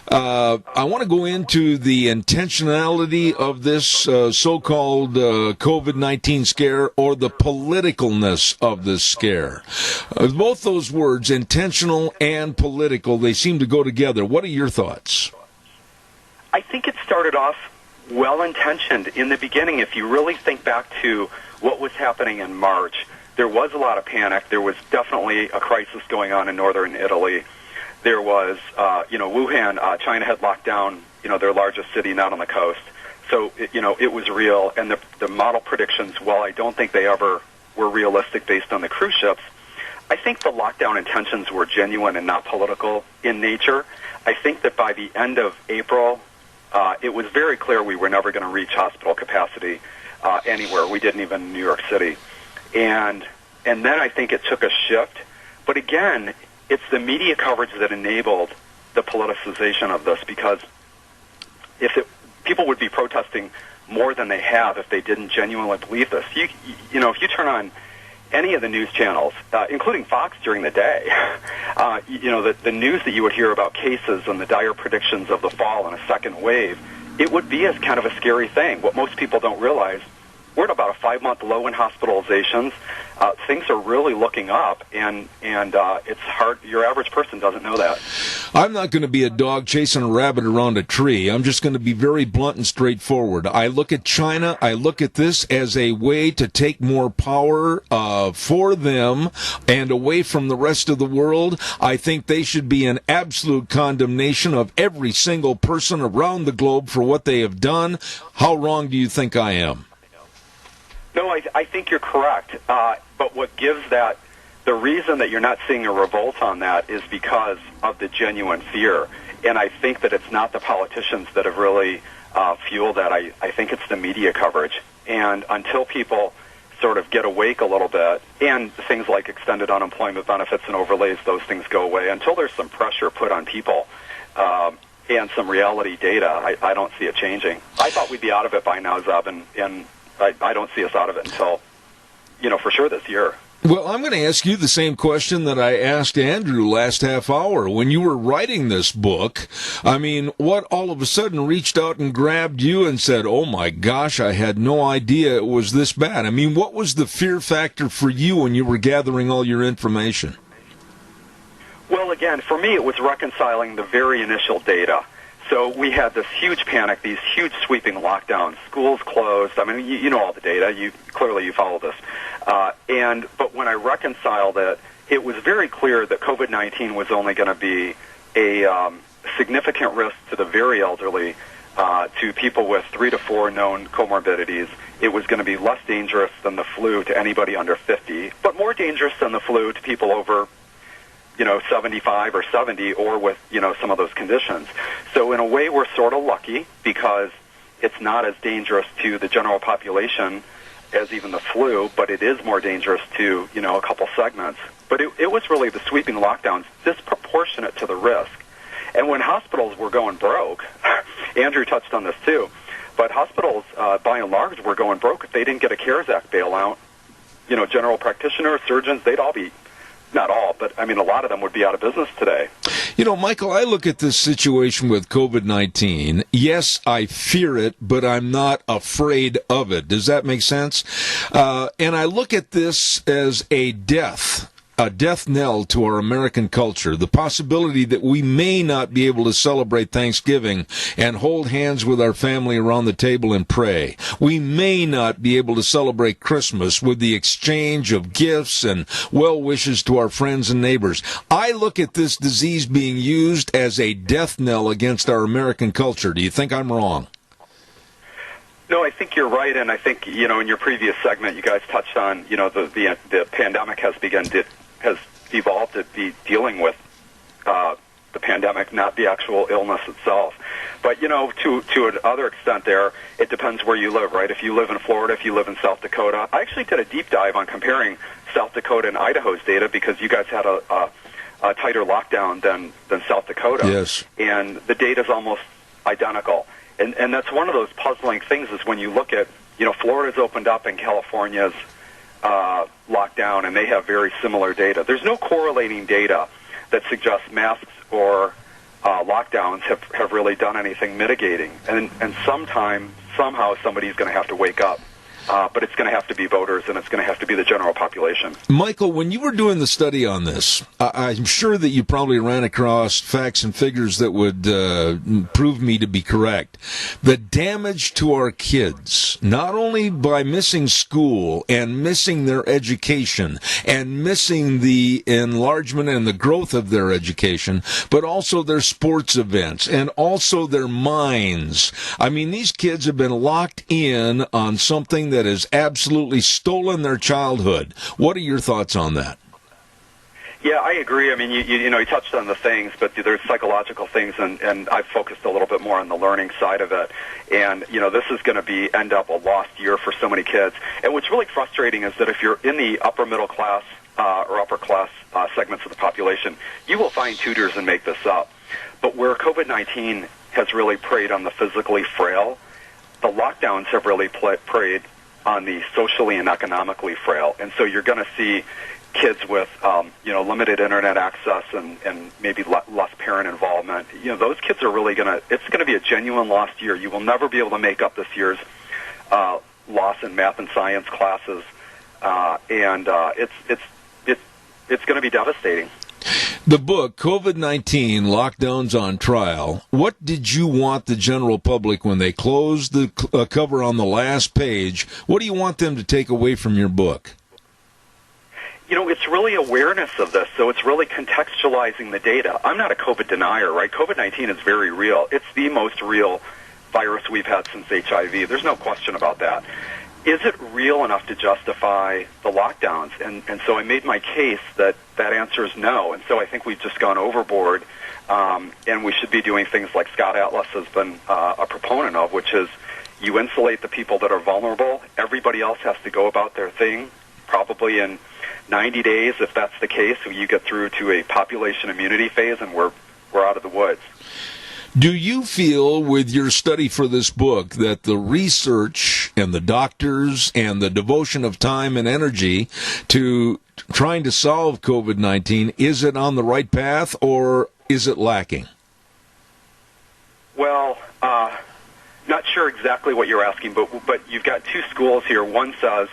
I want to go into the intentionality of this so-called COVID-19 scare, or the politicalness of this scare. Both those words, intentional and political, they seem to go together. What are your thoughts? I think it started off well-intentioned in the beginning. If you really think back to what was happening in March, there was a lot of panic. There was definitely a crisis going on in northern Italy. There was, Wuhan, China had locked down, their largest city, not on the coast. So, it was real. And the model predictions, while I don't think they ever were realistic based on the cruise ships, I think the lockdown intentions were genuine and not political in nature. I think that by the end of April, it was very clear we were never going to reach hospital capacity anywhere. We didn't even in New York City. And then I think it took a shift. But again, it's the media coverage that enabled the politicization of this, because people would be protesting more than they have if they didn't genuinely believe this. If you turn on any of the news channels, including Fox during the day, the news that you would hear about cases and the dire predictions of the fall and a second wave, it would be as kind of a scary thing. What most people don't realize, we're at about a 5-month low in hospitalizations. Things are really looking up, and it's hard. Your average person doesn't know that. I'm not going to be a dog chasing a rabbit around a tree. I'm just going to be very blunt and straightforward. I look at China, I look at this as a way to take more power for them and away from the rest of the world. I think they should be in absolute condemnation of every single person around the globe for what they have done. How wrong do you think I am? No, I think you're correct. But what gives that, the reason that you're not seeing a revolt on that is because of the genuine fear. And I think that it's not the politicians that have really fueled that. I think it's the media coverage. And until people sort of get awake a little bit, and things like extended unemployment benefits and overlays, those things go away, until there's some pressure put on people and some reality data, I don't see it changing. I thought we'd be out of it by now, Zeb, and I don't see us out of it until, for sure this year. Well, I'm going to ask you the same question that I asked Andrew last half hour. When you were writing this book, what all of a sudden reached out and grabbed you and said, oh my gosh, I had no idea it was this bad? What was the fear factor for you when you were gathering all your information? Well, again, for me, it was reconciling the very initial data. So we had this huge panic, these huge sweeping lockdowns, schools closed. You know all the data. You follow this. But when I reconciled it, it was very clear that COVID-19 was only going to be a significant risk to the very elderly, to people with 3 to 4 known comorbidities. It was going to be less dangerous than the flu to anybody under 50, but more dangerous than the flu to people over 75 or 70, or with, some of those conditions. So in a way, we're sort of lucky because it's not as dangerous to the general population as even the flu, but it is more dangerous to, a couple segments. But it was really the sweeping lockdowns disproportionate to the risk. And when hospitals were going broke, Andrew touched on this too, but hospitals, by and large, were going broke if they didn't get a CARES Act bailout. General practitioners, surgeons, they'd all be, not all, but a lot of them would be out of business today. Michael, I look at this situation with COVID-19. Yes, I fear it, but I'm not afraid of it. Does that make sense? And I look at this as a death knell to our American culture, the possibility that we may not be able to celebrate Thanksgiving and hold hands with our family around the table and pray. We may not be able to celebrate Christmas with the exchange of gifts and well wishes to our friends and neighbors. I look at this disease being used as a death knell against our American culture. Do you think I'm wrong? No, I think you're right, and I think, in your previous segment, you guys touched on, the pandemic has evolved to be dealing with the pandemic, not the actual illness itself. But, to another extent there, it depends where you live, right? If you live in Florida, if you live in South Dakota. I actually did a deep dive on comparing South Dakota and Idaho's data because you guys had a tighter lockdown than South Dakota. Yes. And the data's almost identical. And that's one of those puzzling things is when you look at, Florida's opened up and California's locked down, and they have very similar data. There's no correlating data that suggests masks or lockdowns have really done anything mitigating. And somehow somebody's going to have to wake up. But it's going to have to be voters, and it's going to have to be the general population. Michael, when you were doing the study on this, I'm sure that you probably ran across facts and figures that would prove me to be correct. The damage to our kids, not only by missing school and missing their education and missing the enlargement and the growth of their education, but also their sports events and also their minds. I mean, these kids have been locked in on something that has absolutely stolen their childhood. What are your thoughts on that? Yeah, I agree. I mean, you touched on the things, but there's psychological things, and I've focused a little bit more on the learning side of it. And, this is going to end up a lost year for so many kids. And what's really frustrating is that if you're in the upper middle class or upper class segments of the population, you will find tutors and make this up. But where COVID-19 has really preyed on the physically frail, the lockdowns have really preyed on the socially and economically frail. And so you're going to see kids with, limited internet access and maybe less parent involvement. Those kids are really it's going to be a genuine lost year. You will never be able to make up this year's loss in math and science classes. And it's going to be devastating. The book, COVID-19, Lockdowns on Trial, what did you want the general public, when they closed the cover on the last page, what do you want them to take away from your book? It's really awareness of this, so it's really contextualizing the data. I'm not a COVID denier, right? COVID-19 is very real. It's the most real virus we've had since HIV. There's no question about that. Is it real enough to justify the lockdowns? And so I made my case that answer is no. And so I think we've just gone overboard, and we should be doing things like Scott Atlas has been a proponent of, which is you insulate the people that are vulnerable. Everybody else has to go about their thing, probably in 90 days, if that's the case, so you get through to a population immunity phase, and we're out of the woods. Do you feel, with your study for this book, that the research and the doctors and the devotion of time and energy to trying to solve COVID-19, is it on the right path or is it lacking? Well, not sure exactly what you're asking, but you've got two schools here. One says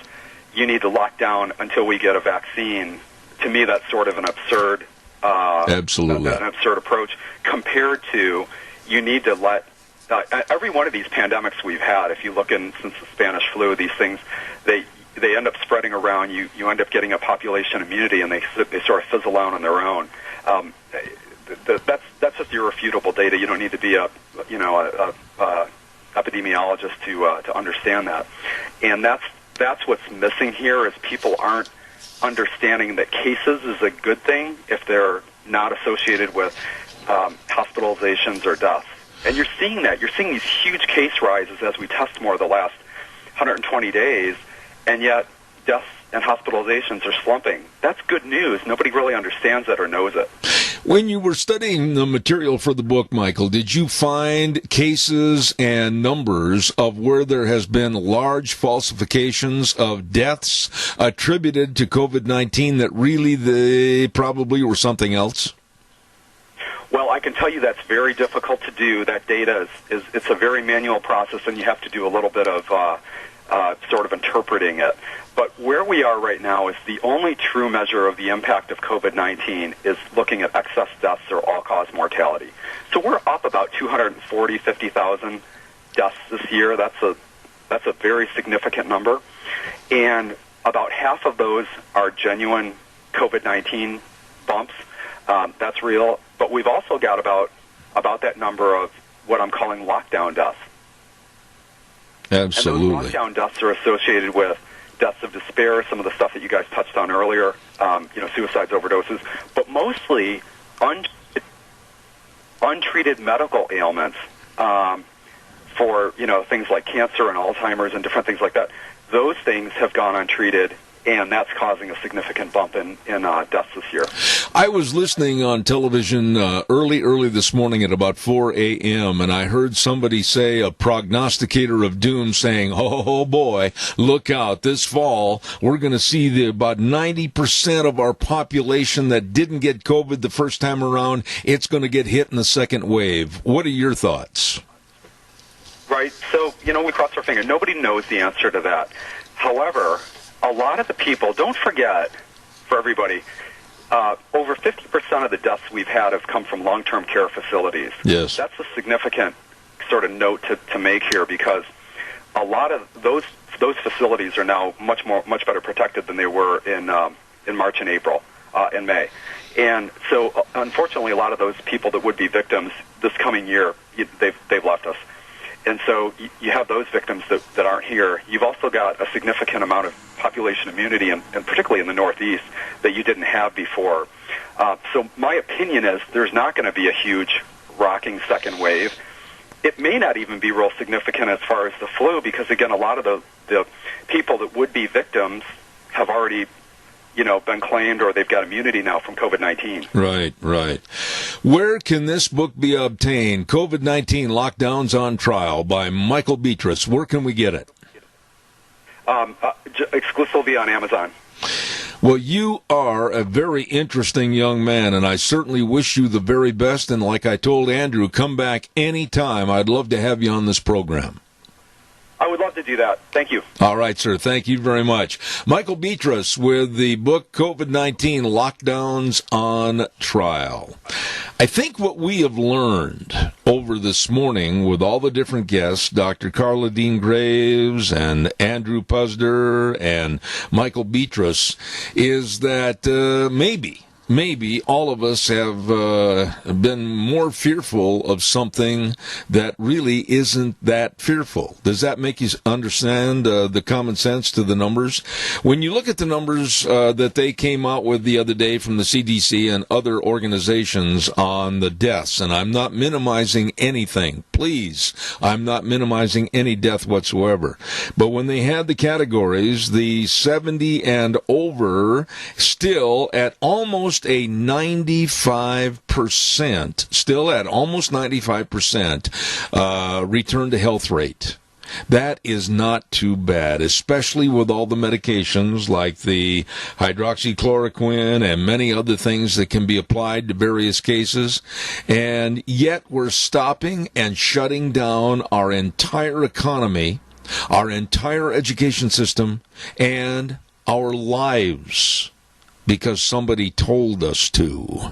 you need to lock down until we get a vaccine. To me, that's sort of an absurd, absolutely an absurd approach compared to you need to let every one of these pandemics we've had. If you look since the Spanish flu, these things they end up spreading around. You end up getting a population immunity, and they sort of fizzle out on their own. That's just irrefutable data. You don't need to be a epidemiologist to understand that. And that's what's missing here is people aren't understanding that cases is a good thing if they're not associated with hospitalizations or deaths. And you're seeing that. You're seeing these huge case rises as we test more the last 120 days, and yet deaths and hospitalizations are slumping. That's good news. Nobody really understands it or knows it. When you were studying the material for the book, Michael, did you find cases and numbers of where there has been large falsifications of deaths attributed to COVID-19 that really they probably were something else? Well, I can tell you that's very difficult to do. That data it's a very manual process, and you have to do a little bit of sort of interpreting it. But where we are right now is the only true measure of the impact of COVID-19 is looking at excess deaths or all-cause mortality. So we're up about 50,000 deaths this year. That's a very significant number, and about half of those are genuine COVID-19 bumps. That's real. But we've also got about that number of what I'm calling lockdown deaths. Absolutely. And those lockdown deaths are associated with deaths of despair, some of the stuff that you guys touched on earlier, suicides, overdoses, but mostly untreated medical ailments for, things like cancer and Alzheimer's and different things like that. Those things have gone untreated, and that's causing a significant bump in deaths this year. I was listening on television early this morning at about 4 a.m., and I heard somebody say, a prognosticator of doom, saying, oh boy, look out, this fall we're going to see about 90% of our population that didn't get COVID the first time around, it's going to get hit in the second wave. What are your thoughts? Right, so, we crossed our finger. Nobody knows the answer to that. However, a lot of the people, don't forget, for everybody, over 50% of the deaths we've had have come from long-term care facilities. Yes. That's a significant sort of note to make here, because a lot of those facilities are now much better protected than they were in March and April and May. And so, unfortunately, a lot of those people that would be victims this coming year, they've left us. And so you have those victims that aren't here. You've also got a significant amount of population immunity, and particularly in the Northeast, that you didn't have before. So my opinion is there's not going to be a huge rocking second wave. It may not even be real significant as far as the flu, because, again, a lot of the people that would be victims have already been claimed, or they've got immunity now from COVID-19. Right. Where can this book be obtained? COVID-19 Lockdowns on Trial by Michael Beatrice. Where can we get it? Exclusively on Amazon. Well, you are a very interesting young man, and I certainly wish you the very best. And like I told Andrew, come back anytime. I'd love to have you on this program. I would love to do that. Thank you. All right, sir. Thank you very much. Michael Beatrice with the book COVID-19 Lockdowns on Trial. I think what we have learned over this morning with all the different guests, Dr. Carla Dean Graves and Andrew Puzder and Michael Beatrice, is that maybe all of us have been more fearful of something that really isn't that fearful. Does that make you understand the common sense to the numbers? When you look at the numbers that they came out with the other day from the CDC and other organizations on the deaths, and I'm not minimizing anything. Please, I'm not minimizing any death whatsoever. But when they had the categories, the 70 and over still at almost a 95% return to health rate. That is not too bad, especially with all the medications like the hydroxychloroquine and many other things that can be applied to various cases. And yet we're stopping and shutting down our entire economy, our entire education system, and our lives because somebody told us to.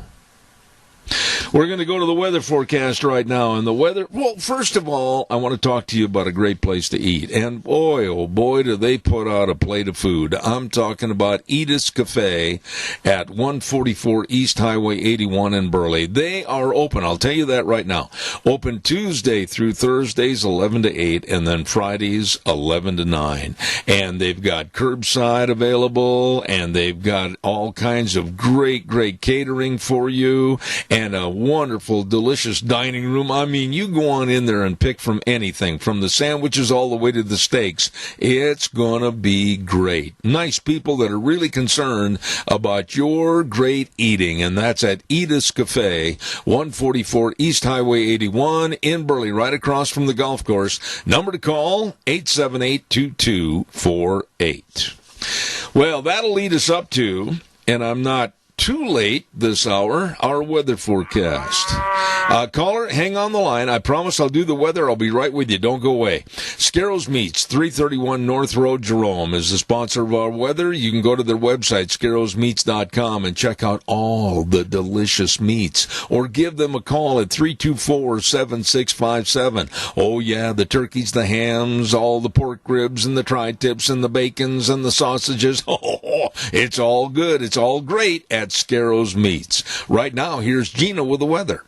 We're going to go to the weather forecast right now. And the weather, well, first of all, I want to talk to you about a great place to eat. And boy, oh boy, do they put out a plate of food. I'm talking about Edith's Cafe at 144 East Highway 81 in Burley. They are open, I'll tell you that right now. Open Tuesday through Thursdays 11 to 8, and then Fridays 11 to 9. And they've got curbside available, and they've got all kinds of great catering for you, and a wonderful, delicious dining room. I mean, you go on in there and pick from anything, from the sandwiches all the way to the steaks. It's going to be great. Nice people that are really concerned about your great eating, and that's at Edith's Cafe, 144 East Highway 81 in Burley, right across from the golf course. Number to call, 878-2248. Well, that'll lead us up to, and I'm not too late this hour, our weather forecast. Caller, hang on the line. I promise I'll do the weather. I'll be right with you. Don't go away. Scarrows Meats, 331 North Road, Jerome, is the sponsor of our weather. You can go to their website, scarrowsmeats.com, and check out all the delicious meats. Or give them a call at 324-7657. Oh, yeah, the turkeys, the hams, all the pork ribs, and the tri-tips, and the bacons, and the sausages. Oh, it's all good. It's all great at Scarrows Meats. Right now, here's Gina with the weather.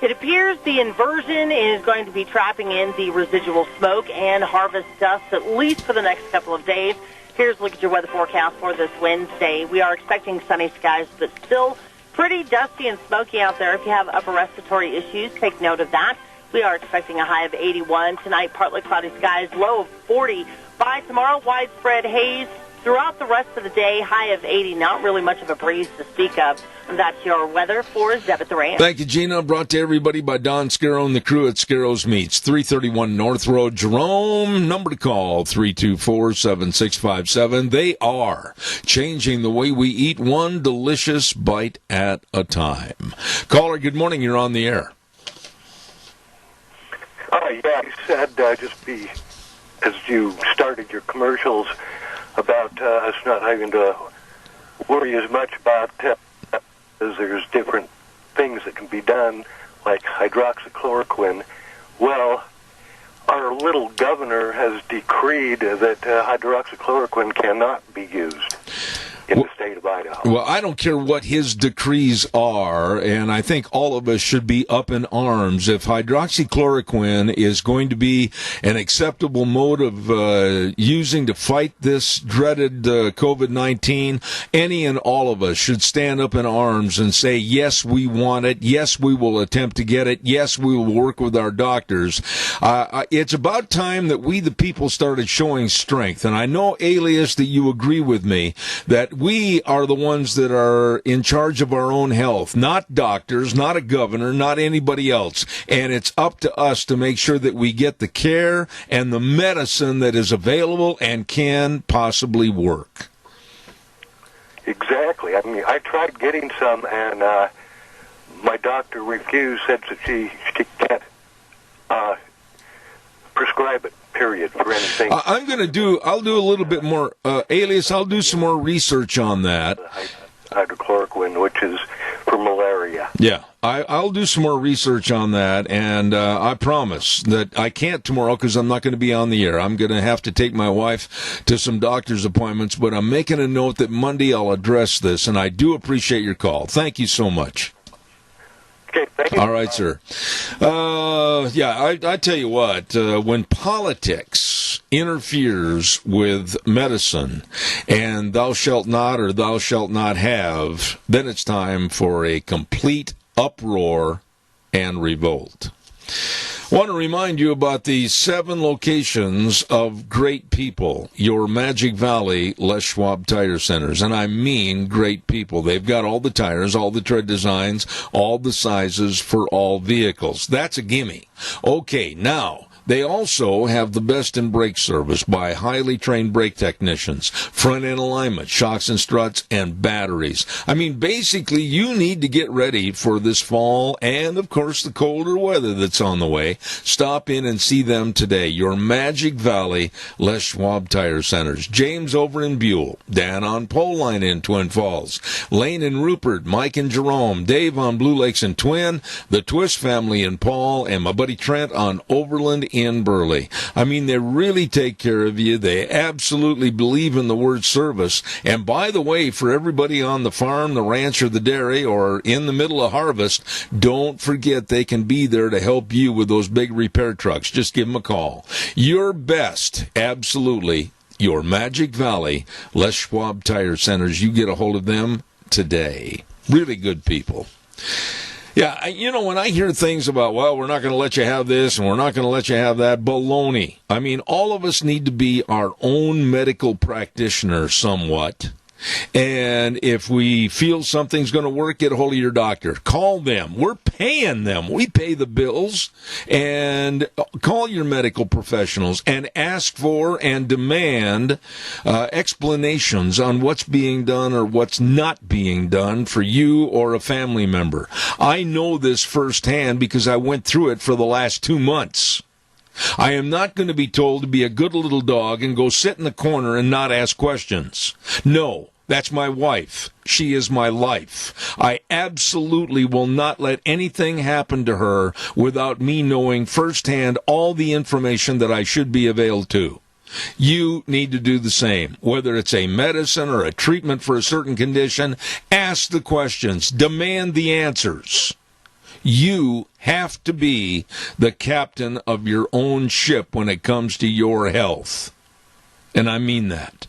It appears the inversion is going to be trapping in the residual smoke and harvest dust at least for the next couple of days. Here's a look at your weather forecast for this Wednesday. We are expecting sunny skies, but still pretty dusty and smoky out there. If you have upper respiratory issues, take note of that. We are expecting a high of 81. Tonight, partly cloudy skies, low of 40. By tomorrow, widespread haze. Throughout the rest of the day, high of 80. Not really much of a breeze to speak of. That's your weather for Zeb at the Ranch. Thank you, Gina. Brought to everybody by Don Scarrow and the crew at Scarrow's Meats. 331 North Road, Jerome. Number to call, 324-7657. They are changing the way we eat, one delicious bite at a time. Caller, good morning. You're on the air. Yeah, you said just be, as you started your commercials, about us not having to worry as much about as there's different things that can be done, like hydroxychloroquine. Well, our little governor has decreed that hydroxychloroquine cannot be used in the state of Idaho. Well, I don't care what his decrees are, and I think all of us should be up in arms. If hydroxychloroquine is going to be an acceptable mode of using to fight this dreaded COVID-19, any and all of us should stand up in arms and say, yes, we want it. Yes, we will attempt to get it. Yes, we will work with our doctors. It's about time that we, the people, started showing strength. And I know, Alias, that you agree with me that we are the ones that are in charge of our own health, not doctors, not a governor, not anybody else. And it's up to us to make sure that we get the care and the medicine that is available and can possibly work. Exactly. I mean, I tried getting some, and my doctor refused, said that she can't prescribe it, period, for anything. I'll do a little bit more, Alias, I'll do some more research on that. Hydrochloroquine, which is for malaria. Yeah, I'll do some more research on that, and I promise that I can't tomorrow because I'm not going to be on the air. I'm going to have to take my wife to some doctor's appointments, but I'm making a note that Monday I'll address this, and I do appreciate your call. Thank you so much. Okay, thank you. All right, sir. I tell you what, when politics interferes with medicine and thou shalt not or thou shalt not have, then it's time for a complete uproar and revolt. I want to remind you about the 7 locations of great people, your Magic Valley Les Schwab Tire Centers, and I mean great people. They've got all the tires, all the tread designs, all the sizes for all vehicles. That's a gimme. Okay, now, they also have the best in brake service by highly trained brake technicians, front-end alignment, shocks and struts, and batteries. I mean, basically, you need to get ready for this fall and, of course, the colder weather that's on the way. Stop in and see them today. Your Magic Valley Les Schwab Tire Centers. James over in Buell, Dan on Pole Line in Twin Falls, Lane and Rupert, Mike and Jerome, Dave on Blue Lakes and Twin, the Twist family in Paul, and my buddy Trent on Overland in Burley. I mean, they really take care of you. They absolutely believe in the word service. And by the way, for everybody on the farm, the ranch, or the dairy, or in the middle of harvest, don't forget they can be there to help you with those big repair trucks. Just give them a call. Your best, absolutely, your Magic Valley Les Schwab Tire Centers. You get a hold of them today. Really good people. Yeah, you know, when I hear things about, well, we're not going to let you have this and we're not going to let you have that, baloney. I mean, all of us need to be our own medical practitioner somewhat. And if we feel something's going to work, get a hold of your doctor. Call them. We're paying them. We pay the bills. And call your medical professionals and ask for and demand explanations on what's being done or what's not being done for you or a family member. I know this firsthand because I went through it for the last 2 months. I am not going to be told to be a good little dog and go sit in the corner and not ask questions. No, that's my wife. She is my life. I absolutely will not let anything happen to her without me knowing firsthand all the information that I should be availed to. You need to do the same. Whether it's a medicine or a treatment for a certain condition, ask the questions. Demand the answers. You have to be the captain of your own ship when it comes to your health. And I mean that.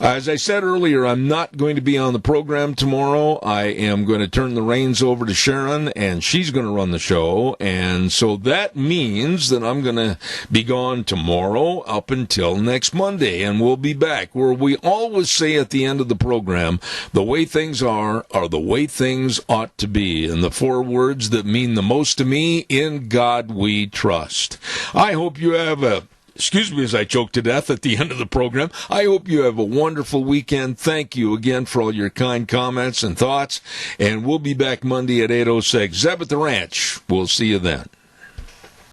As I said earlier, I'm not going to be on the program tomorrow. I am going to turn the reins over to Sharon, and she's going to run the show. And so that means that I'm going to be gone tomorrow up until next Monday, and we'll be back, where we always say at the end of the program, the way things are the way things ought to be. And the 4 words that mean the most to me: in God we trust. I hope you have excuse me as I choke to death at the end of the program. I hope you have a wonderful weekend. Thank you again for all your kind comments and thoughts. And we'll be back Monday at 8:06. Zeb at the Ranch. We'll see you then.